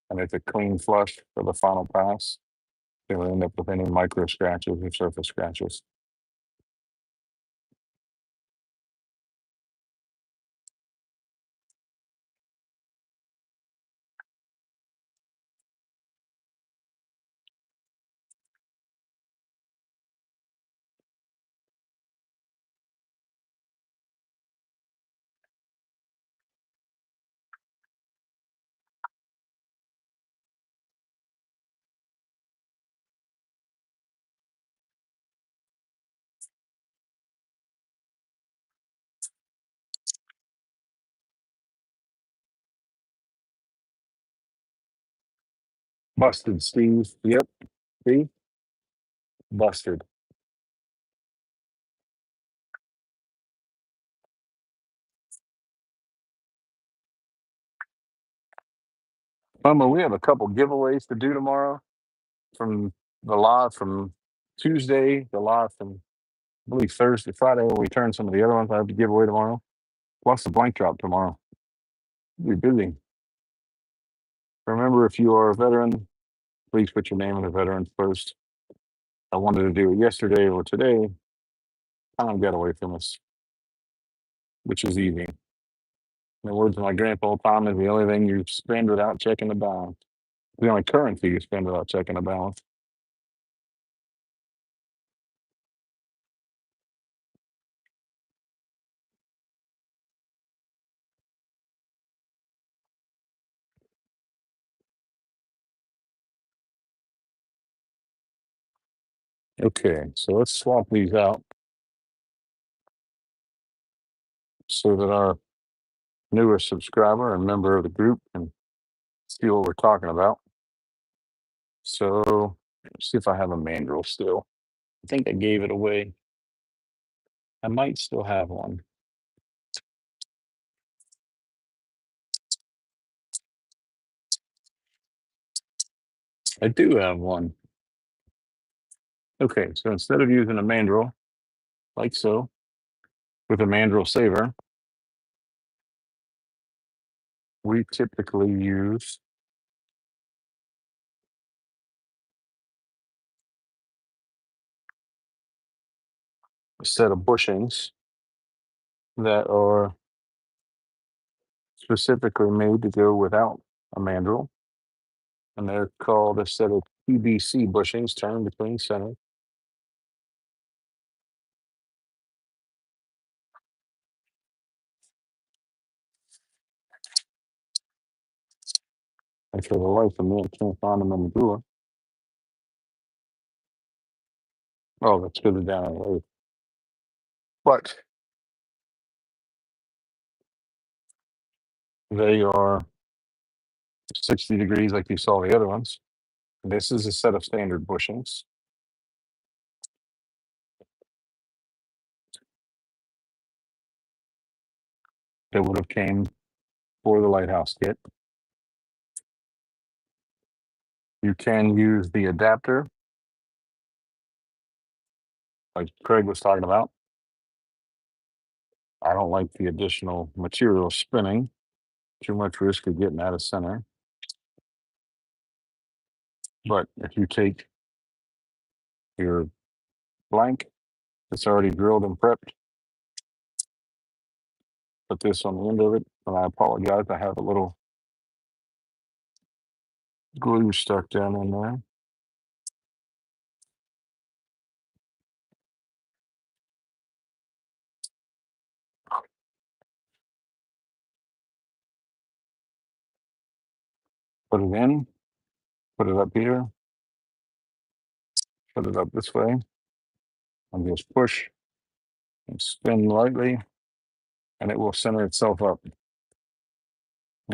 and it's a clean flush for the final pass. They will end up with any micro scratches or surface scratches. Busted, Steve. Yep. See? Busted. Mama, we have a couple giveaways to do tomorrow from the live from Tuesday, the live from I believe Thursday, Friday, when we turn some of the other ones I have to give away tomorrow. Plus the blank drop tomorrow. We'll be busy. Remember, if you are a veteran, please put your name in the veterans first. I wanted to do it yesterday or today. Time got away from us, which is easy. In the words of my grandpa, time is the only thing you spend without checking the balance. The only currency you spend without checking the balance. Okay, so let's swap these out so that our newest subscriber and member of the group can see what we're talking about. So let's see if I have a mandrel still. I think I gave it away. I might still have one. I do have one. Okay, so instead of using a mandrel, like so, with a mandrel saver, we typically use a set of bushings that are specifically made to go without a mandrel. And they're called a set of PBC bushings, turned between center. And for the life of me, I can't find them in the drawer. Oh, that's good down the way. But they are 60 degrees like you saw the other ones. This is a set of standard bushings. That would have came for the lighthouse kit. You can use the adapter, like Craig was talking about. I don't like the additional material spinning. Too much risk of getting out of center. But if you take your blank that's already drilled and prepped, put this on the end of it, and I apologize, I have a little glue stuck down in there. Put it in, put it up here, put it up this way, and just push and spin lightly, and it will center itself up.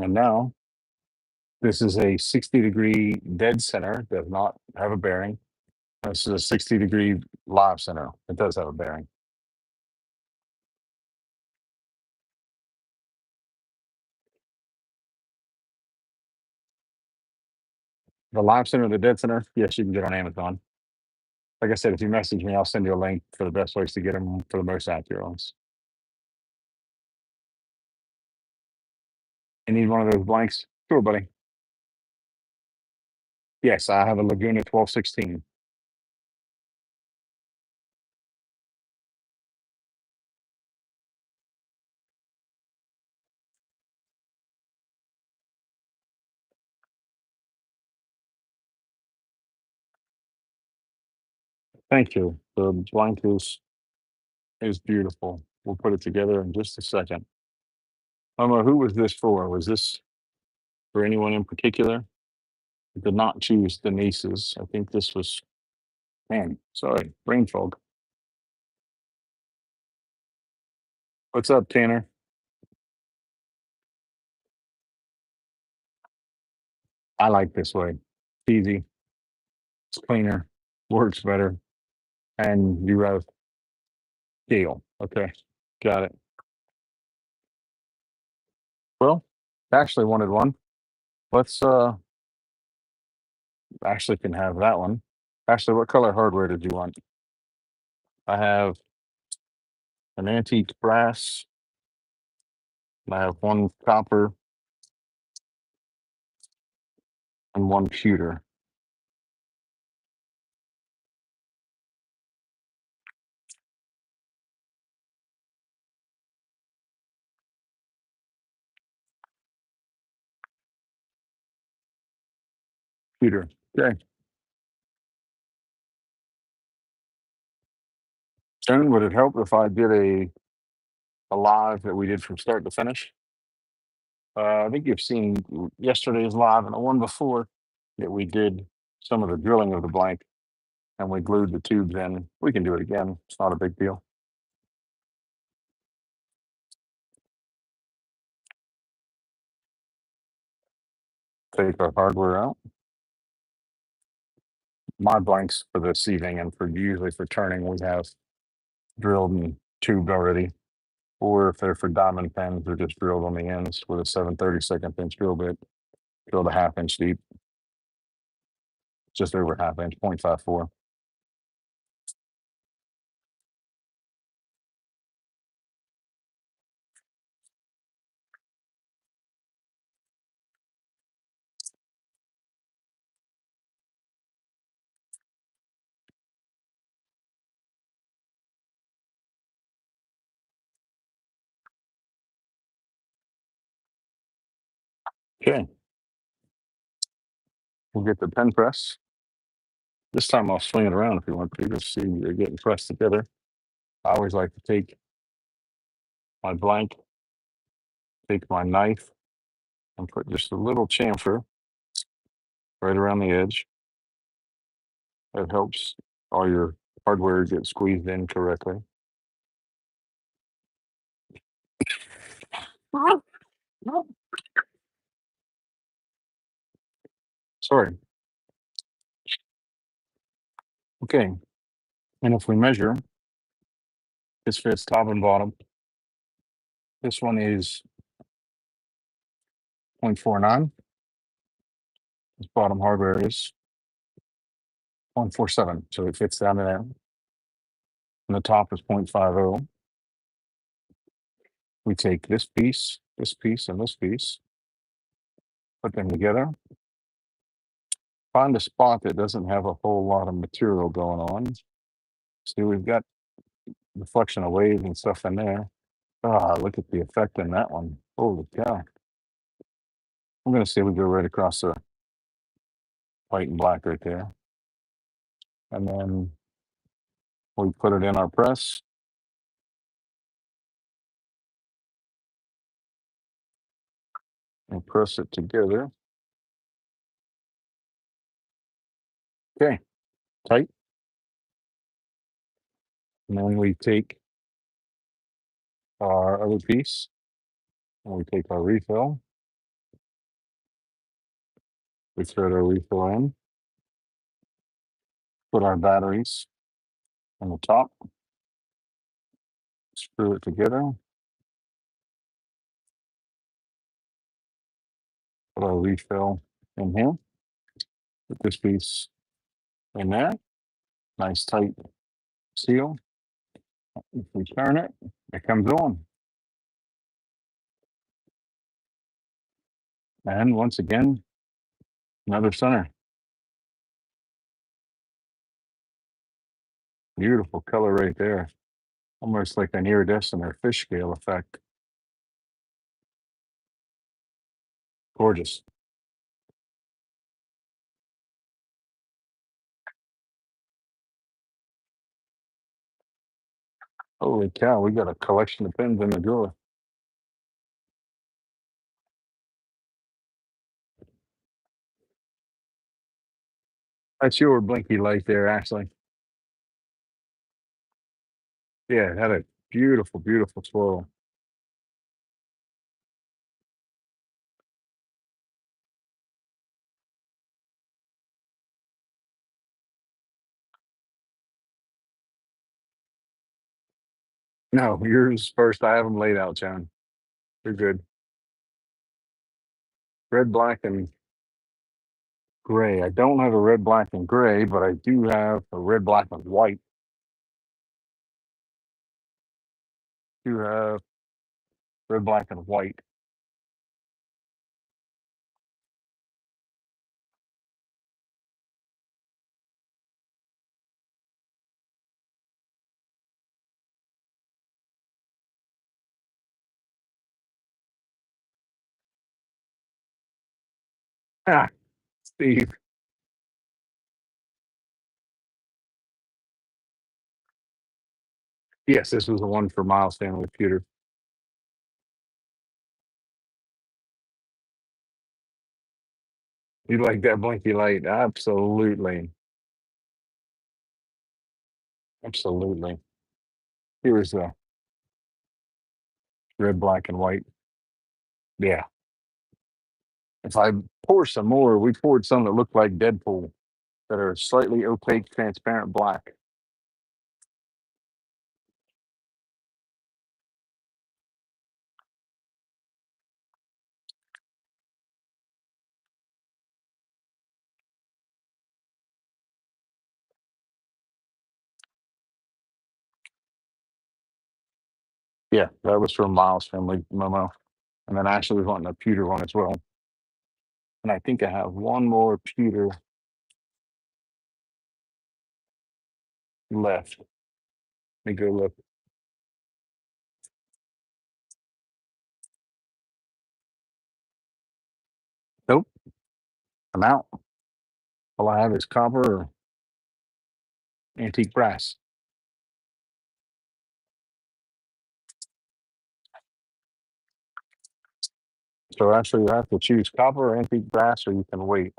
And now, this is a 60-degree dead center, does not have a bearing. This is a 60-degree live center. It does have a bearing. The live center, the dead center, yes, you can get on Amazon. Like I said, if you message me, I'll send you a link for the best ways to get them for the most accurate ones. You need one of those blanks? Sure, buddy. Yes, I have a Laguna 1216. Thank you. The blank is beautiful. We'll put it together in just a second. Who was this for? Was this for anyone in particular? I did not choose the nieces. I think this was, man, sorry, brain fog. What's up, Tanner? I like this way. It's easy. It's cleaner. Works better. And you wrote deal. Okay. Got it. Well, Ashley wanted one. Let's Ashley can have that one. Ashley, what color hardware did you want? I have an antique brass. I have one copper and one pewter. Pewter. Okay. Jen, would it help if I did a live that we did from start to finish? I think you've seen yesterday's live and the one before that we did some of the drilling of the blank and we glued the tubes in. We can do it again. It's not a big deal. Take our hardware out. My blanks for this evening and for usually for turning, we have drilled and tubed already. Or if they're for diamond pens, they're just drilled on the ends with a 7/32 inch drill bit, drilled a ½ inch deep, just over ½ inch, 0.54. Okay. We'll get the pen press. This time I'll swing it around if you want to just see they're getting pressed together. I always like to take my blank, take my knife, and put just a little chamfer right around the edge. That helps all your hardware get squeezed in correctly. Sorry. Okay. And if we measure, this fits top and bottom. This one is 0.49. This bottom hardware is 0.47. So it fits down to there. And the top is 0.50. We take this piece, and this piece, put them together. Find a spot that doesn't have a whole lot of material going on. See, we've got reflection of waves and stuff in there. Ah, look at the effect in that one. Holy cow. I'm going to say we go right across the white and black right there. And then we put it in our press. And press it together. Okay, tight. And then we take our other piece and we take our refill. We thread our refill in. Put our batteries on the top. Screw it together. Put our refill in here. Put this piece in there. Nice tight seal. If we turn it, it comes on. And once again, another center. Beautiful color right there. Almost like an iridescent or fish scale effect. Gorgeous. Holy cow, we got a collection of pins in the drawer. That's your blinky light there, Ashley. Yeah, it had a beautiful, beautiful swirl. No, yours first. I have them laid out, John. You're good. Red, black, and gray. I don't have a red, black, and gray, but I do have a red, black, and white. Do have red, black, and white. Ah, Steve. Yes, this was the one for Miles Stanley Pewter. You like that blinky light? Absolutely. Absolutely. Here's the red, black, and white. Yeah. If I pour some more, we poured some that look like Deadpool that are slightly opaque, transparent black. Yeah, that was from Miles Family Memo. And then actually was wanting a pewter one as well. And I think I have one more pewter left. Let me go look. Nope, I'm out. All I have is copper or antique brass. So actually, you have to choose copper or antique brass, or you can wait.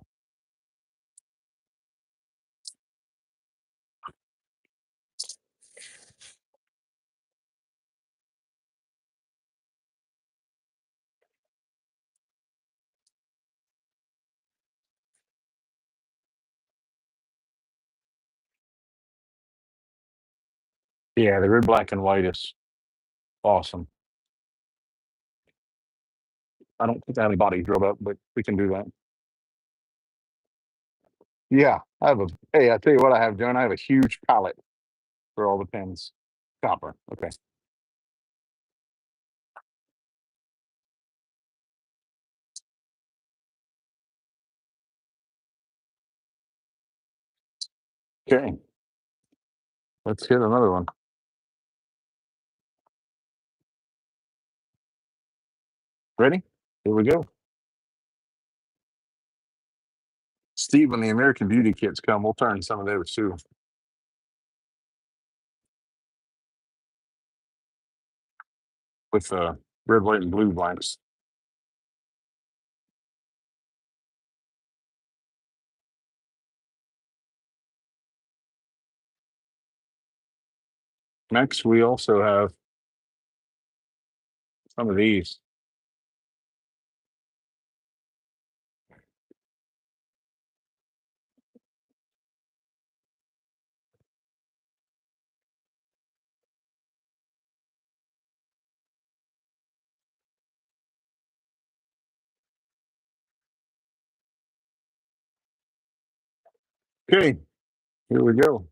Yeah, the red, black, and white is awesome. I don't think I have any body drilled up, but we can do that. Yeah, I have a. Hey, I tell you what, I have, John. I have a huge palette for all the pins. Copper. Okay. Okay. Let's hit another one. Ready? Here we go. Steve, when the American Beauty kits come, we'll turn some of those too. With red, white, and blue blanks. Next, we also have some of these. Okay, here we go.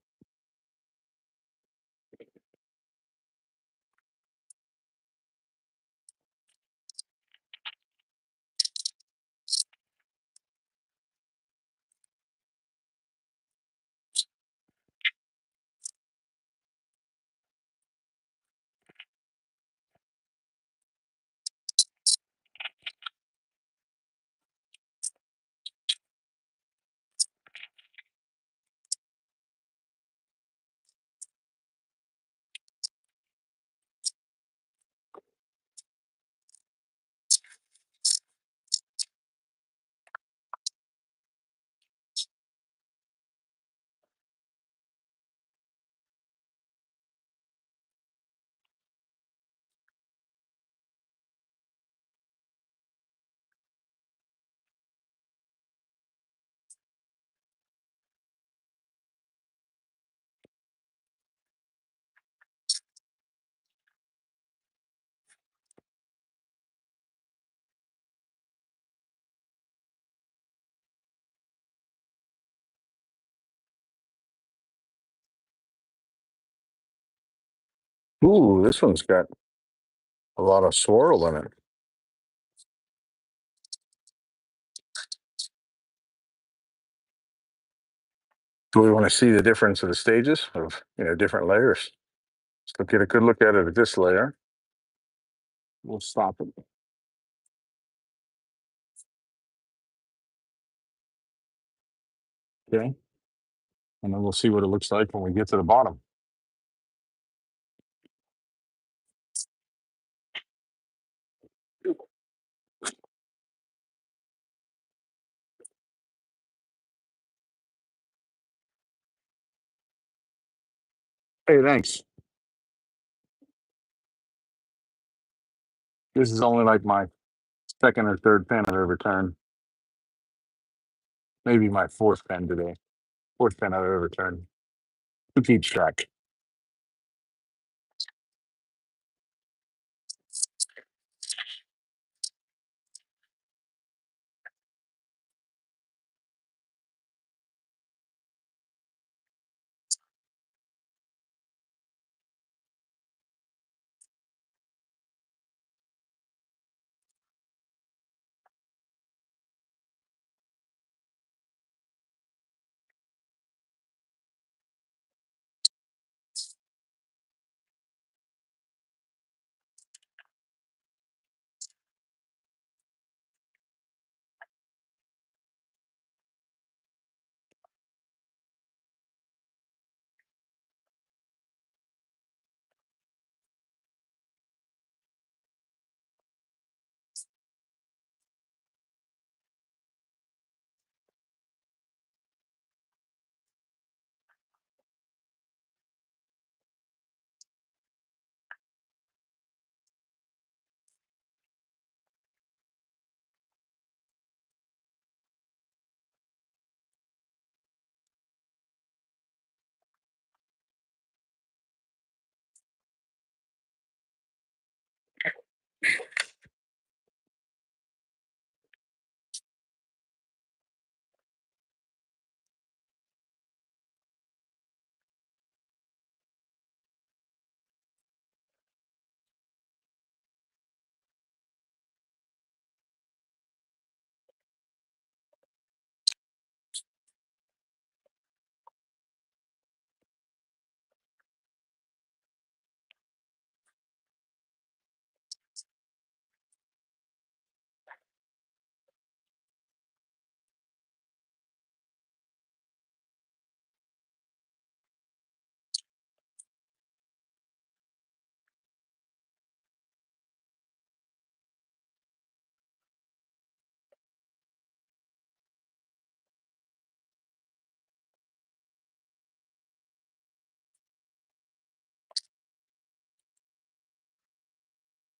Ooh, this one's got a lot of swirl in it. Do we want to see the difference of the stages of different layers? Let's get a good look at it at this layer. We'll stop it. Okay. And then we'll see what it looks like when we get to the bottom. Hey, thanks. This is only like my second or third pen I've ever turned. Maybe my fourth pen today. Fourth pen I've ever turned. Who keeps track?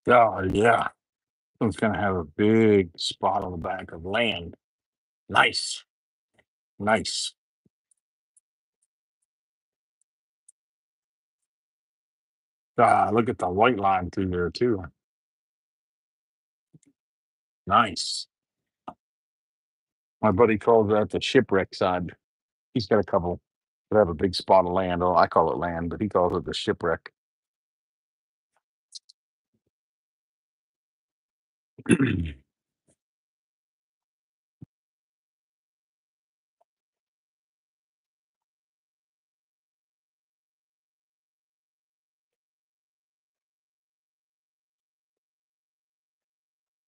Oh yeah. It's gonna have a big spot on the back of land. Nice. Nice. Ah, look at the white line through there too. Nice. My buddy calls that the shipwreck side. He's got a couple that have a big spot of land. Oh, I call it land, but he calls it the shipwreck.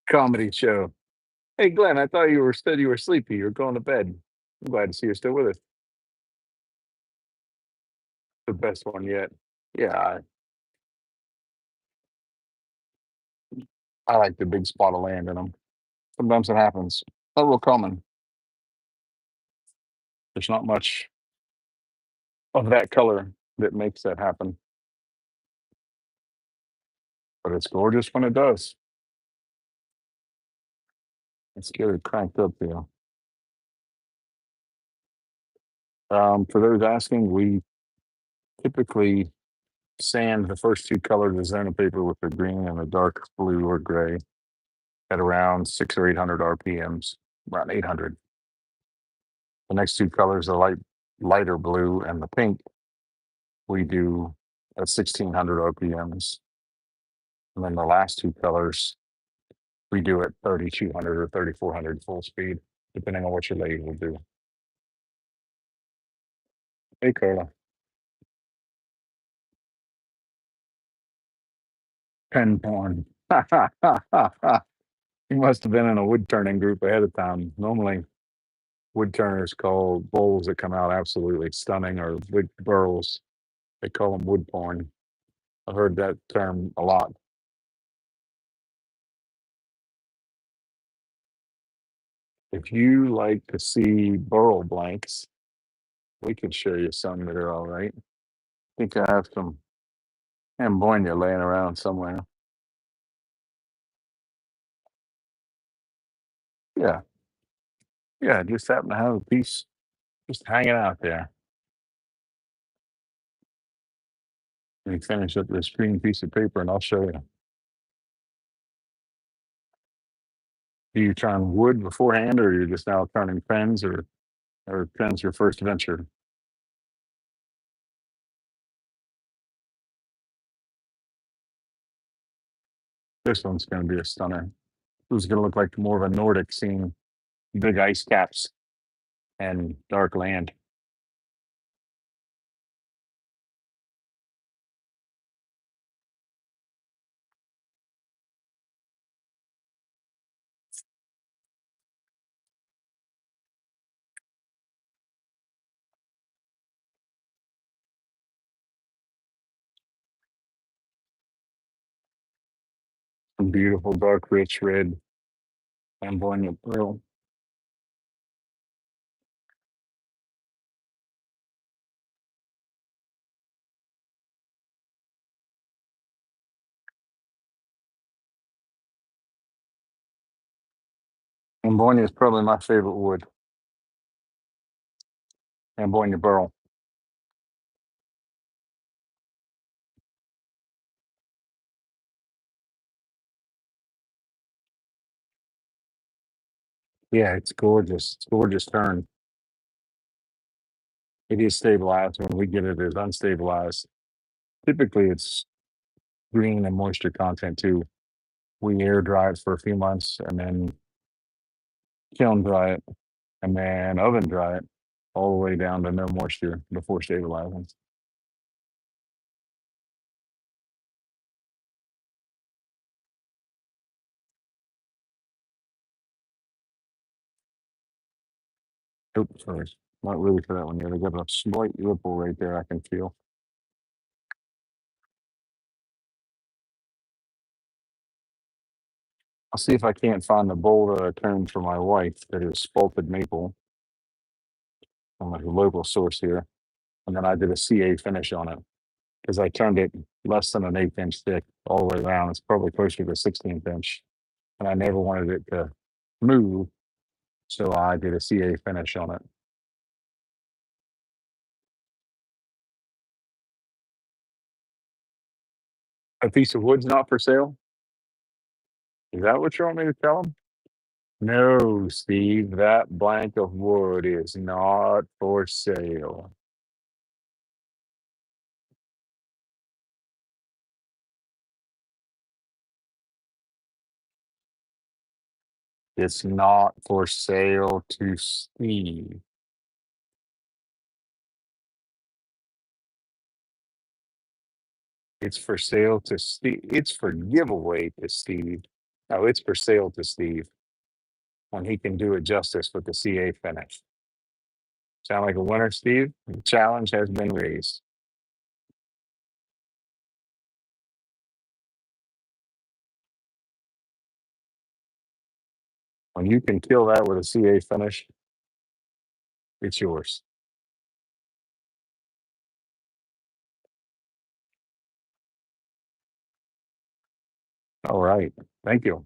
Comedy show. Hey Glenn, I thought you were sleepy. You were going to bed. I'm glad to see you're still with us. The best one yet. Yeah, I like the big spot of land in them. Sometimes it happens. Not real common. There's not much of that color that makes that happen, but it's gorgeous when it does. Let's get it cranked up here. For those asking, we typically sand the first two colors of zona paper with a green and a dark blue or gray at around 600 or 800 RPMs, around 800. The next two colors, the lighter blue and the pink, we do at 1600 RPMs. And then the last two colors we do at 3200 or 3400 full speed, depending on what your lathe will do. Hey, Carla. Pen porn. You must have been in a wood turning group ahead of time. Normally, wood turners call bowls that come out absolutely stunning or big burls. They call them wood porn. I've heard that term a lot. If you like to see burl blanks, we can show you some that are all right. I think I have some ambonia laying around somewhere. Yeah, yeah, just happen to have a piece just hanging out there. Let me finish up this green piece of paper and I'll show you. Do you turn wood beforehand or you're just now turning pens or pens your first venture? This one's going to be a stunner. This is going to look like more of a Nordic scene, big ice caps and dark land. Some beautiful dark rich red ambonia pearl. Ambonia is probably my favorite wood. Ambonia burl. Yeah, it's gorgeous. It's gorgeous turn. It is stabilized. When we get it as unstabilized, typically it's green and moisture content too. We air dry it for a few months and then kiln dry it and then oven dry it all the way down to no moisture before stabilizing. Oops, sorry. Not really for that one yet. I got a slight ripple right there I can feel. I'll see if I can't find the bowl that I turned for my wife that is spalted maple from a local source here. And then I did a CA finish on it because I turned it less than an 1/8 inch thick all the way around. It's probably closer to 16th inch. And I never wanted it to move. So I did a CA finish on it. A piece of wood's not for sale? Is that what you want me to tell them? No, Steve, that blank of wood is not for sale. It's not for sale to Steve. It's for sale to Steve. It's for giveaway to Steve. No, it's for sale to Steve when he can do it justice with the CA finish. Sound like a winner, Steve? The challenge has been raised. When you can kill that with a CA finish, it's yours. All right. Thank you.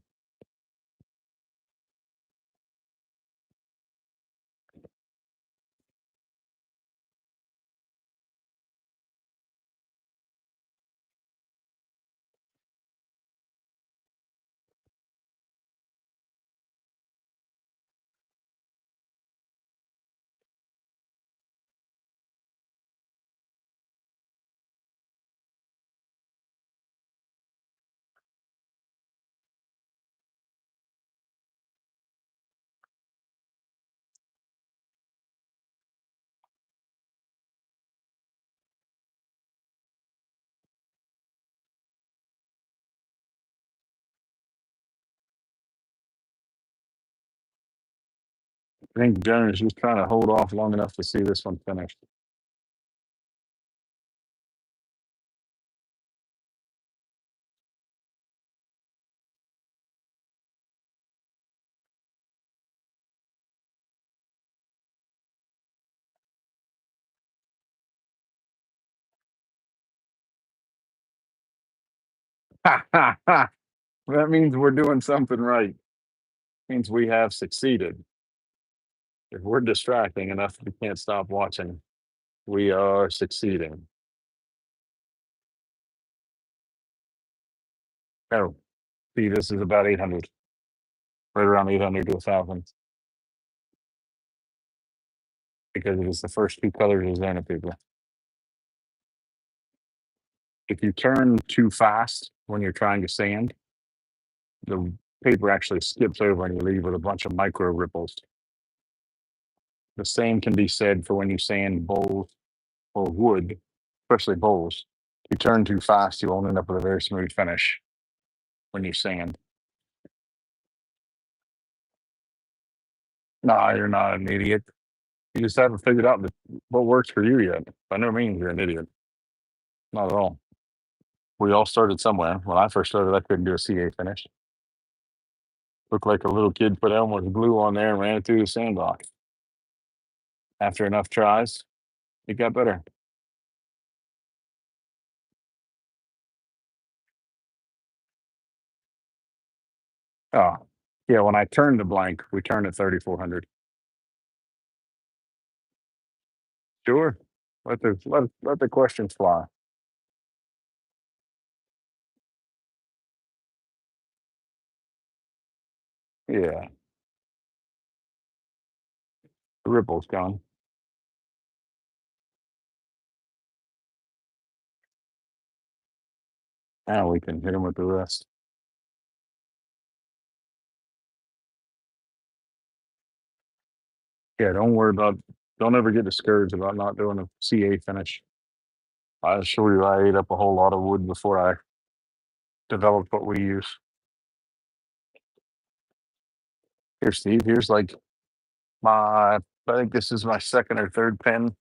I think Jenner's just trying to hold off long enough to see this one finished. That means we're doing something right. Means we have succeeded. If we're distracting enough, we can't stop watching. We are succeeding. Oh, see, this is about 800, right around 800 to 1,000, because it is the first two colors of Xana paper. If you turn too fast when you're trying to sand, the paper actually skips over and you leave with a bunch of micro ripples. The same can be said for when you sand bowls or wood, especially bowls. If you turn too fast, you won't end up with a very smooth finish when you sand. No, you're not an idiot. You just haven't figured out what works for you yet. By no means, you're an idiot. Not at all. We all started somewhere. When I first started, I couldn't do a CA finish. Looked like a little kid put Elmer's glue on there and ran it through the sandbox. After enough tries, it got better. Oh, yeah. When I turned the blank, we turned at 3,400. Sure. Let the questions fly. Yeah. The ripple's gone. Now we can hit them with the rest. Yeah, don't ever get discouraged about not doing a CA finish. I assure you, I ate up a whole lot of wood before I developed what we use. Here, Steve, here's like I think this is my second or third pen.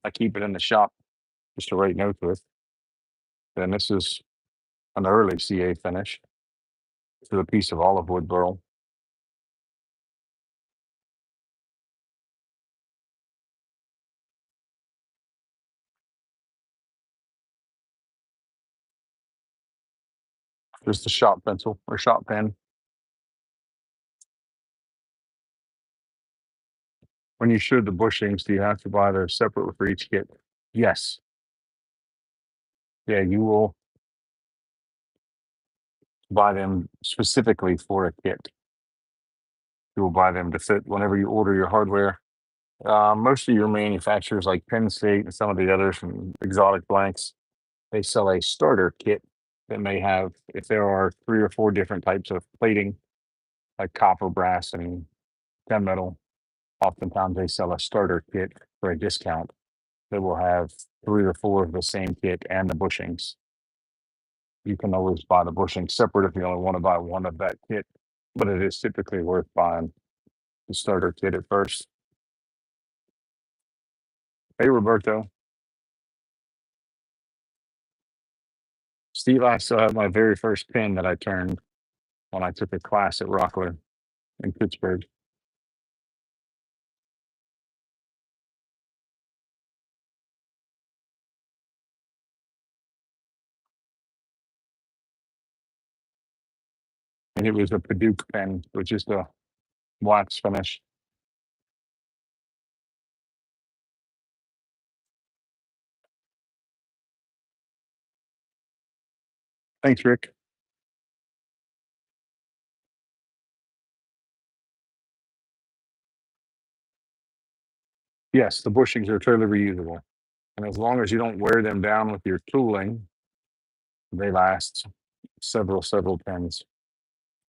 I keep it in the shop just to write notes with. And this is an early CA finish to a piece of olive wood burl. Just a shop pencil or shop pen. When you shoot the bushings, do you have to buy those separate for each kit? Yes. Yeah, you will buy them specifically for a kit. You will buy them to fit whenever you order your hardware. Most of your manufacturers, like Penn State and some of the others from Exotic Blanks, they sell a starter kit that may have, if there are 3 or 4 different types of plating, like copper, brass, and gunmetal, oftentimes they sell a starter kit for a discount that will have 3 or 4 of the same kit and the bushings. You can always buy the bushings separate if you only want to buy one of that kit, but it is typically worth buying the starter kit at first. Hey, Roberto. Steve, I still have my very first pen that I turned when I took a class at Rockler in Pittsburgh. And it was a Paduke pen, which is the wax finish. Thanks, Rick. Yes, the bushings are totally reusable. And as long as you don't wear them down with your tooling, they last several pens.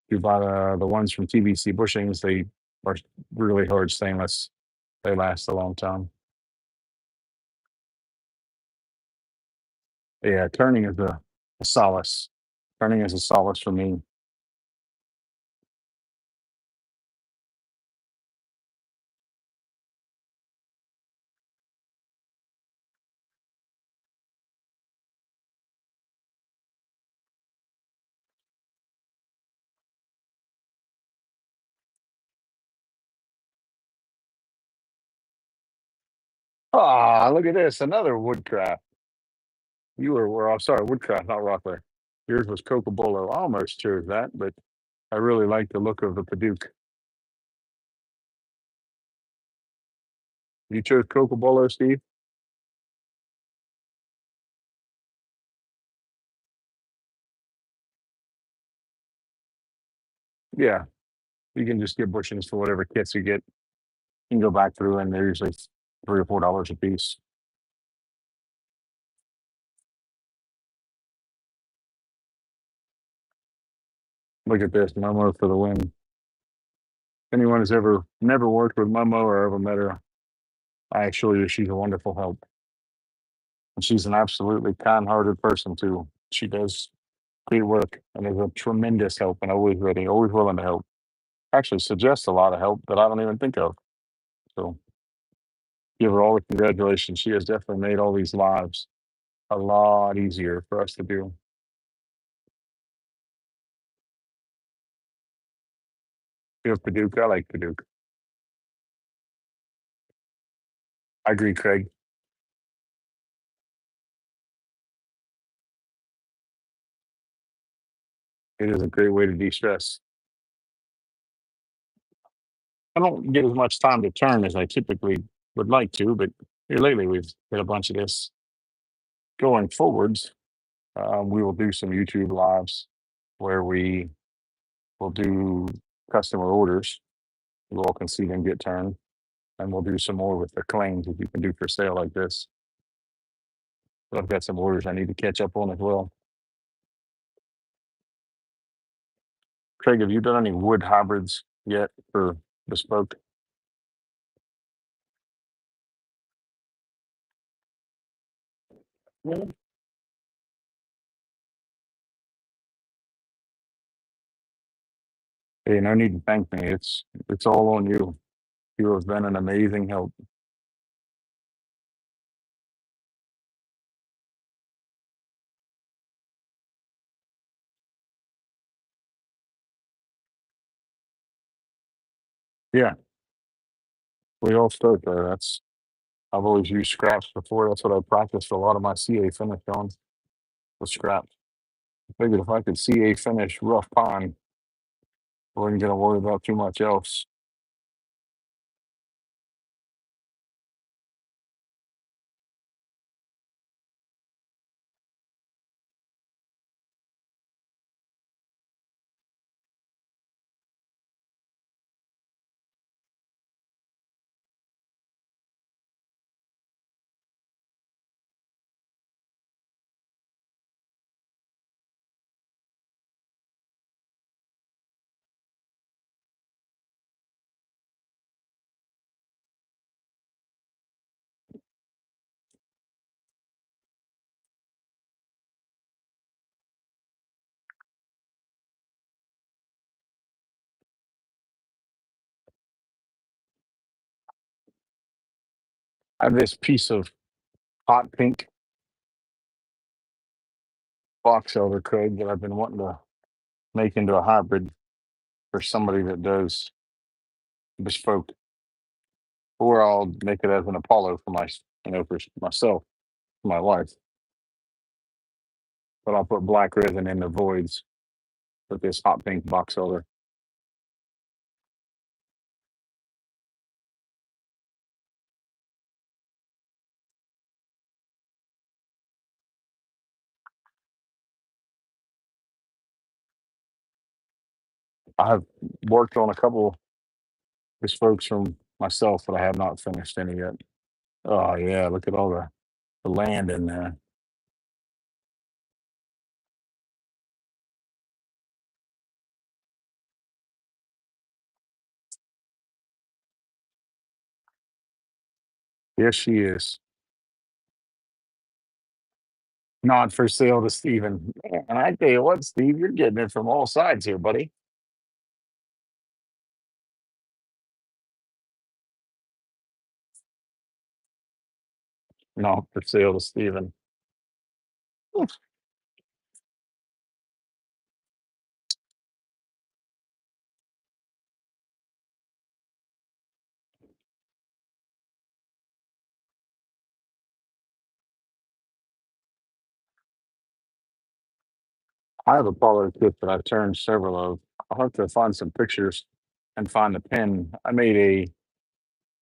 If you buy the ones from TBC bushings, they are really hard stainless. They last a long time. Yeah, turning is a solace. Turning is a solace for me. Ah, look at this, another woodcraft. You were I'm sorry, woodcraft, not rockler. Yours was Cocobolo. I almost chose that, but I really like the look of the Paduke. You chose Cocobolo, Steve? Yeah. You can just get bushings for whatever kits you get. You can go back through and they're usually $3 or $4 a piece. Look at this, Momo for the win. Anyone who's ever never worked with Momo or ever met her, I assure you she's a wonderful help. And she's an absolutely kind-hearted person too. She does great work and is a tremendous help and always ready, always willing to help. Actually suggests a lot of help that I don't even think of. So give her all the congratulations. She has definitely made all these lives a lot easier for us to do. You have Paducah, I like Paducah. I agree, Craig. It is a great way to de-stress. I don't get as much time to turn as I typically would like to, but here lately we've hit a bunch of this. Going forwards, we will do some YouTube lives where we will do customer orders. You all can see them get turned, and we'll do some more with the claims that you can do for sale like this. But I've got some orders I need to catch up on as well. Craig, have you done any wood hybrids yet for bespoke? Yeah. Hey, no need to thank me. It's all on you. You have been an amazing help. Yeah, we all start there. That's I've always used scraps before. That's what I practiced a lot of my CA finish on with scraps. I figured if I could CA finish rough pine, I wasn't gonna worry about too much else. I have this piece of hot pink box elder Craig that I've been wanting to make into a hybrid for somebody that does bespoke, or I'll make it as an Apollo for for myself, for my wife. But I'll put black resin in the voids with this hot pink box elder. I've worked on a couple bespokes from myself, but I have not finished any yet. Oh yeah, look at all the land in there. Yes, she is. Not for sale to Steven. And I tell you what, Steve, you're getting it from all sides here, buddy. Not for sale to Steven. I have a polar kit that I've turned several of. I'll have to find some pictures and find the pen. I made a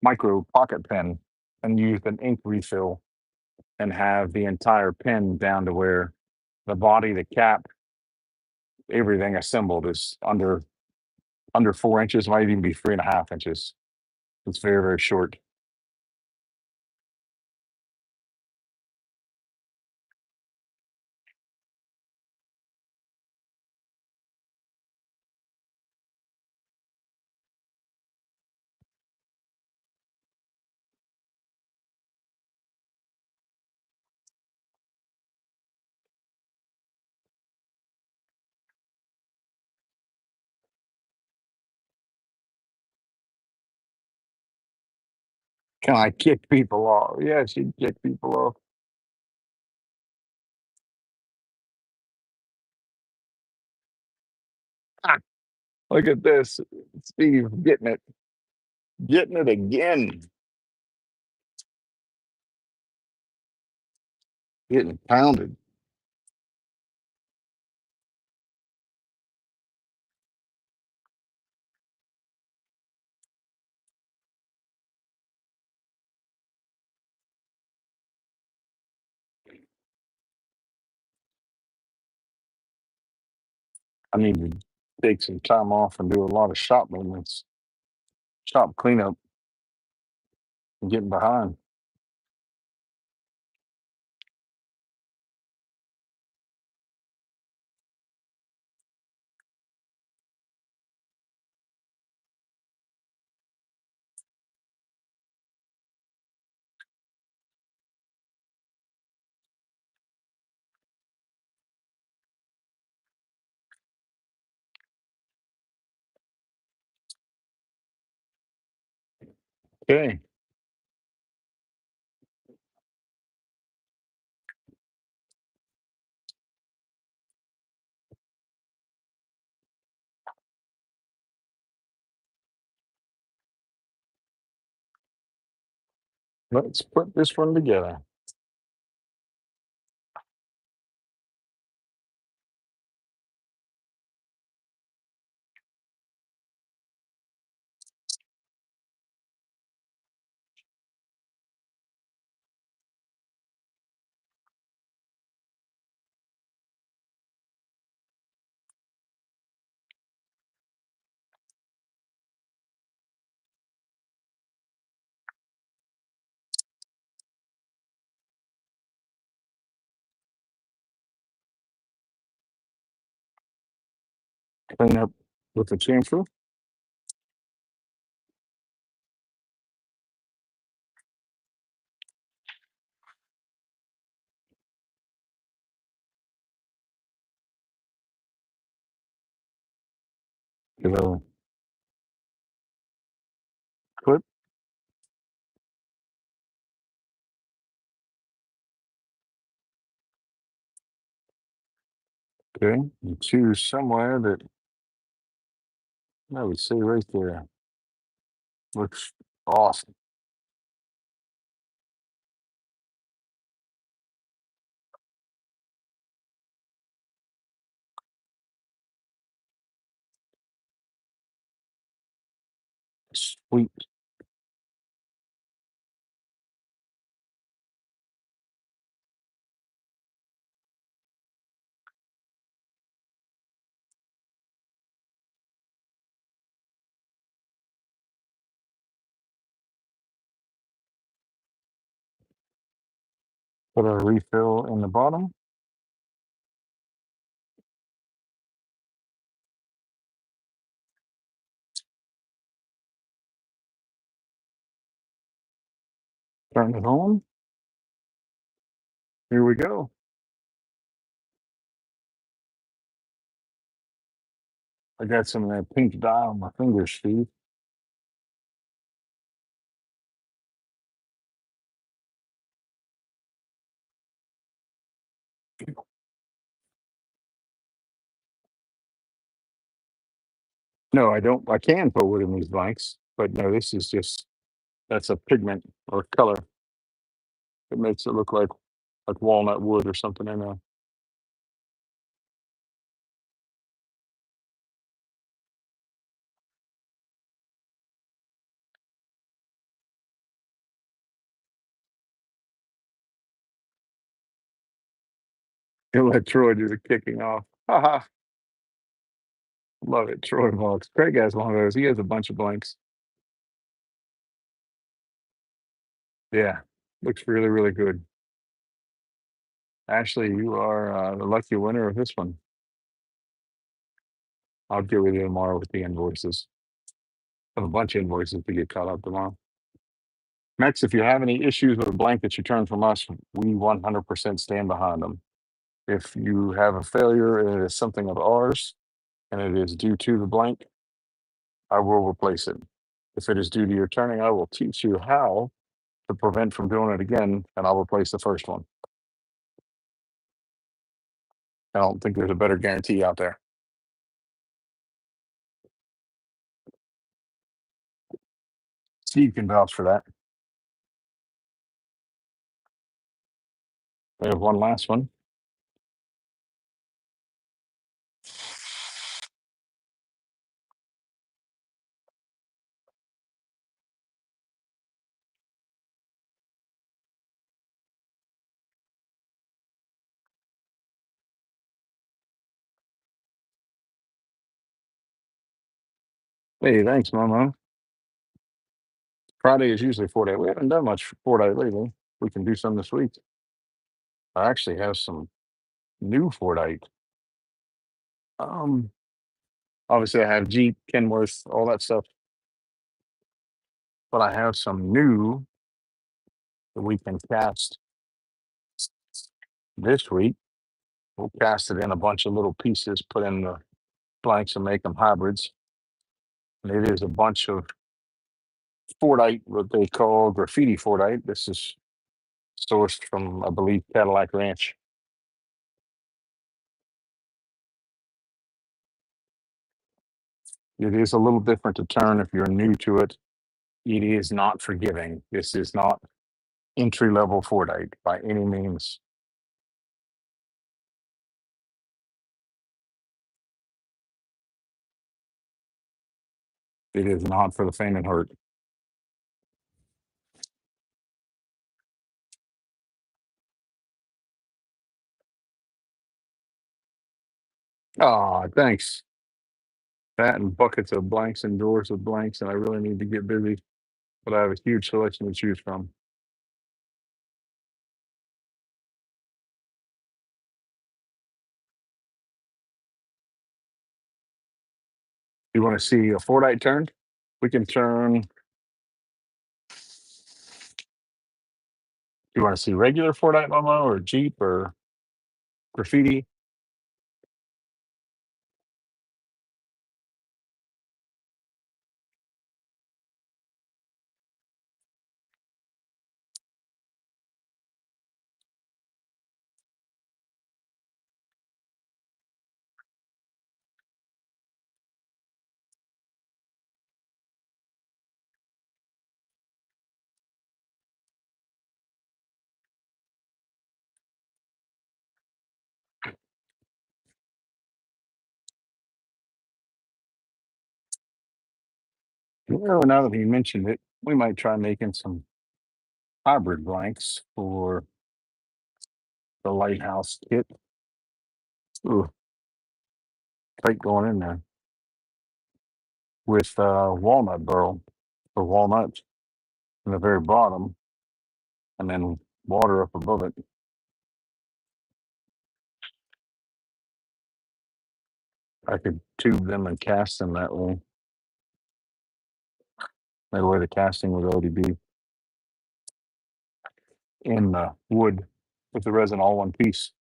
micro pocket pen and used an ink refill and have the entire pen down to where the body, the cap, everything assembled is under 4 inches, might even be 3.5 inches. It's very, very short. Can I kick people off? Yeah, she kick people off. Ah, look at this. Steve getting it. Getting it again. Getting pounded. I need to take some time off and do a lot of shop movements, shop cleanup, and getting behind. Okay. Let's put this one together. Clean up with the chamfer. Give it a clip. Okay. And choose somewhere that I would say right there. Looks awesome. Sweet. Put a refill in the bottom. Turn it on. Here we go. I got some of that pink dye on my fingers, Steve. No, I don't. I can put wood in these blanks, but no, this is just that's a pigment or color. It makes it look like walnut wood or something in there. He'll let Troy do the kicking off. Haha. Love it. Troy Marks. Craig has one of those. He has a bunch of blanks. Yeah. Looks really, really good. Ashley, you are the lucky winner of this one. I'll get with you tomorrow with the invoices. I have a bunch of invoices to get caught up tomorrow. Next, if you have any issues with a blank that you turn from us, we 100% stand behind them. If you have a failure and it is something of ours and it is due to the blank, I will replace it. If it is due to your turning, I will teach you how to prevent from doing it again, and I'll replace the first one. I don't think there's a better guarantee out there. Steve can vouch for that. We have one last one. Hey, thanks, Momo. Friday is usually 4 day. We haven't done much 4 day lately. We can do some this week. I actually have some new 4 day. Um, Obviously, I have Jeep, Kenworth, all that stuff, but I have some new that we can cast this week. We'll cast it in a bunch of little pieces, put in the blanks, and make them hybrids. And it is a bunch of 4 day, what they call graffiti 4 day. This is sourced from, I believe, Cadillac Ranch. It is a little different to turn if you're new to it. It is not forgiving. This is not entry level 4 day by any means. It is not for the faint and hurt. Ah, thanks. That and buckets of blanks and drawers of blanks, and I really need to get busy, but I have a huge selection to choose from. You want to see a 4 day turn? We can turn. You want to see regular 4 day Momo or Jeep or graffiti? Well, now that you mentioned it, we might try making some hybrid blanks for the lighthouse kit. Ooh, tight going in there with walnut burl for walnuts in the very bottom, and then water up above it. I could tube them and cast them that way. That way, the casting would already be in the wood with the resin all one piece.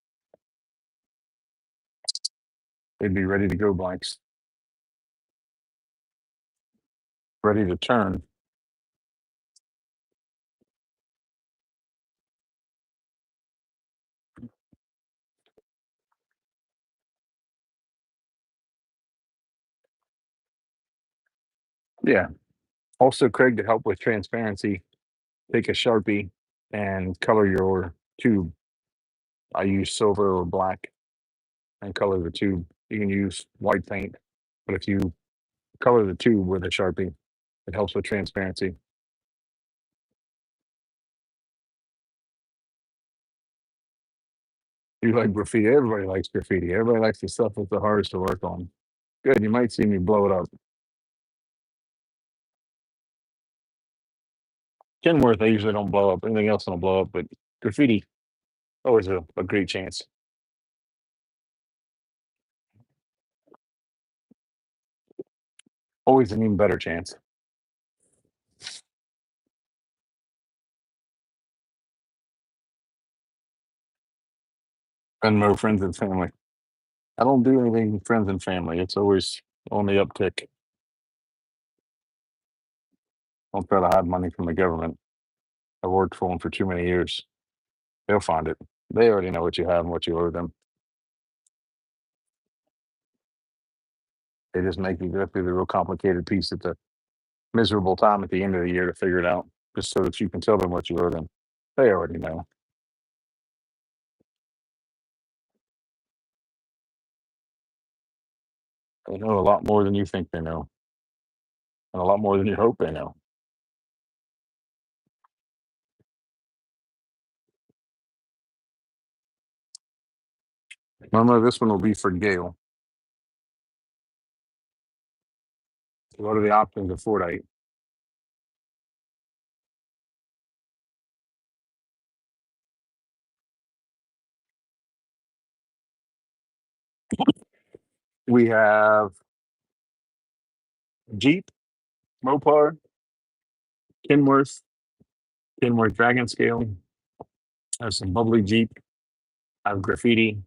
They'd be ready to go blanks, ready to turn. Yeah. Also, Craig, to help with transparency, take a Sharpie and color your tube. I use silver or black and color the tube. You can use white paint, but if you color the tube with a Sharpie, it helps with transparency. You like graffiti. Everybody likes graffiti. Everybody likes the stuff that's the hardest to work on. Good. You might see me blow it up. Kenworth, I usually don't blow up. Anything else, I don't blow up. But graffiti, always a great chance. Always an even better chance. And more friends and family. I don't do anything with friends and family. It's always on the uptick. Don't try to hide money from the government. I worked for them for too many years. They'll find it. They already know what you have and what you owe them. They just make you go through the real complicated piece at the miserable time at the end of the year to figure it out, just so that you can tell them what you owe them. They already know. They know a lot more than you think they know, and a lot more than you hope they know. Normally, this one will be for Gail. What are the options of Fordite? We have Jeep, Mopar, Kenworth, Kenworth Dragon Scale. I have some bubbly Jeep. I have graffiti.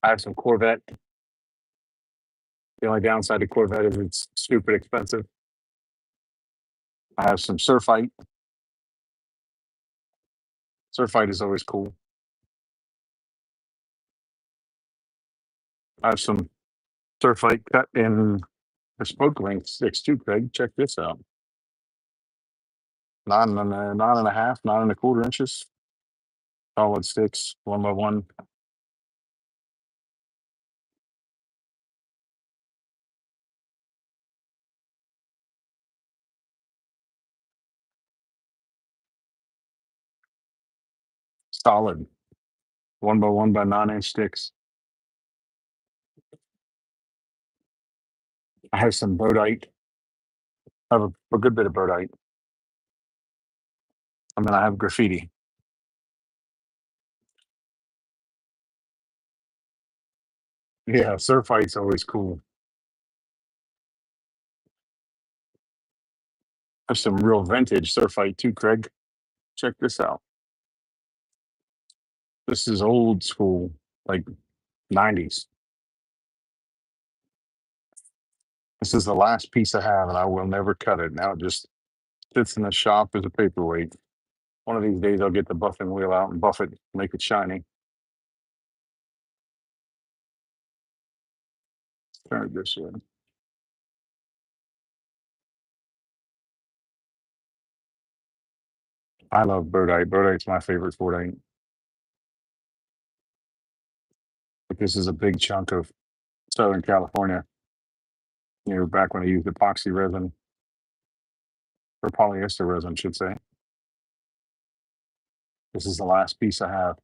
I have some Corvette. The only downside to Corvette is it's stupid expensive. I have some Surfite. Surfite is always cool. I have some Surfite cut in the spoke length sticks too, Craig. Check this out. 9.5, 9.25 inches. Solid sticks, 1x1. Solid. 1x1 by 9 inch sticks. I have some Bodite. I have a good bit of Bodite. I mean, I have graffiti. Yeah, Surfite's always cool. I have some real vintage Surfite too, Craig. Check this out. This is old school, like 90s. This is the last piece I have, and I will never cut it. Now it just sits in the shop as a paperweight. One of these days, I'll get the buffing wheel out and buff it, make it shiny. Turn it this way. I love Birdite. Birdite's my favorite Fordite. But this is a big chunk of Southern California. Back when I used epoxy resin or polyester resin, I should say. This is the last piece I have.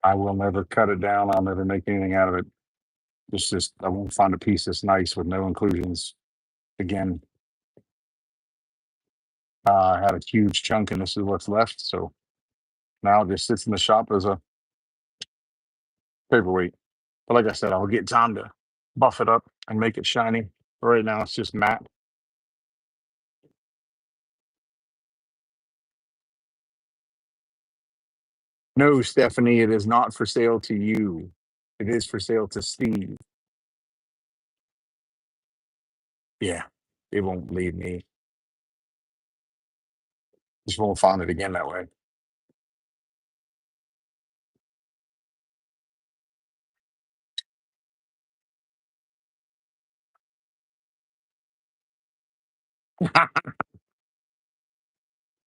I will never cut it down. I'll never make anything out of it. It's just I won't find a piece that's nice with no inclusions. Again, I had a huge chunk, and this is what's left. So now it just sits in the shop as a paperweight. But like I said, I'll get time to buff it up and make it shiny. Right now, it's just matte. No, Stephanie, it is not for sale to you. It is for sale to Steve. Yeah, it won't leave me. Just won't find it again that way.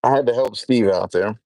I had to help Steve out there.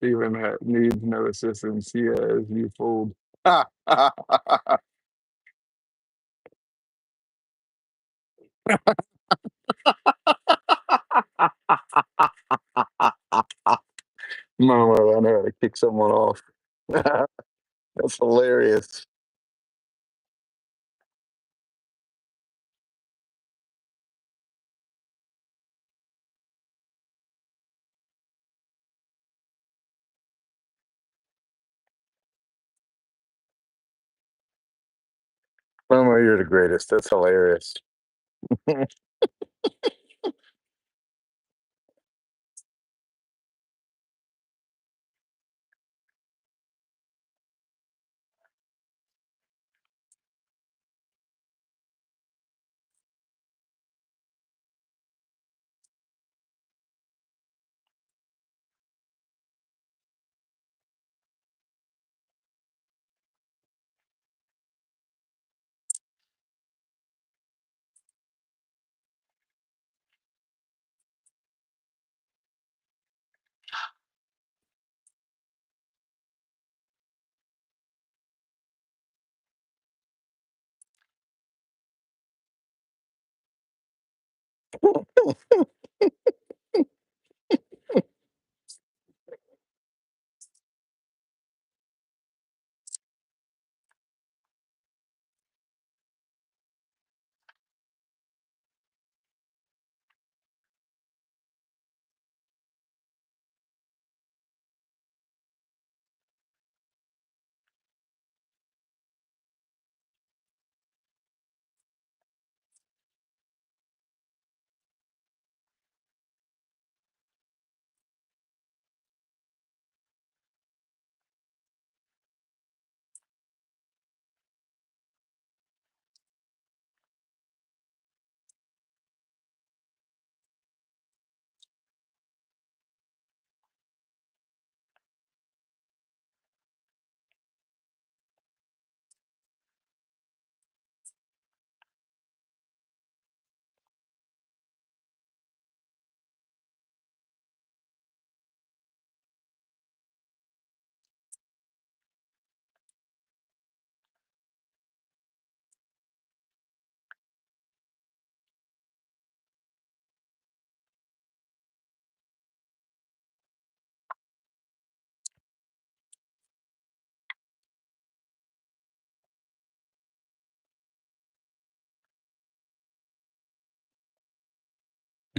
Even that needs no assistance. Yes, you fooled. Mama, I know how to kick someone off. That's hilarious. Mama, you're the greatest. That's hilarious.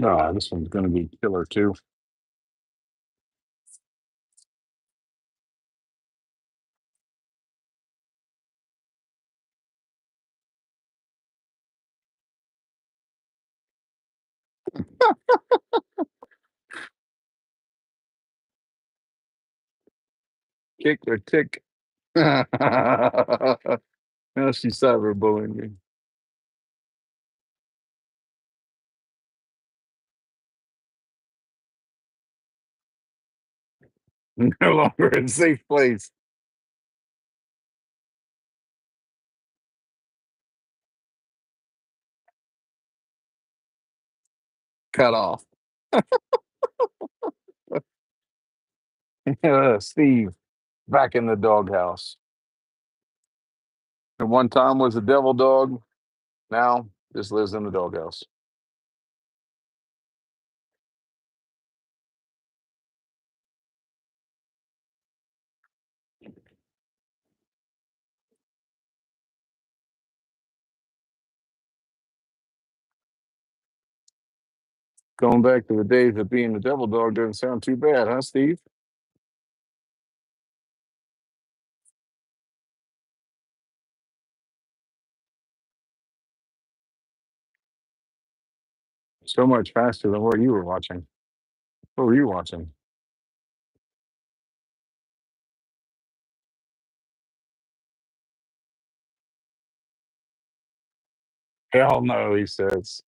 Oh, this one's going to be killer too. Kick or tick. Now she's cyberbullying me. No longer in safe place. Cut off. Steve, back in the doghouse. At one time was a devil dog. Now just lives in the doghouse. Going back to the days of being the devil dog doesn't sound too bad, huh, Steve? So much faster than what you were watching. What were you watching? Hell no, he says.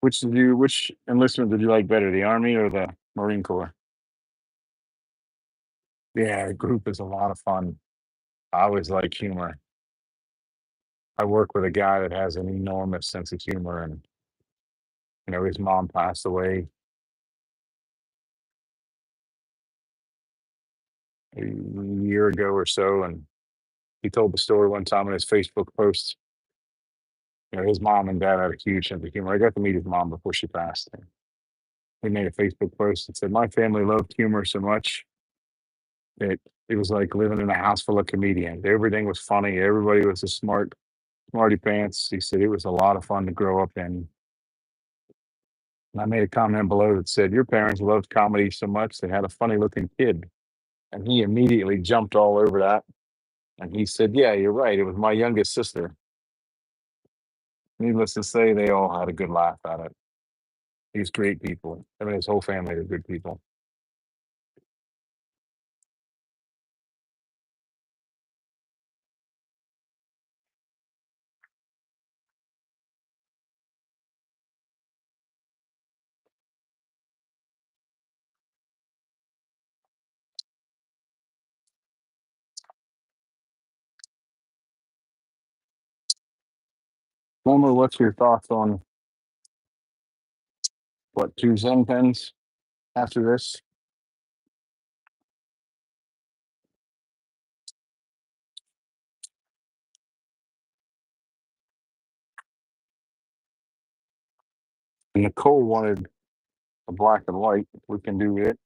Which enlistment did you like better, the Army or the Marine Corps? Yeah, group is a lot of fun. I always like humor. I work with a guy that has an enormous sense of humor, and his mom passed away a year ago or so, and he told the story one time in his Facebook post. His mom and dad had a huge sense of humor. I got to meet his mom before she passed. And he made a Facebook post that said, "My family loved humor so much that it was like living in a house full of comedians. Everything was funny. Everybody was a smarty pants." He said it was a lot of fun to grow up in. And I made a comment below that said, "Your parents loved comedy so much they had a funny looking kid." And he immediately jumped all over that. And he said, "Yeah, you're right. It was my youngest sister." Needless to say, they all had a good laugh at it. He's great people. I mean, his whole family are good people. Wilmer, what's your thoughts on what two Zen pens after this? Nicole wanted a black and white. We can do it.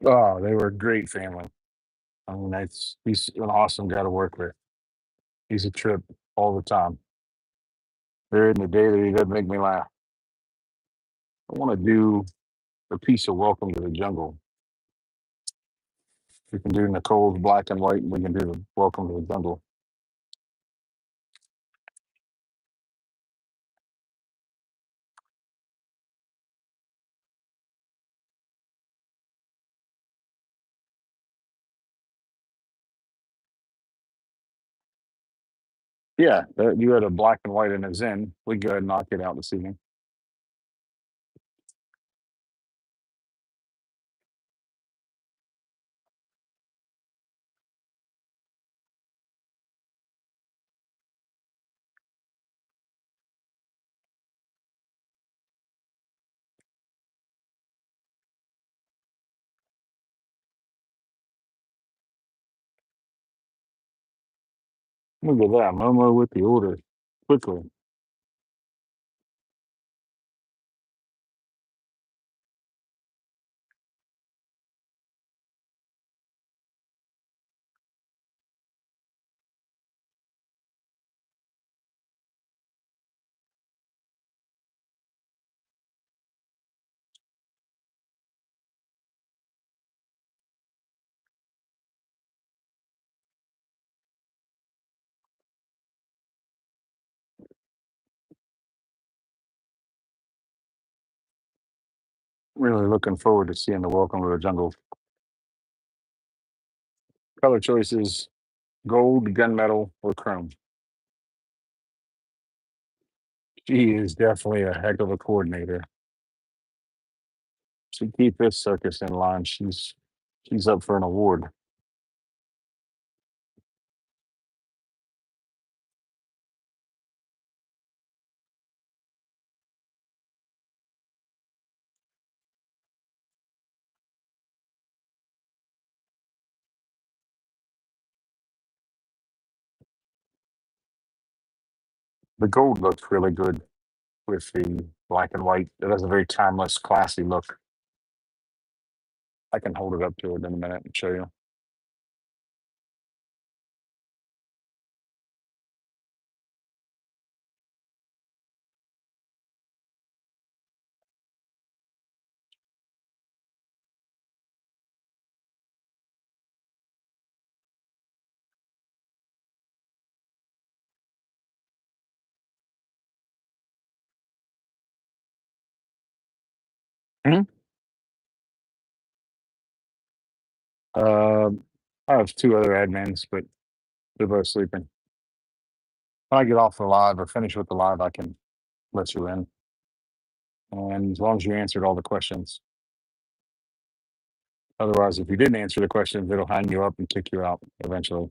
Oh, they were a great family. I mean, he's an awesome guy to work with. He's a trip all the time. There isn't a day that he doesn't make me laugh. I want to do a piece of Welcome to the Jungle. We can do Nicole's black and white, and we can do the Welcome to the Jungle. Yeah, you had a black and white and a Zen. We go ahead and knock it out this evening. Look at that, Momo with the order quickly. Really looking forward to seeing the Welcome to the Jungle. Color choices: gold, gunmetal, or chrome. She is definitely a heck of a coordinator. She keep this circus in line. She's up for an award. The gold looks really good with the black and white. It has a very timeless, classy look. I can hold it up to it in a minute and show you. Mhm. Um, I have two other admins, but They're both sleeping. When I get off the live or finish with the live, I can let you in. And as long as you answered all the questions. Otherwise, if you didn't answer the questions, it'll hang you up and kick you out eventually.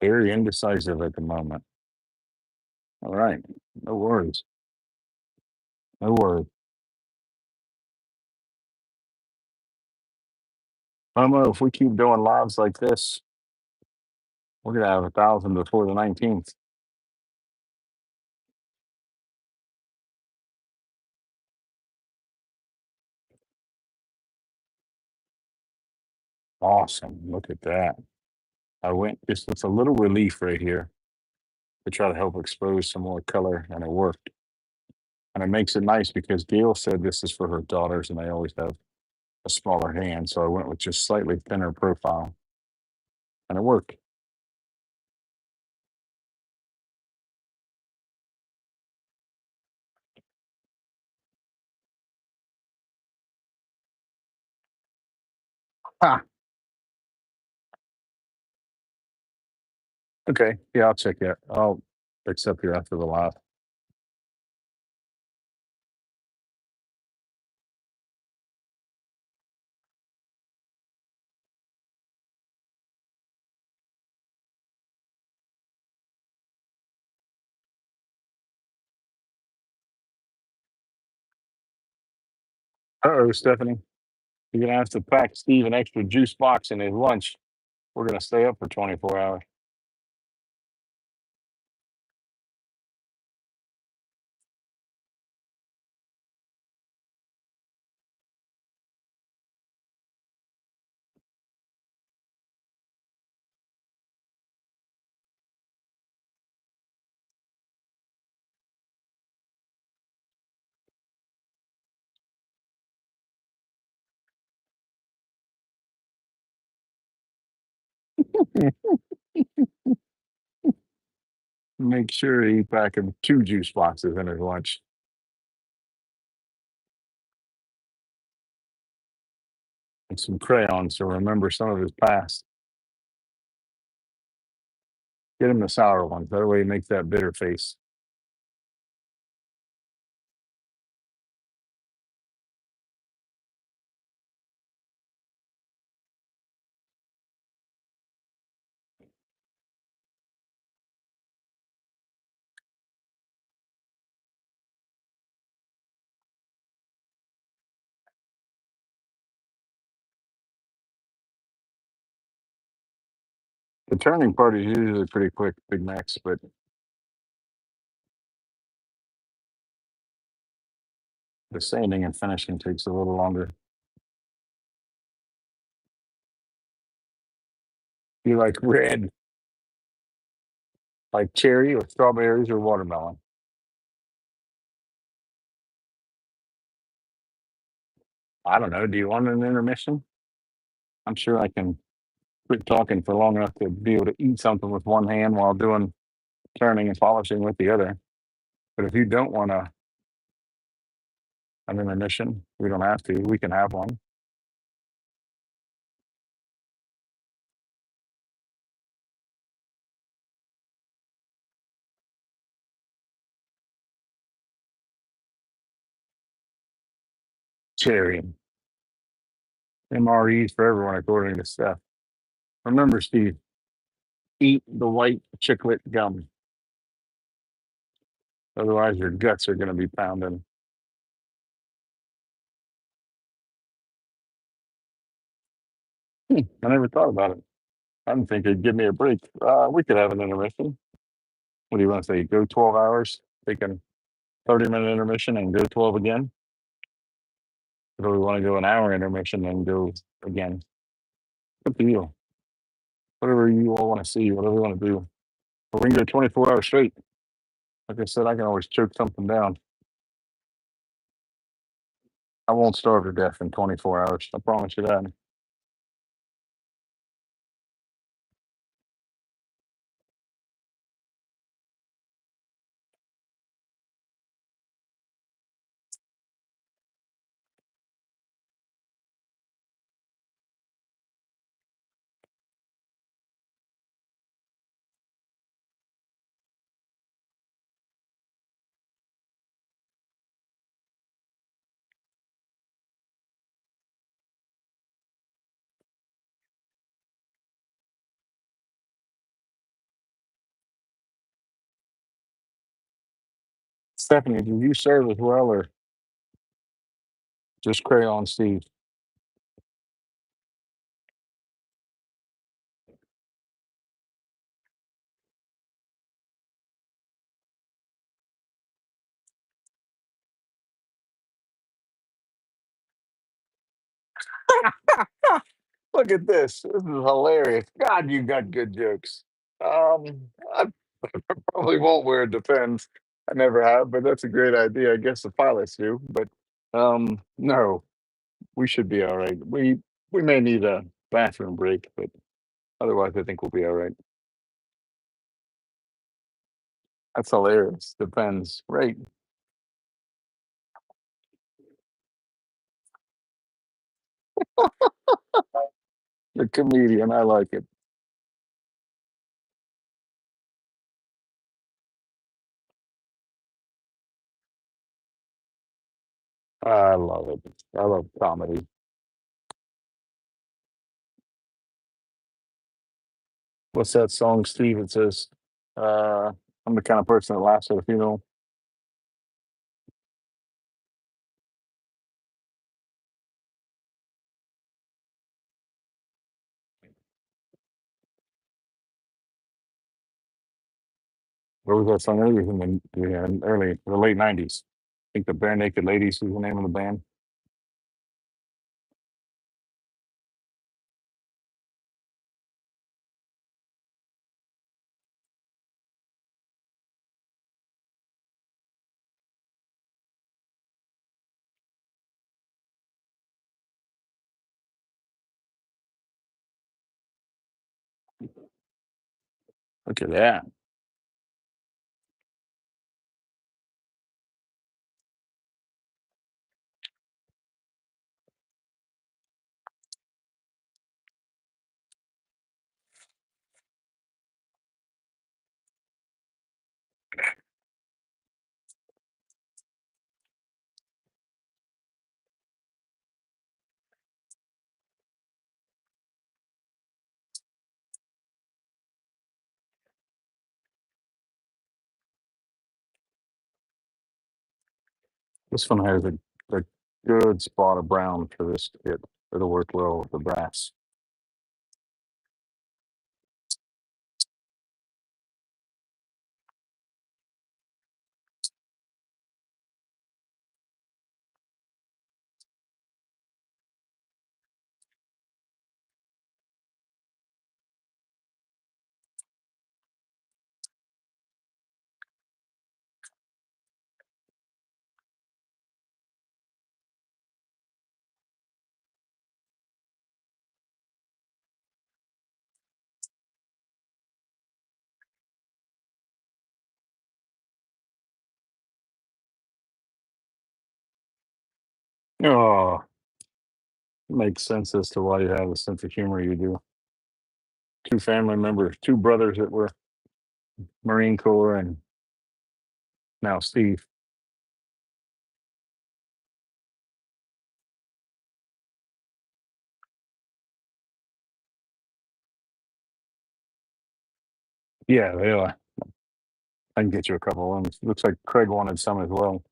Very indecisive at the moment. All right. No worries. No worries. Momo, if we keep doing lives like this, we're gonna have 1,000 before the 19th. Awesome. Look at that. I went just with a little relief right here to try to help expose some more color, and it worked. And it makes it nice because Gail said this is for her daughters, and they always have a smaller hand. So I went with just slightly thinner profile, and it worked. Ah, okay. Yeah, I'll check it. I'll accept you after the live. Uh-oh, Stephanie. You're gonna have to pack Steve an extra juice box in his lunch. We're gonna stay up for 24 hours. Make sure he pack him 2 juice boxes in his lunch. And some crayons to remember some of his past. Get him the sour ones. That way he makes that bitter face. The turning part is usually pretty quick, Big Macs, but the sanding and finishing takes a little longer. You like red, like cherry or strawberries or watermelon? I don't know. Do you want an intermission? I'm sure I can quit talking for long enough to be able to eat something with one hand while doing turning and polishing with the other. But if you don't want an intermission, we don't have to. We can have one. Cherry. MREs for everyone, according to Steph. Remember, Steve, eat the white chiclet gum. Otherwise, your guts are going to be pounding. I never thought about it. I didn't think it'd give me a break. We could have an intermission. What do you want to say? Go 12 hours, take a 30-minute intermission, and go 12 again? Or we want to go an hour intermission and go again? Up to you. Whatever you all want to see, whatever you want to do. But we can go 24 hours straight. Like I said, I can always choke something down. I won't starve to death in 24 hours. I promise you that. Stephanie, do you serve as well, or just Crayon Steve? Look at this. This is hilarious. God, you got good jokes. I probably won't wear it. Depends. I never have, but that's a great idea. I guess the pilots do, but no, we should be all right. We may need a bathroom break, but otherwise, I think we'll be all right. That's hilarious. Depends. Right. The comedian. I like it. I love it. I love comedy. What's that song, Steve? It says, uh, I'm the kind of person that laughs at a funeral. Where was that song earlier in the late 90s? I think the Bare Naked Ladies was the name of the band. Look at that. This one has a good spot of brown for this kit. It'll work well with the brass. Oh, makes sense as to why you have the sense of humor you do. Two family members, two brothers that were Marine Corps, and now Steve. Yeah, they are. I can get you a couple of them. Looks like Craig wanted some as well.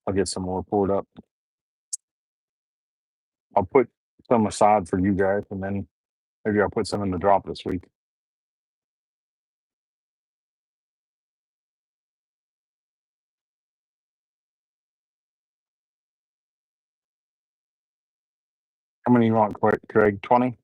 I'll get some more poured up. I'll put some aside for you guys, and then maybe I'll put some in the drop this week. How many you want, Craig? 20?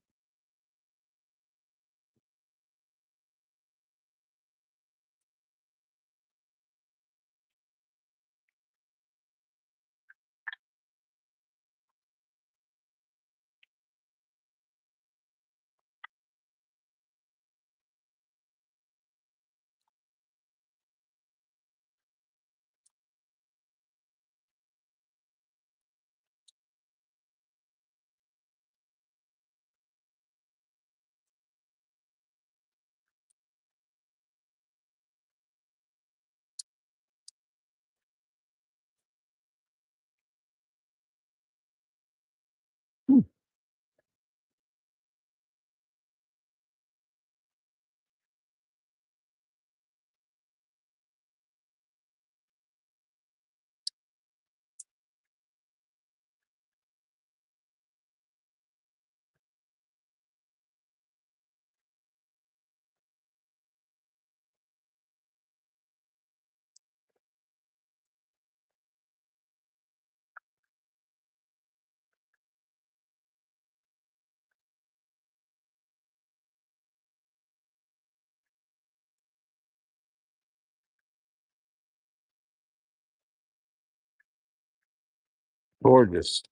Gorgeous.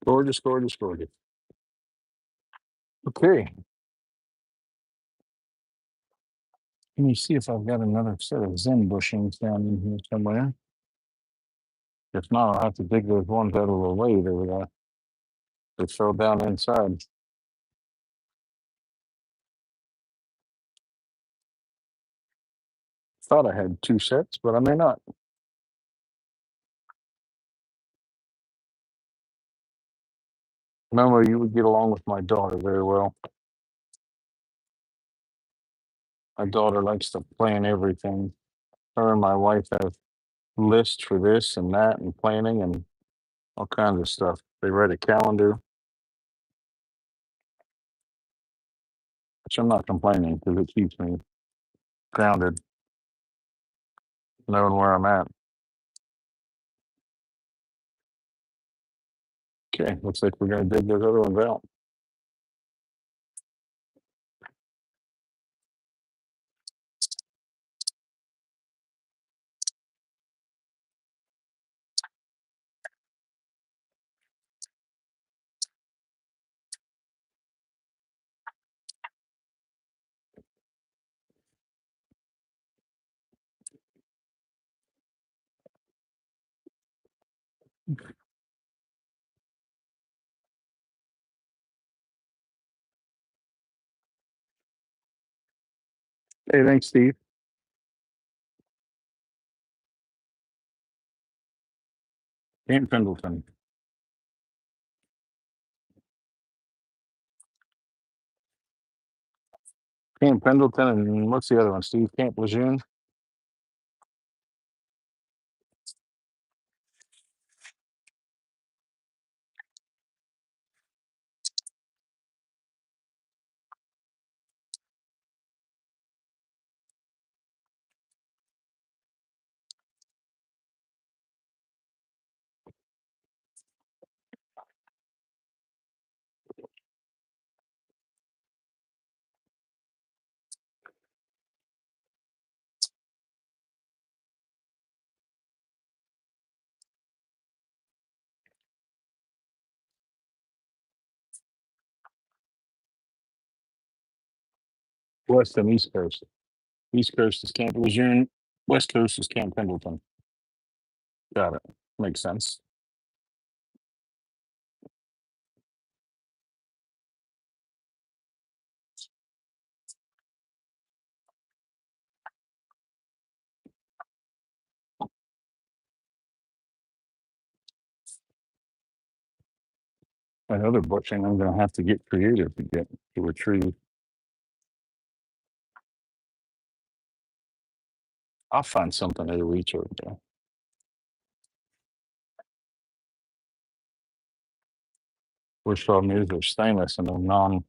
Gorgeous, gorgeous, gorgeous. Okay. Let me see if I've got another set of Zen bushings down in here somewhere. If not, I'll have to dig those ones out of the way that fell down inside. Thought I had two sets, but I may not. Remember, you would get along with my daughter very well. My daughter likes to plan everything. Her and my wife have lists for this and that and planning and all kinds of stuff. They write a calendar, which I'm not complaining because it keeps me grounded, knowing where I'm at. Okay, looks like we're gonna dig those other ones out. Hey, thanks, Steve. Camp Pendleton. Camp Pendleton, and what's the other one, Steve? Camp Lejeune? West and East Coast. East Coast is Camp Lejeune. West Coast is Camp Pendleton. Got it. Makes sense. Another bushing I'm gonna have to get creative to get to retrieve. I'll find something to reach over there. Which problem is they're stainless and they're non-magnetic.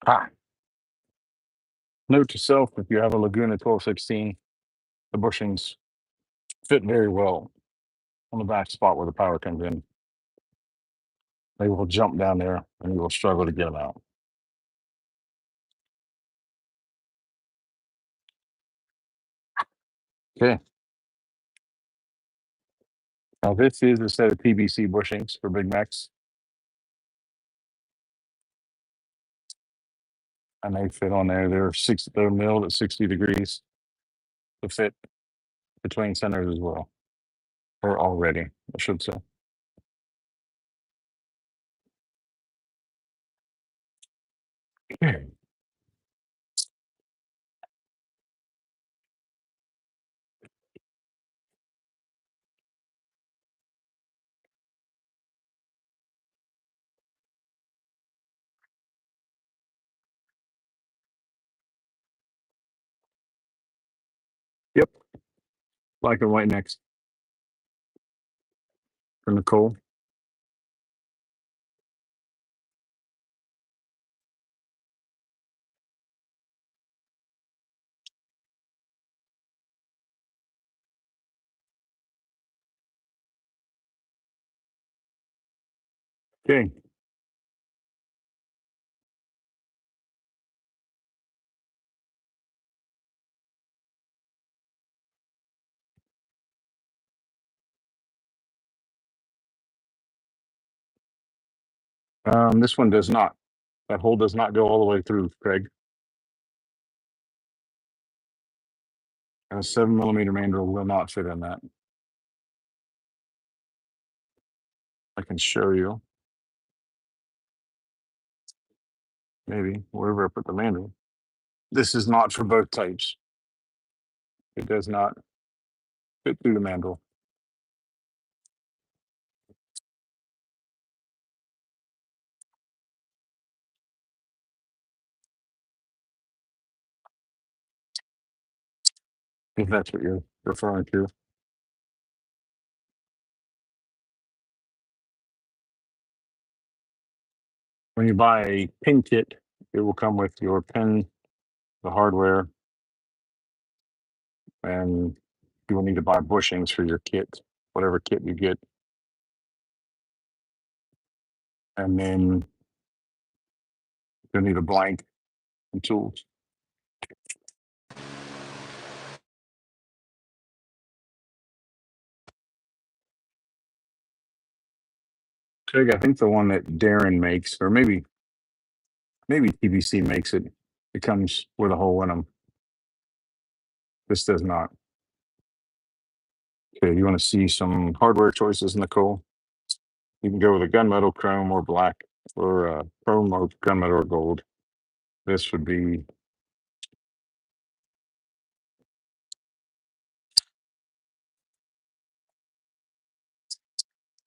Ah, note to self: if you have a Laguna 1216, the bushings fit very well on the back spot where the power comes in. They will jump down there and you will struggle to get them out. Okay. Now this is a set of PVC bushings for Big Macs, and they fit on there. They're milled at 60 degrees to fit between centers as well, or already, I should say. Okay. Yep. Black and white next for Nicole. Okay. This one does not. That hole does not go all the way through, Craig. A 7 millimeter mandrel will not fit in that. I can show you. Maybe wherever I put the mandrel. This is not for both types. It does not fit through the mandrel. If that's what you're referring to. When you buy a pin kit, it will come with your pin, the hardware, and you will need to buy bushings for your kit, whatever kit you get. And then you'll need a blank and tools. Craig, I think the one that Darren makes, or maybe TBC makes it, it comes with a hole in them. This does not. Okay, you want to see some hardware choices, Nicole? You can go with a gunmetal, chrome, or black, or chrome, or gunmetal, or gold. This would be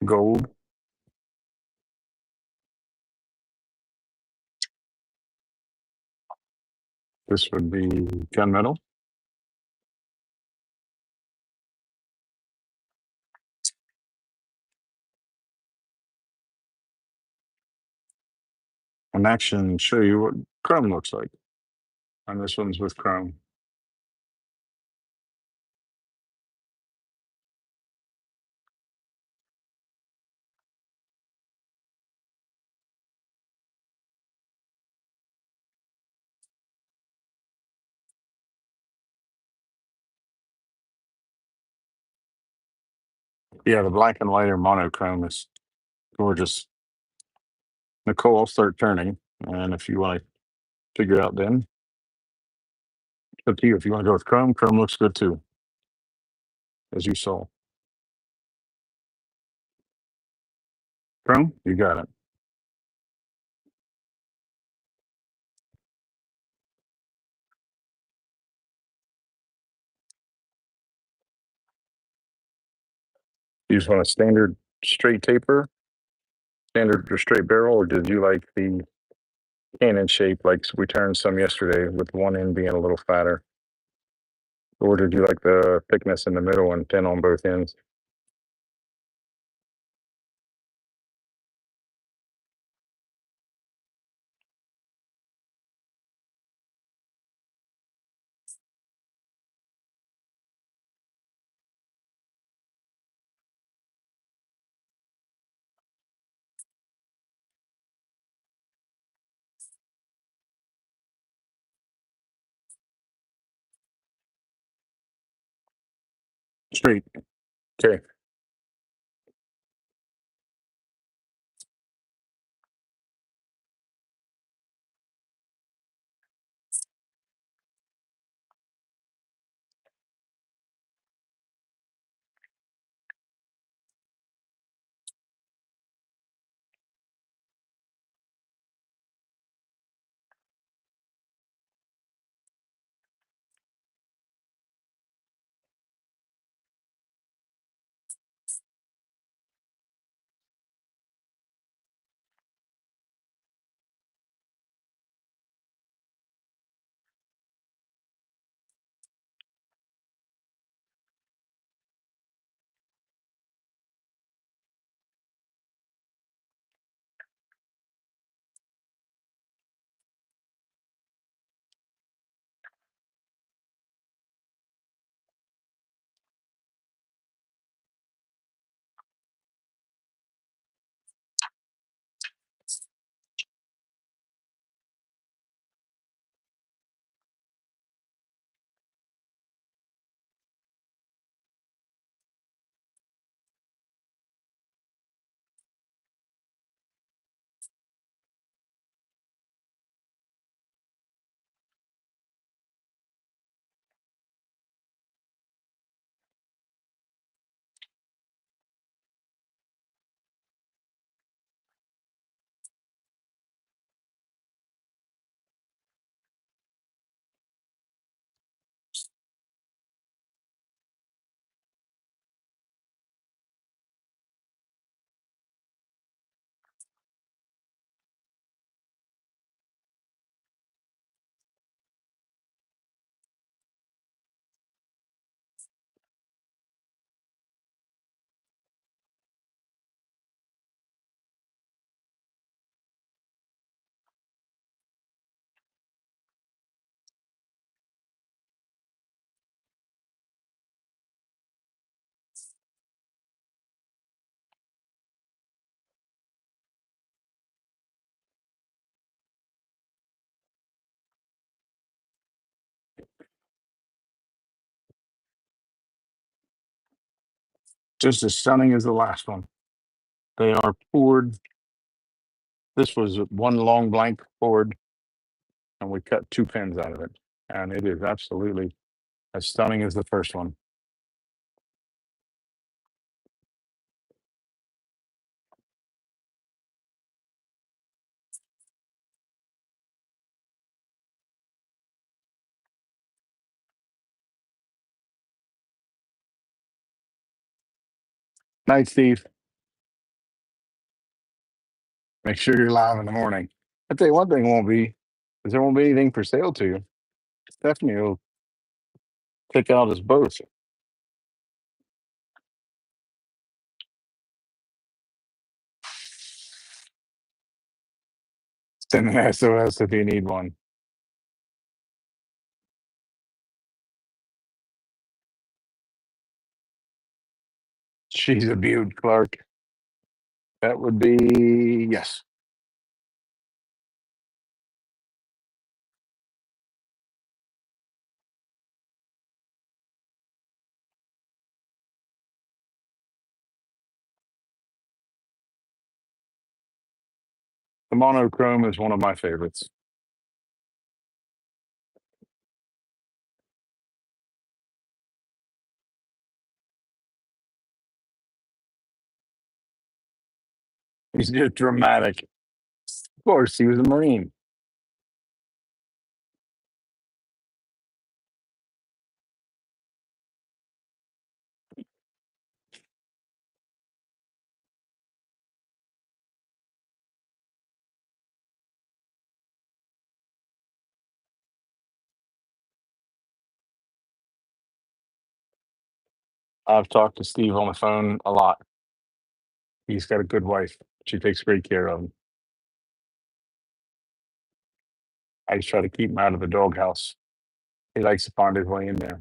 gold. This would be gunmetal. And action show you what chrome looks like. And this one's with chrome. Yeah, the black and white or monochrome is gorgeous. Nicole, I'll start turning. And if you want to figure out then, it's up to you. If you want to go with chrome, chrome looks good too, as you saw. Chrome, you got it. You just want a standard straight taper, standard or straight barrel, or did you like the cannon shape like we turned some yesterday with one end being a little fatter? Or did you like the thickness in the middle and thin on both ends? Straight. Okay. Just as stunning as the last one. They are poured. This was one long blank poured, and we cut 2 pins out of it. And it is absolutely as stunning as the first one. Night, Steve. Make sure you're live in the morning. I tell you one thing won't be, is there won't be anything for sale to you. Stephanie will pick out his boat. Send an SOS if you need one. She's a beaut, Clark. That would be yes. The monochrome is one of my favorites. He's just dramatic. Of course, he was a Marine. I've talked to Steve on the phone a lot. He's got a good wife. She takes great care of him. I just try to keep him out of the doghouse. He likes to find his way in there.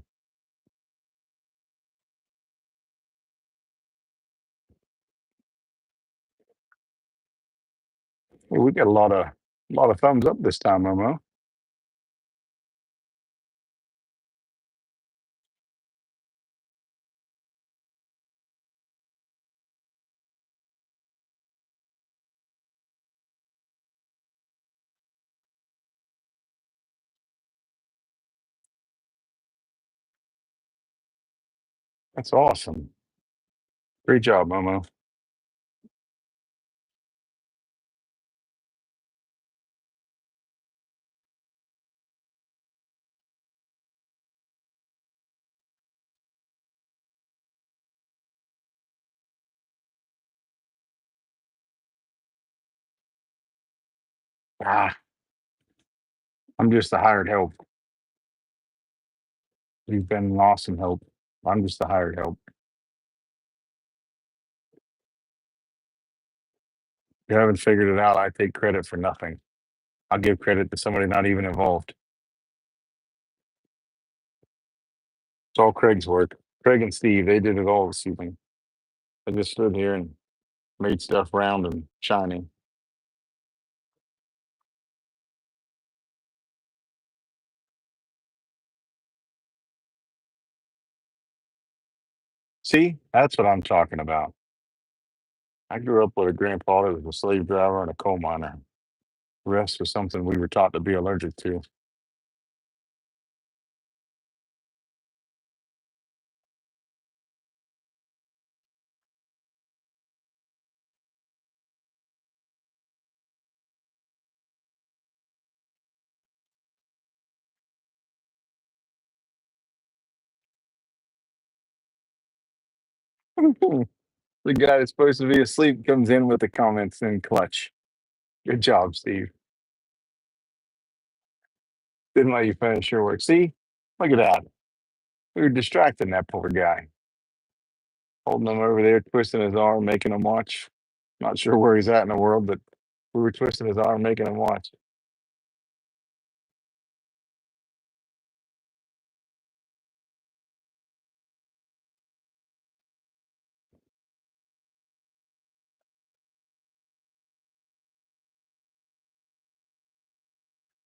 Hey, we got a lot of thumbs up this time, Momo. That's awesome. Great job, Momo. Ah, I'm just a hired help. You've been an awesome help. I'm just a hired help. You haven't figured it out. I take credit for nothing. I'll give credit to somebody not even involved. It's all Craig's work. Craig and Steve, they did it all this evening. I just stood here and made stuff round and shiny. See, that's what I'm talking about. I grew up with a grandpa that was a slave driver and a coal miner. The rest was something we were taught to be allergic to. The guy that's supposed to be asleep comes in with the comments in clutch. Good job, Steve. Didn't let you finish your work. See, look at that. We were distracting that poor guy, holding him over there, twisting his arm, making him watch. Not sure where he's at in the world, but we were twisting his arm, making him watch.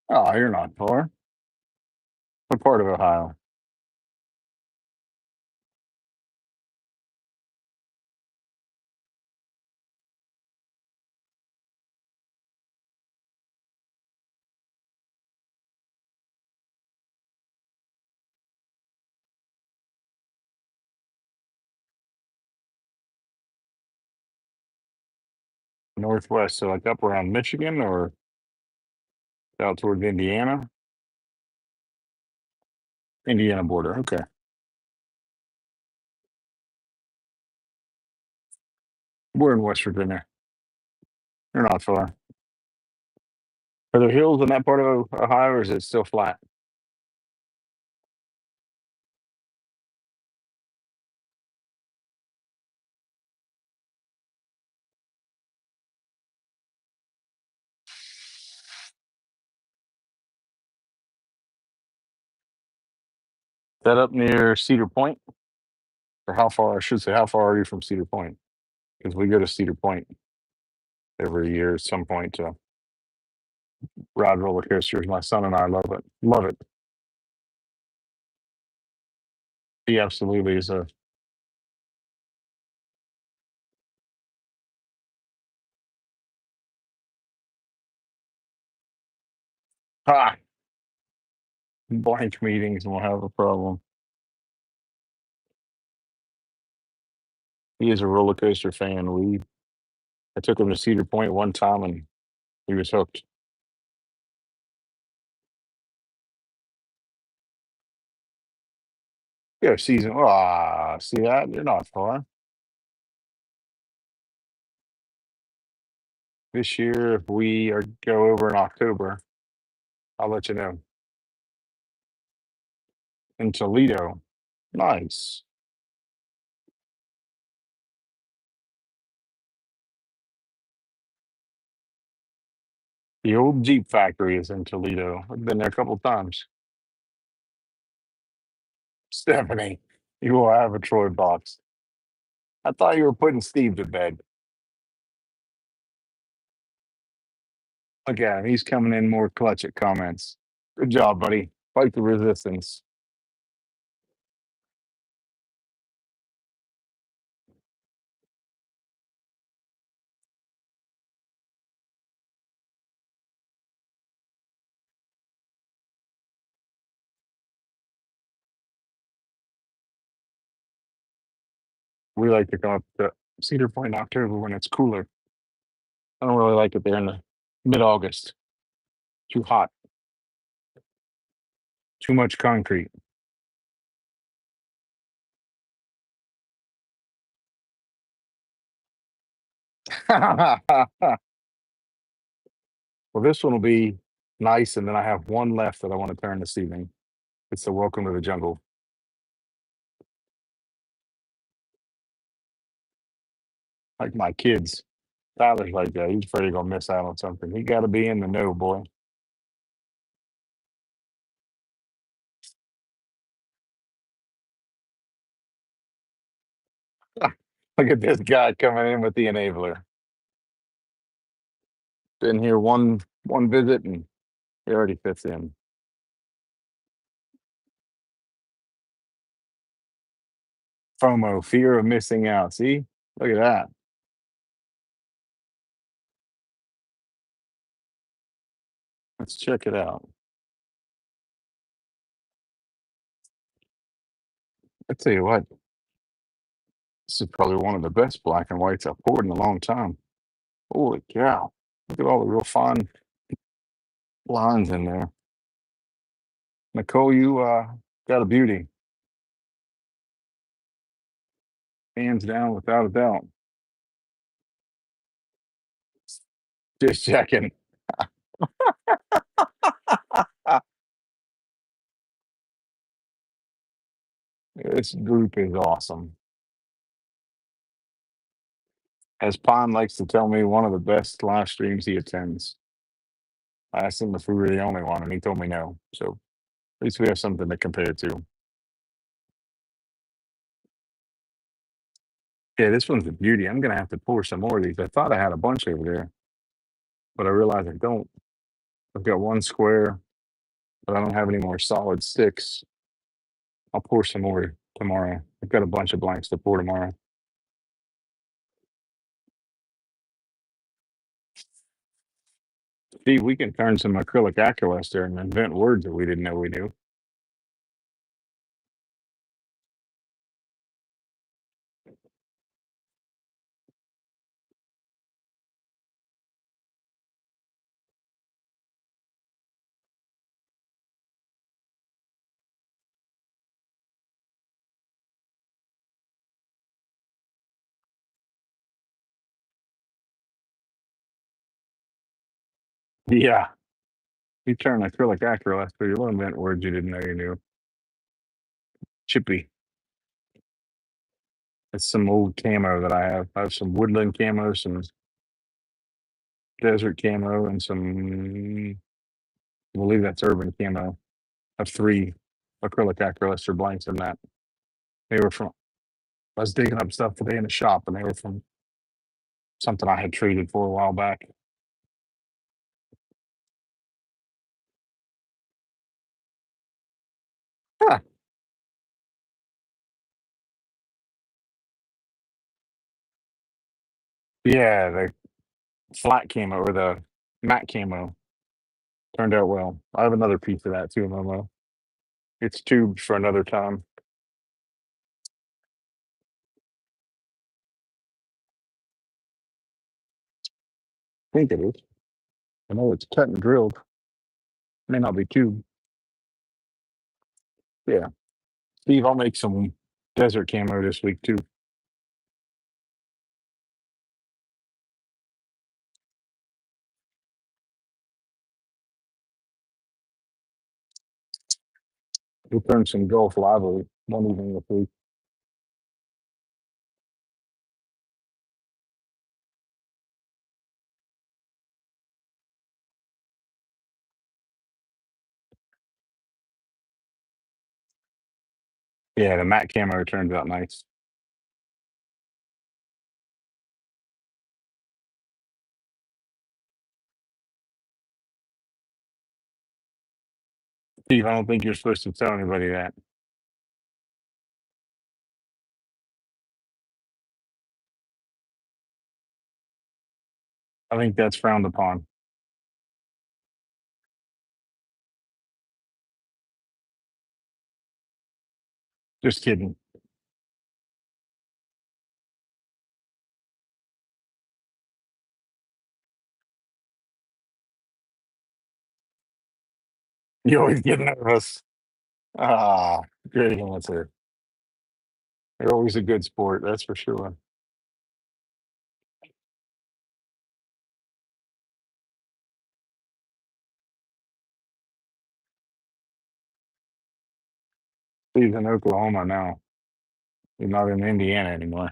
Oh, you're not far. What part of Ohio? Northwest, so like up around Michigan or out towards Indiana? Indiana border. Okay. We're in West Virginia. You're not far. Are there hills in that part of Ohio or is it still flat? That up near Cedar Point? Or how far, I should say, how far are you from Cedar Point? Because we go to Cedar Point every year at some point to ride roller coasters. My son and I love it. Love it. He absolutely is a ha blank meetings and we'll have a problem. He is a roller coaster fan. I took him to Cedar Point one time and he was hooked. Yeah, season. Ah, see that? You're not far. This year, if we are go over in October, I'll let you know. In Toledo. Nice. The old Jeep factory is in Toledo. I've been there a couple times. Stephanie, you will have a Troy box. I thought you were putting Steve to bed. Look at him. He's coming in more clutch at comments. Good job, buddy. Fight the resistance. We like to come up to Cedar Point in October when it's cooler. I don't really like it there in the mid-August. Too hot. Too much concrete. Well, this one will be nice, and then I have one left that I want to turn this evening. It's the Welcome to the Jungle. Like my kids. Tyler's like that. He's afraid he's gonna miss out on something. He got to be in the know, boy. Look at this guy coming in with the enabler. Been here one visit, and he already fits in. FOMO, fear of missing out. See, look at that. Let's check it out. I tell you what, this is probably one of the best black and whites I've poured in a long time. Holy cow! Look at all the real fine lines in there. Nicole, you got a beauty, hands down, without a doubt. Just checking. This group is awesome. As Pond likes to tell me, one of the best live streams he attends. I asked him if we were the only one, and he told me no. So at least we have something to compare to. Yeah, this one's a beauty. I'm gonna have to pour some more of these. I thought I had a bunch over there, but I realized I don't. I've got one square, but I don't have any more solid sticks. I'll pour some more tomorrow. I've got a bunch of blanks to pour tomorrow. See, we can turn some acrylic aqueous and invent words that we didn't know we knew. Yeah. You turn acrylic acrylic, so you'll invent words you didn't know you knew. Chippy. It's some old camo that I have. I have some woodland camo, some desert camo, and some, I believe that's urban camo. I have three acrylic acrylics or blanks in that. They were from, I was digging up stuff today in the shop, and they were from something I had traded for a while back. Huh. Yeah, the flat camo or the matte camo turned out well. I have another piece of that too, Momo. It's tubed for another time. I think it is. I know it's cut and drilled. May not be tubed. Yeah. Steve, I'll make some desert camo this week too. We'll turn some Gulf library one evening this week. Yeah, the matte camo turns out nice. Steve, I don't think you're supposed to tell anybody that. I think that's frowned upon. Just kidding. You always get nervous. Ah, great answer. You're always a good sport, that's for sure. He's in Oklahoma now. He's not in Indiana anymore.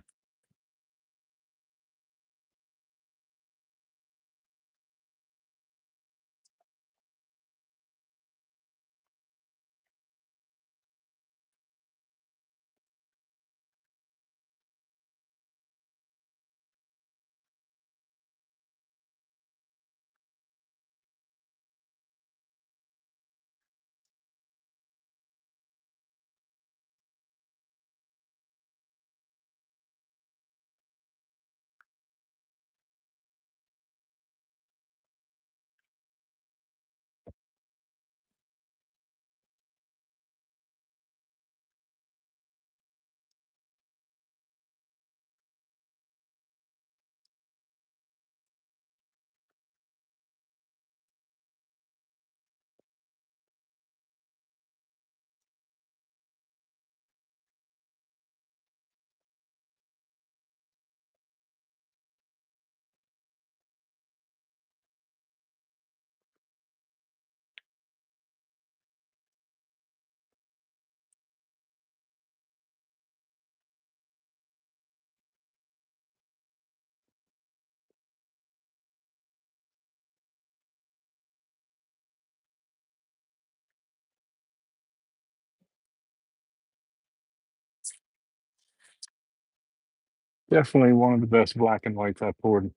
Definitely one of the best black and whites I've poured,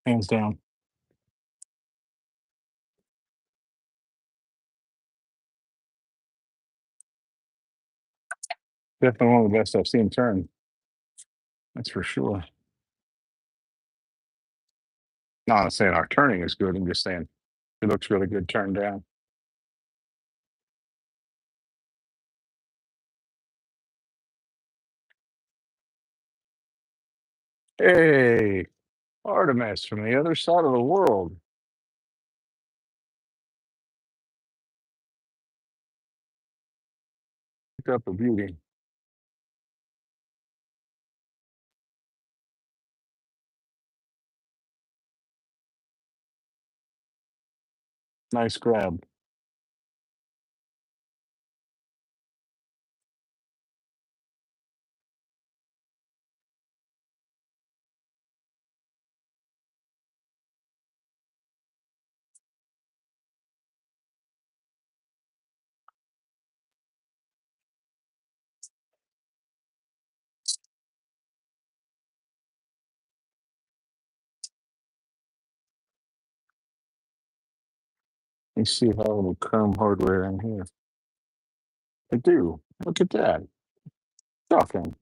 hands down. Definitely one of the best I've seen turn. That's for sure. Not saying our turning is good. I'm just saying it looks really good turned down. Hey, Artemis from the other side of the world. Pick up a beauty. Nice grab. You see how little chrome hardware in here. I do. Look at that. Shocking.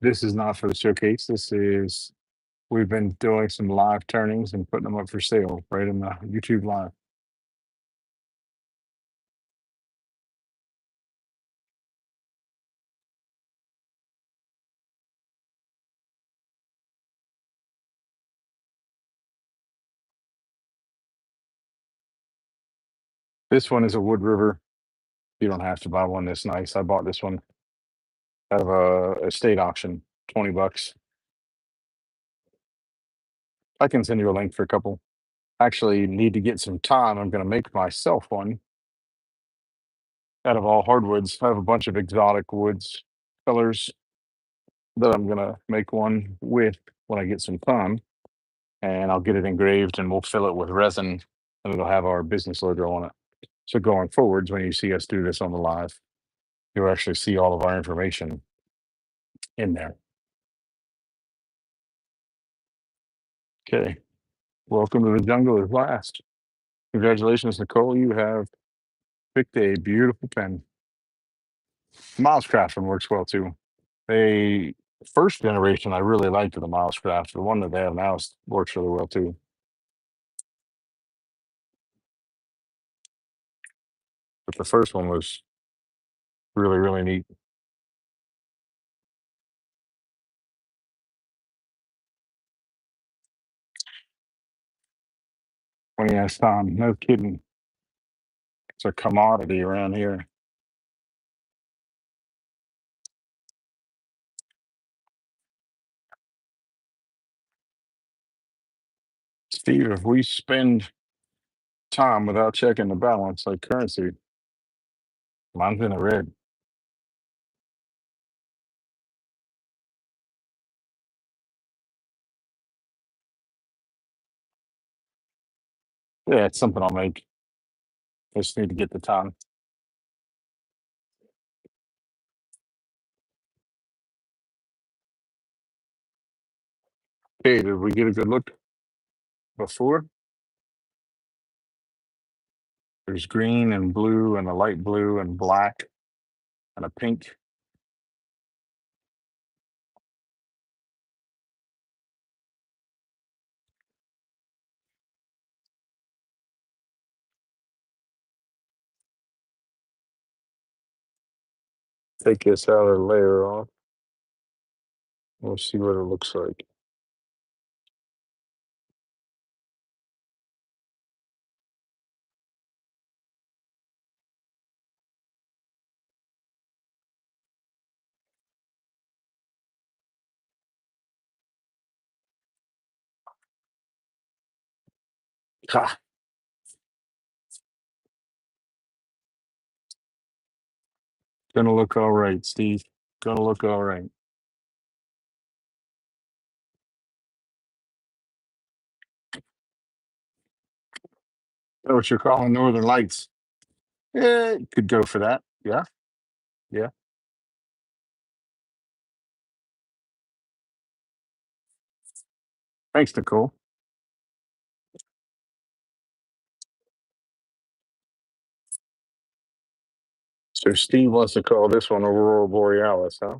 This is not for the showcase. This is we've been doing some live turnings and putting them up for sale right in the YouTube live. This one is a Wood River. You don't have to buy one this nice. I bought this one out of a estate auction, $20. I can send you a link for a couple. Actually, need to get some time. I'm going to make myself one out of all hardwoods. I have a bunch of exotic woods colors that I'm going to make one with when I get some time. And I'll get it engraved and we'll fill it with resin and it'll have our business logo on it. So going forwards, when you see us do this on the live, you'll actually see all of our information in there. Okay. Welcome to the jungle at last. Congratulations, Nicole. You have picked a beautiful pen. Miles Craftsman works well too. They first generation I really liked the Miles Craft. The one that they have now works really well too. But the first one was really, really neat. When he has time, no kidding. It's a commodity around here. Steve, if we spend time without checking the balance like currency, mine's in the red. Yeah, it's something I'll make. I just need to get the time. Okay, did we get a good look before? There's green and blue and a light blue and black and a pink. Take this outer layer off. We'll see what it looks like. Ha! Gonna look all right, Steve. Gonna look all right. Know what you're calling Northern Lights? Yeah, you could go for that. Yeah, yeah. Thanks, Nicole. So Steve wants to call this one Aurora Borealis, huh?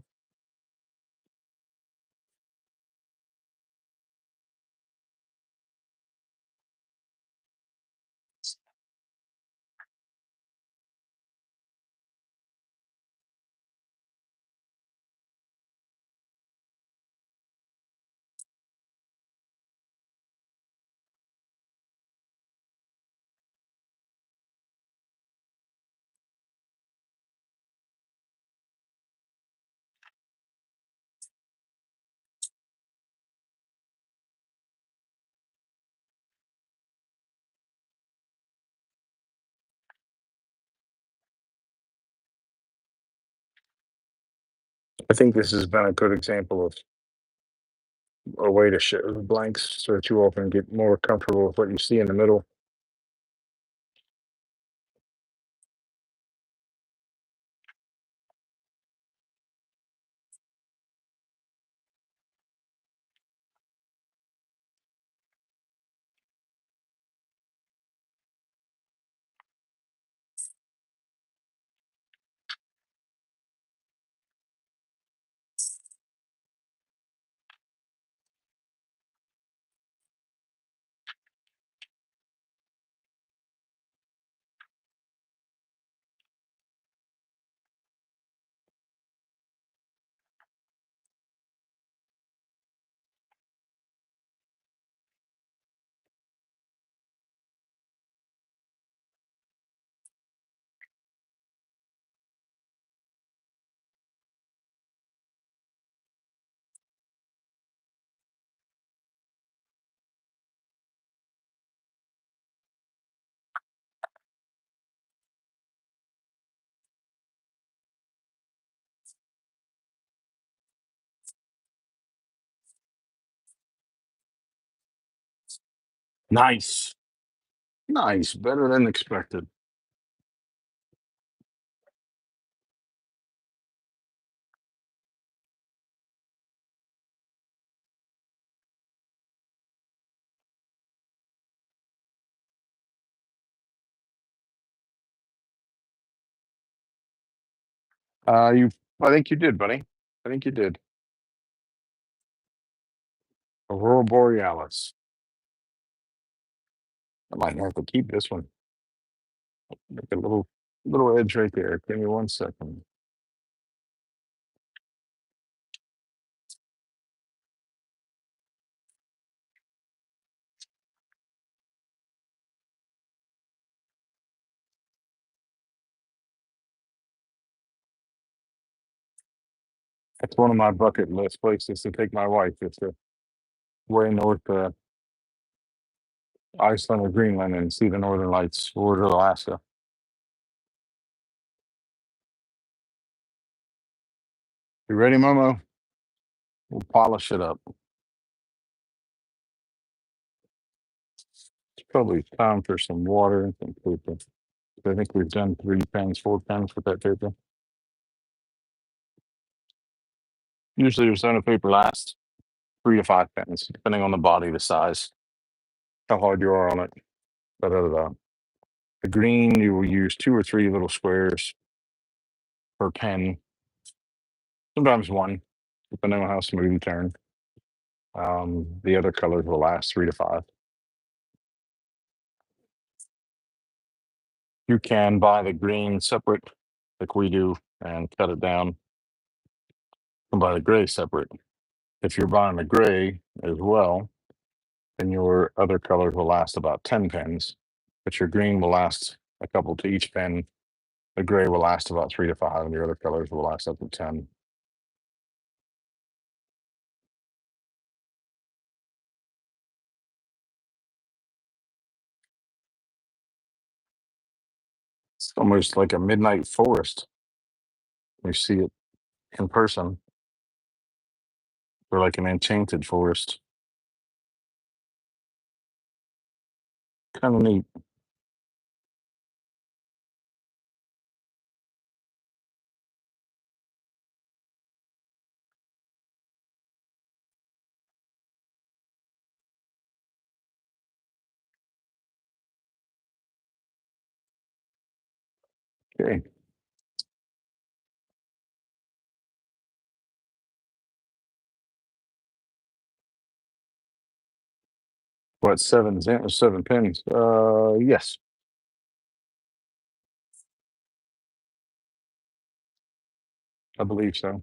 I think this has been a good example of a way to show the blanks so that you all can get more comfortable with what you see in the middle. Nice. Nice. Better than expected. You I think you did, buddy. I think you did. Aurora Borealis. I might have to keep this one. Make a little edge right there. Give me 1 second. That's one of my bucket list places to take my wife. It's way north Iceland or Greenland and see the northern lights or to Alaska. You ready, Momo? We'll polish it up. It's probably time for some water and some paper. I think we've done 3 pens, 4 pens with that paper. Usually there's on a paper lasts 3 to 5 pens, depending on the body, the size, how hard you are on it. But the green, you will use 2 or 3 little squares per pen, sometimes one, depending on how smooth you turn. The other colors will last 3 to 5. You can buy the green separate, like we do, and cut it down and buy the gray separate. If you're buying the gray as well, then your other colors will last about 10 pens, but your green will last a couple to each pen. The gray will last about 3 to 5, and your other colors will last up to 10. It's almost like a midnight forest. You see it in person, or like an enchanted forest. Kind of neat. Okay. What, 7 pins? Yes, I believe so.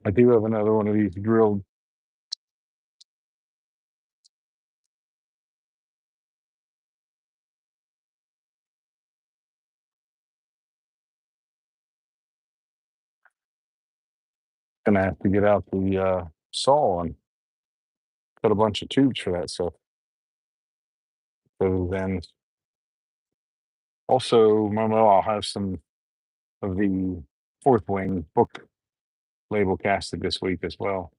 I do have another one of these drilled. Gonna have to get out the saw and cut a bunch of tubes for that stuff. So then also, Momo, I'll have some of the Fourth Wing book label casted this week as well.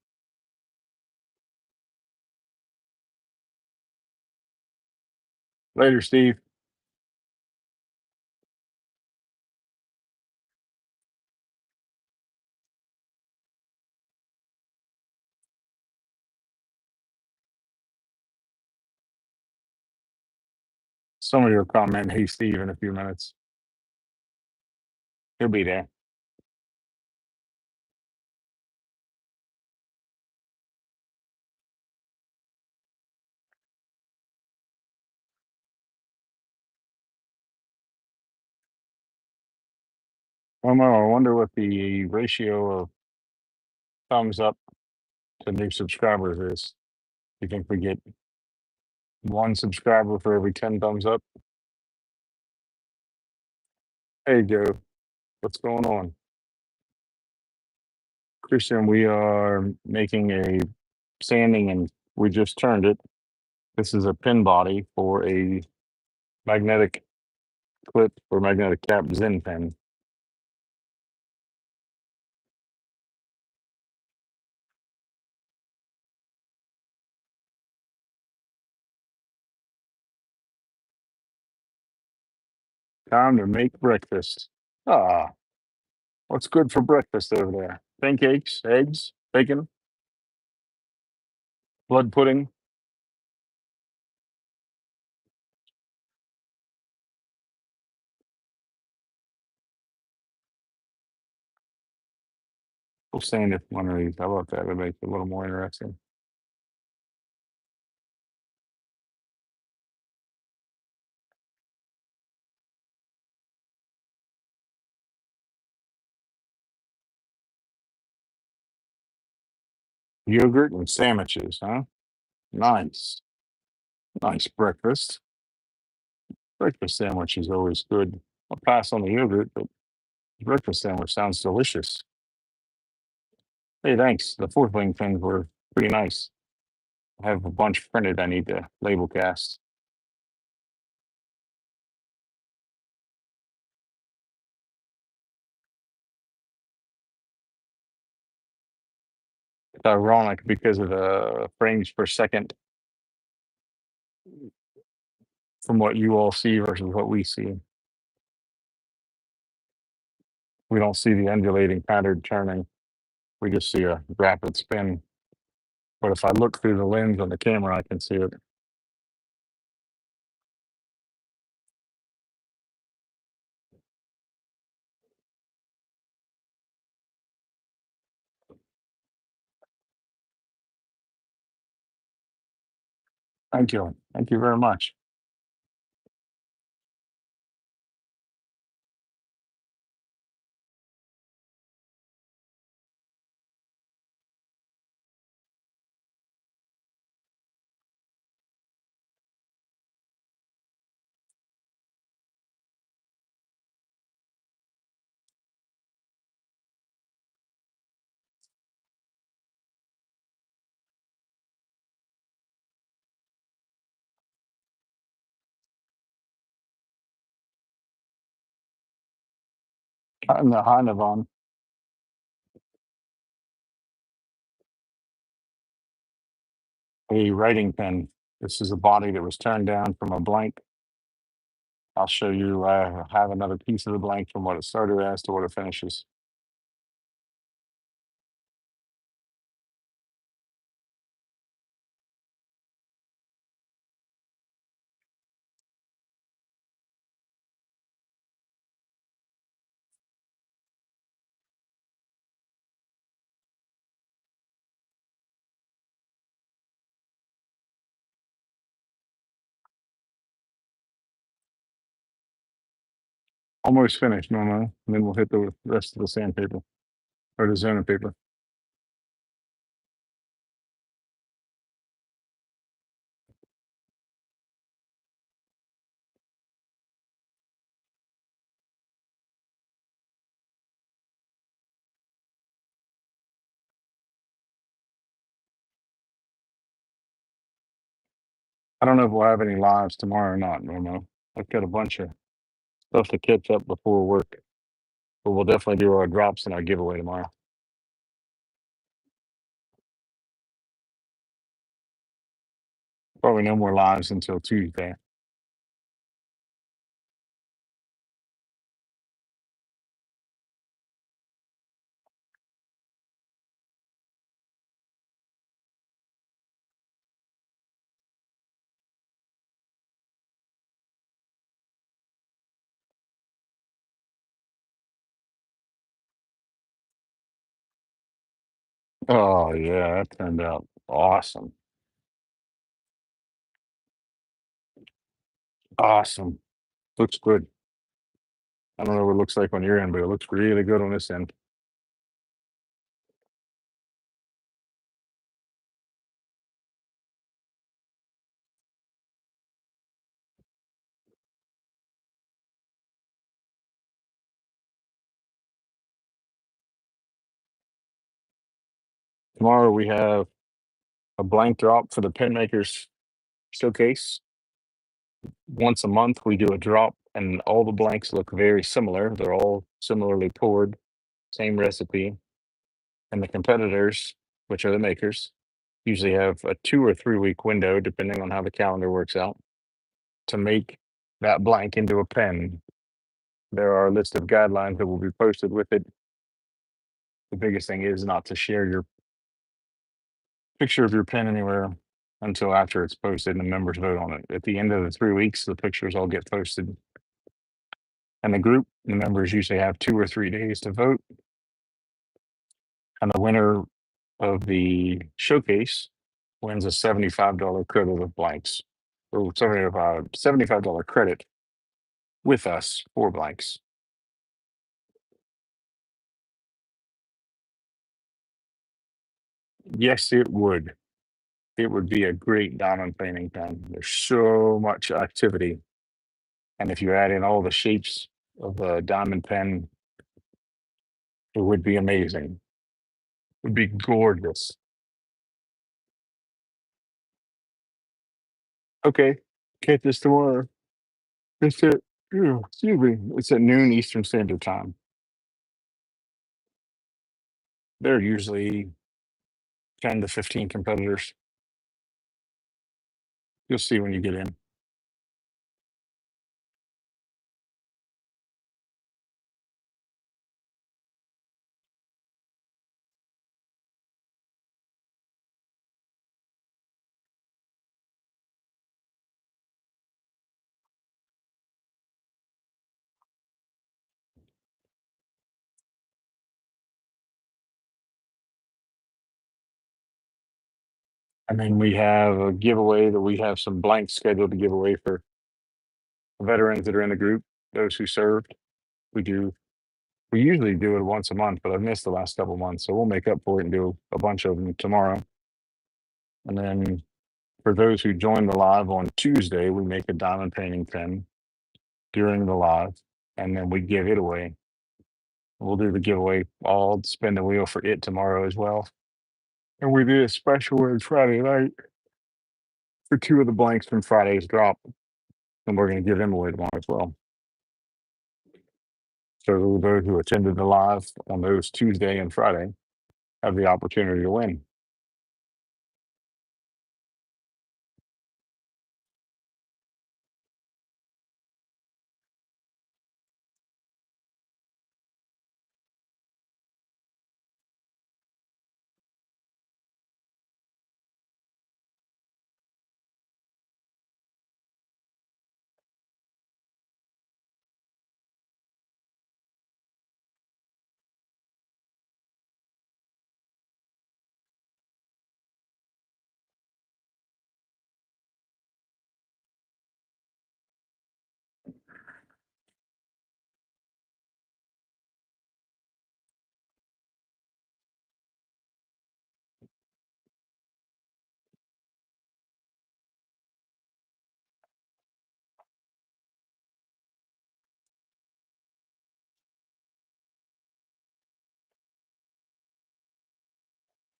Later, Steve. Somebody will comment, "Hey, Steve," in a few minutes. He'll be there. Momo, I wonder what the ratio of thumbs up to new subscribers is. You think we get one subscriber for every 10 thumbs up? Hey, Joe, what's going on? Christian, we are making a sanding and we just turned it. This is a pin body for a magnetic clip or magnetic cap Zen pen. Time to make breakfast. Ah, what's good for breakfast over there? Pancakes, eggs, bacon, blood pudding. We'll sand it one of these. How about that? That makes it a little more interesting. Yogurt and sandwiches, huh? Nice. Nice breakfast. Breakfast sandwich is always good. I'll pass on the yogurt, but breakfast sandwich sounds delicious. Hey, thanks. The Fourth Wing things were pretty nice. I have a bunch printed I need to label cast. It's ironic because of the frames per second from what you all see versus what we see. We don't see the undulating pattern turning. We just see a rapid spin. But if I look through the lens on the camera, I can see it. Thank you. Thank you very much. I'm the Heinevon, a writing pen. This is a body that was turned down from a blank. I'll show you. I have another piece of the blank from what it started as to what it finishes. Almost finished, Norma. And then we'll hit the rest of the sandpaper or the zona paper. I don't know if we'll have any lives tomorrow or not, Norma. I've got a bunch of stuff to catch up before work, but we'll definitely do our drops and our giveaway tomorrow. Probably no more lives until Tuesday. Oh yeah, that turned out awesome. Awesome. Looks good. I don't know what it looks like on your end, but it looks really good on this end. Tomorrow we have a blank drop for the pen makers showcase. Once a month we do a drop and all the blanks look very similar. They're all similarly poured, same recipe. And the competitors, which are the makers, usually have a 2 or 3 week window, depending on how the calendar works out, to make that blank into a pen. There are a list of guidelines that will be posted with it. The biggest thing is not to share your picture of your pen anywhere until after it's posted and the members vote on it. At the end of the 3 weeks, the pictures all get posted. And the members usually have 2 or 3 days to vote. And the winner of the showcase wins a $75 credit of blanks, or $75 credit with us for blanks. Yes, it would. It would be a great diamond painting pen. There's so much activity. And if you add in all the shapes of a diamond pen, it would be amazing. It would be gorgeous. Okay. Catch this tomorrow. It's at, excuse me, it's at noon Eastern Standard Time. There are usually 10 to 15 competitors. You'll see when you get in. And then we have a giveaway that we have some blanks scheduled to give away for veterans that are in the group, those who served. We do. We usually do it once a month, but I've missed the last couple months, so we'll make up for it and do a bunch of them tomorrow. And then for those who join the live on Tuesday, we make a diamond painting pen during the live, and then we give it away. We'll do the giveaway. I'll spin the wheel for it tomorrow as well. And we did a special one Friday night for two of the blanks from Friday's drop, and we're going to give them away tomorrow as well. So those who attended the live on those Tuesday and Friday have the opportunity to win.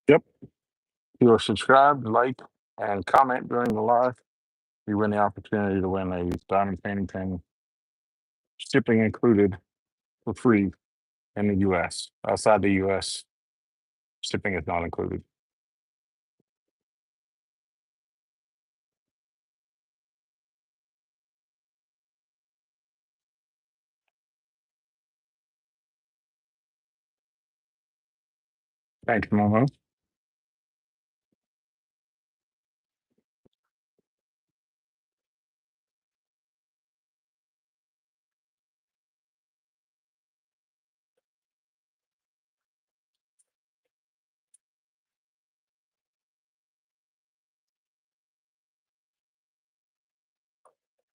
Yep. If you are subscribed, like, and comment during the live, you win the opportunity to win a diamond painting pen, shipping included for free in the US. Outside the US, shipping is not included. Thanks, Momo.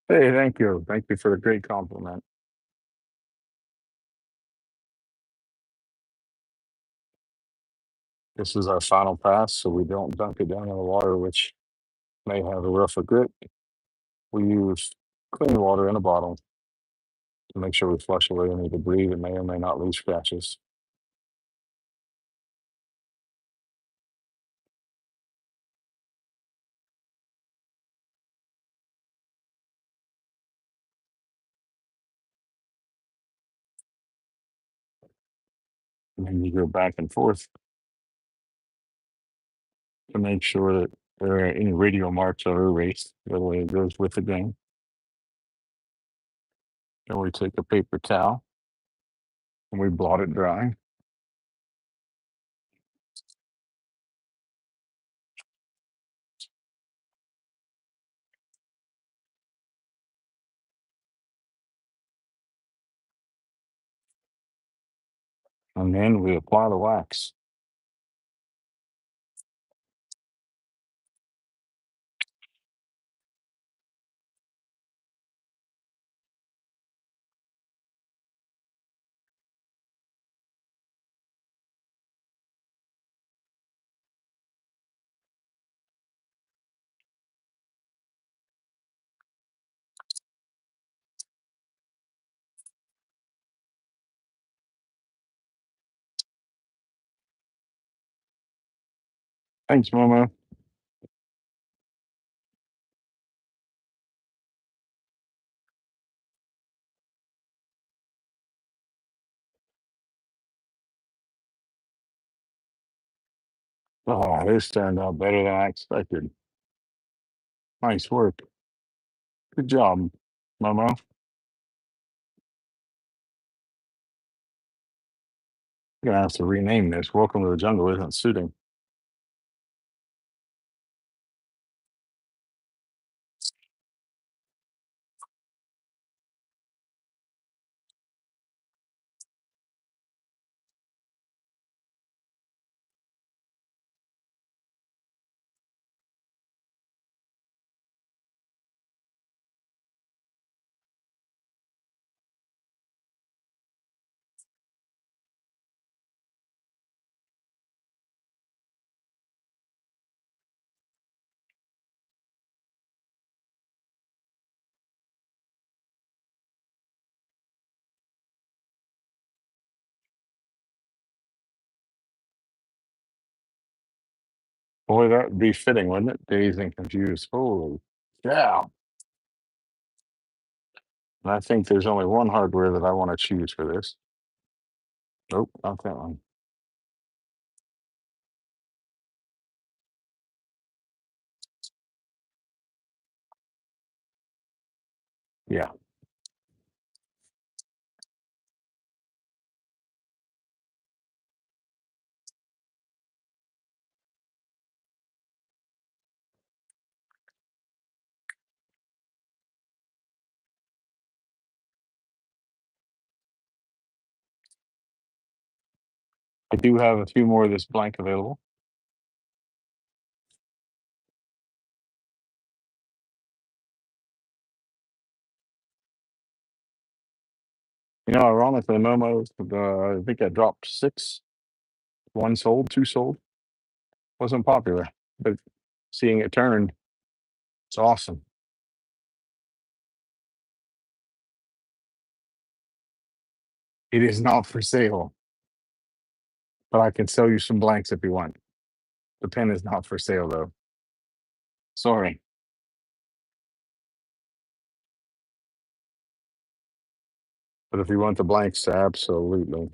Hey, thank you. Thank you for the great compliment. This is our final pass, so we don't dunk it down in the water, which may have a rougher grit. We use clean water in a bottle to make sure we flush away any debris that may or may not leave scratches. And then you go back and forth to make sure that there are any radial marks are erased. The way it goes with the grain. Then we take a paper towel and we blot it dry. And then we apply the wax. Thanks, Momo. Oh, this turned out better than I expected. Nice work. Good job, Momo. I'm gonna have to rename this. Welcome to the Jungle isn't suiting. Boy, that would be fitting, wouldn't it? Dazed and confused. Holy yeah. And I think there's only one hardware that I want to choose for this. Nope, not that one. Yeah. I do have a few more of this blank available. You know, ironically, Momo, I think I dropped six. One sold, two sold. Wasn't popular, but seeing it turn, it's awesome. It is not for sale, but I can sell you some blanks if you want. The pen is not for sale though. Sorry. But if you want the blanks, absolutely.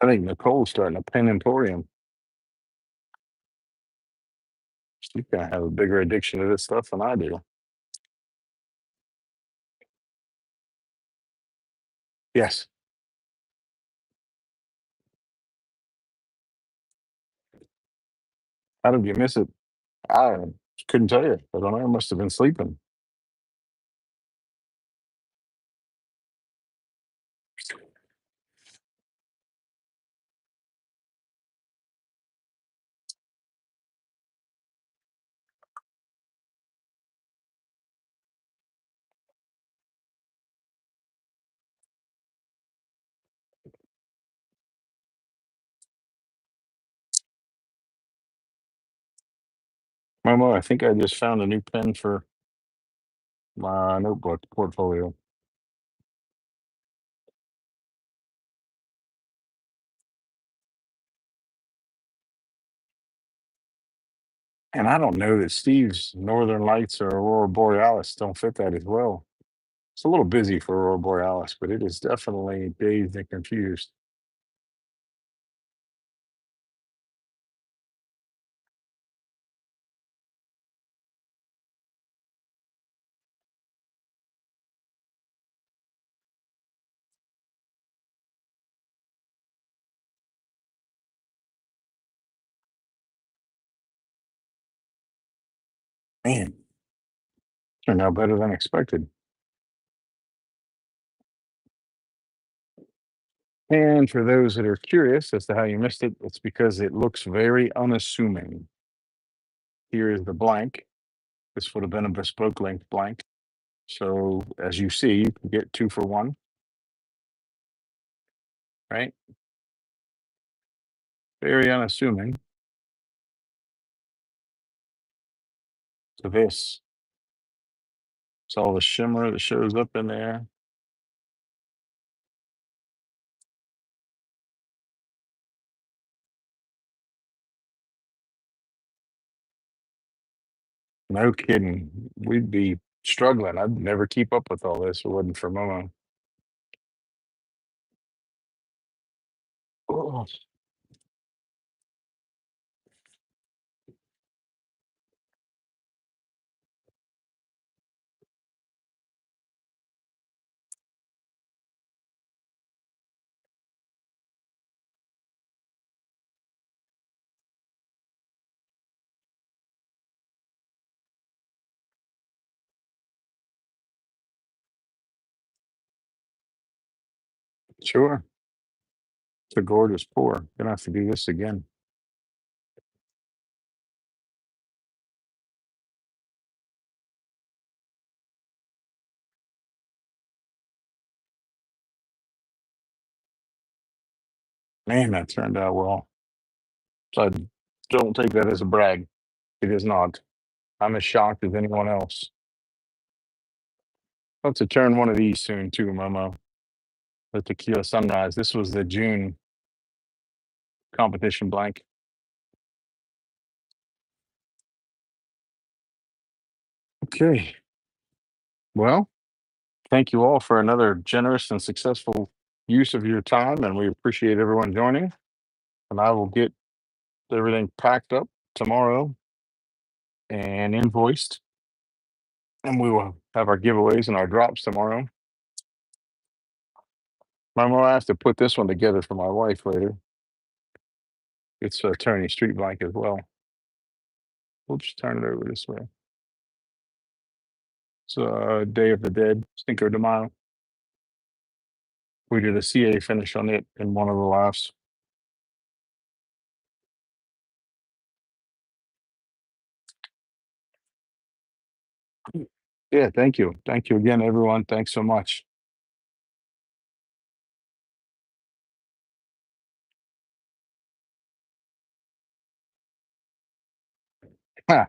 I think Nicole's starting a pen emporium. She's gonna have a bigger addiction to this stuff than I do. Yes. How did you miss it? I couldn't tell you. I don't know. I must have been sleeping. Momo, I think I just found a new pen for my notebook portfolio. And I don't know that Steve's Northern Lights or Aurora Borealis don't fit that as well. It's a little busy for Aurora Borealis, but it is definitely dazed and confused. Man, turned out better than expected. And for those that are curious as to how you missed it, it's because it looks very unassuming. Here is the blank. This would have been a bespoke length blank. So as you see, you can get 2 for 1, right? Very unassuming. So this, it's all the shimmer that shows up in there. No kidding. We'd be struggling. I'd never keep up with all this if it wasn't for Mama. Oh, sure. It's a gorgeous pour. Gonna have to do this again. Man, that turned out well. So I don't take that as a brag. It is not. I'm as shocked as anyone else. I'll have to turn one of these soon too, Momo. The tequila sunrise. This was the June competition blank. Okay. Well, thank you all for another generous and successful use of your time, and we appreciate everyone joining. And I will get everything packed up tomorrow and invoiced, and we will have our giveaways and our drops tomorrow. I'm gonna have to put this one together for my wife later. It's a Tony Street blank as well. We'll just turn it over this way. It's Day of the Dead, Cinco de Mayo. We did a CA finish on it in one of the laughs. Yeah, thank you. Thank you again, everyone. Thanks so much. Huh.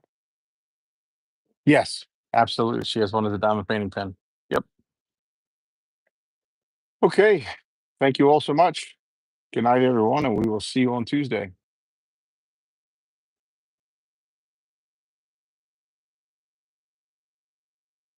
Yes, absolutely. She has one of the diamond painting pen. Yep. Okay. Thank you all so much. Good night, everyone, and we will see you on Tuesday.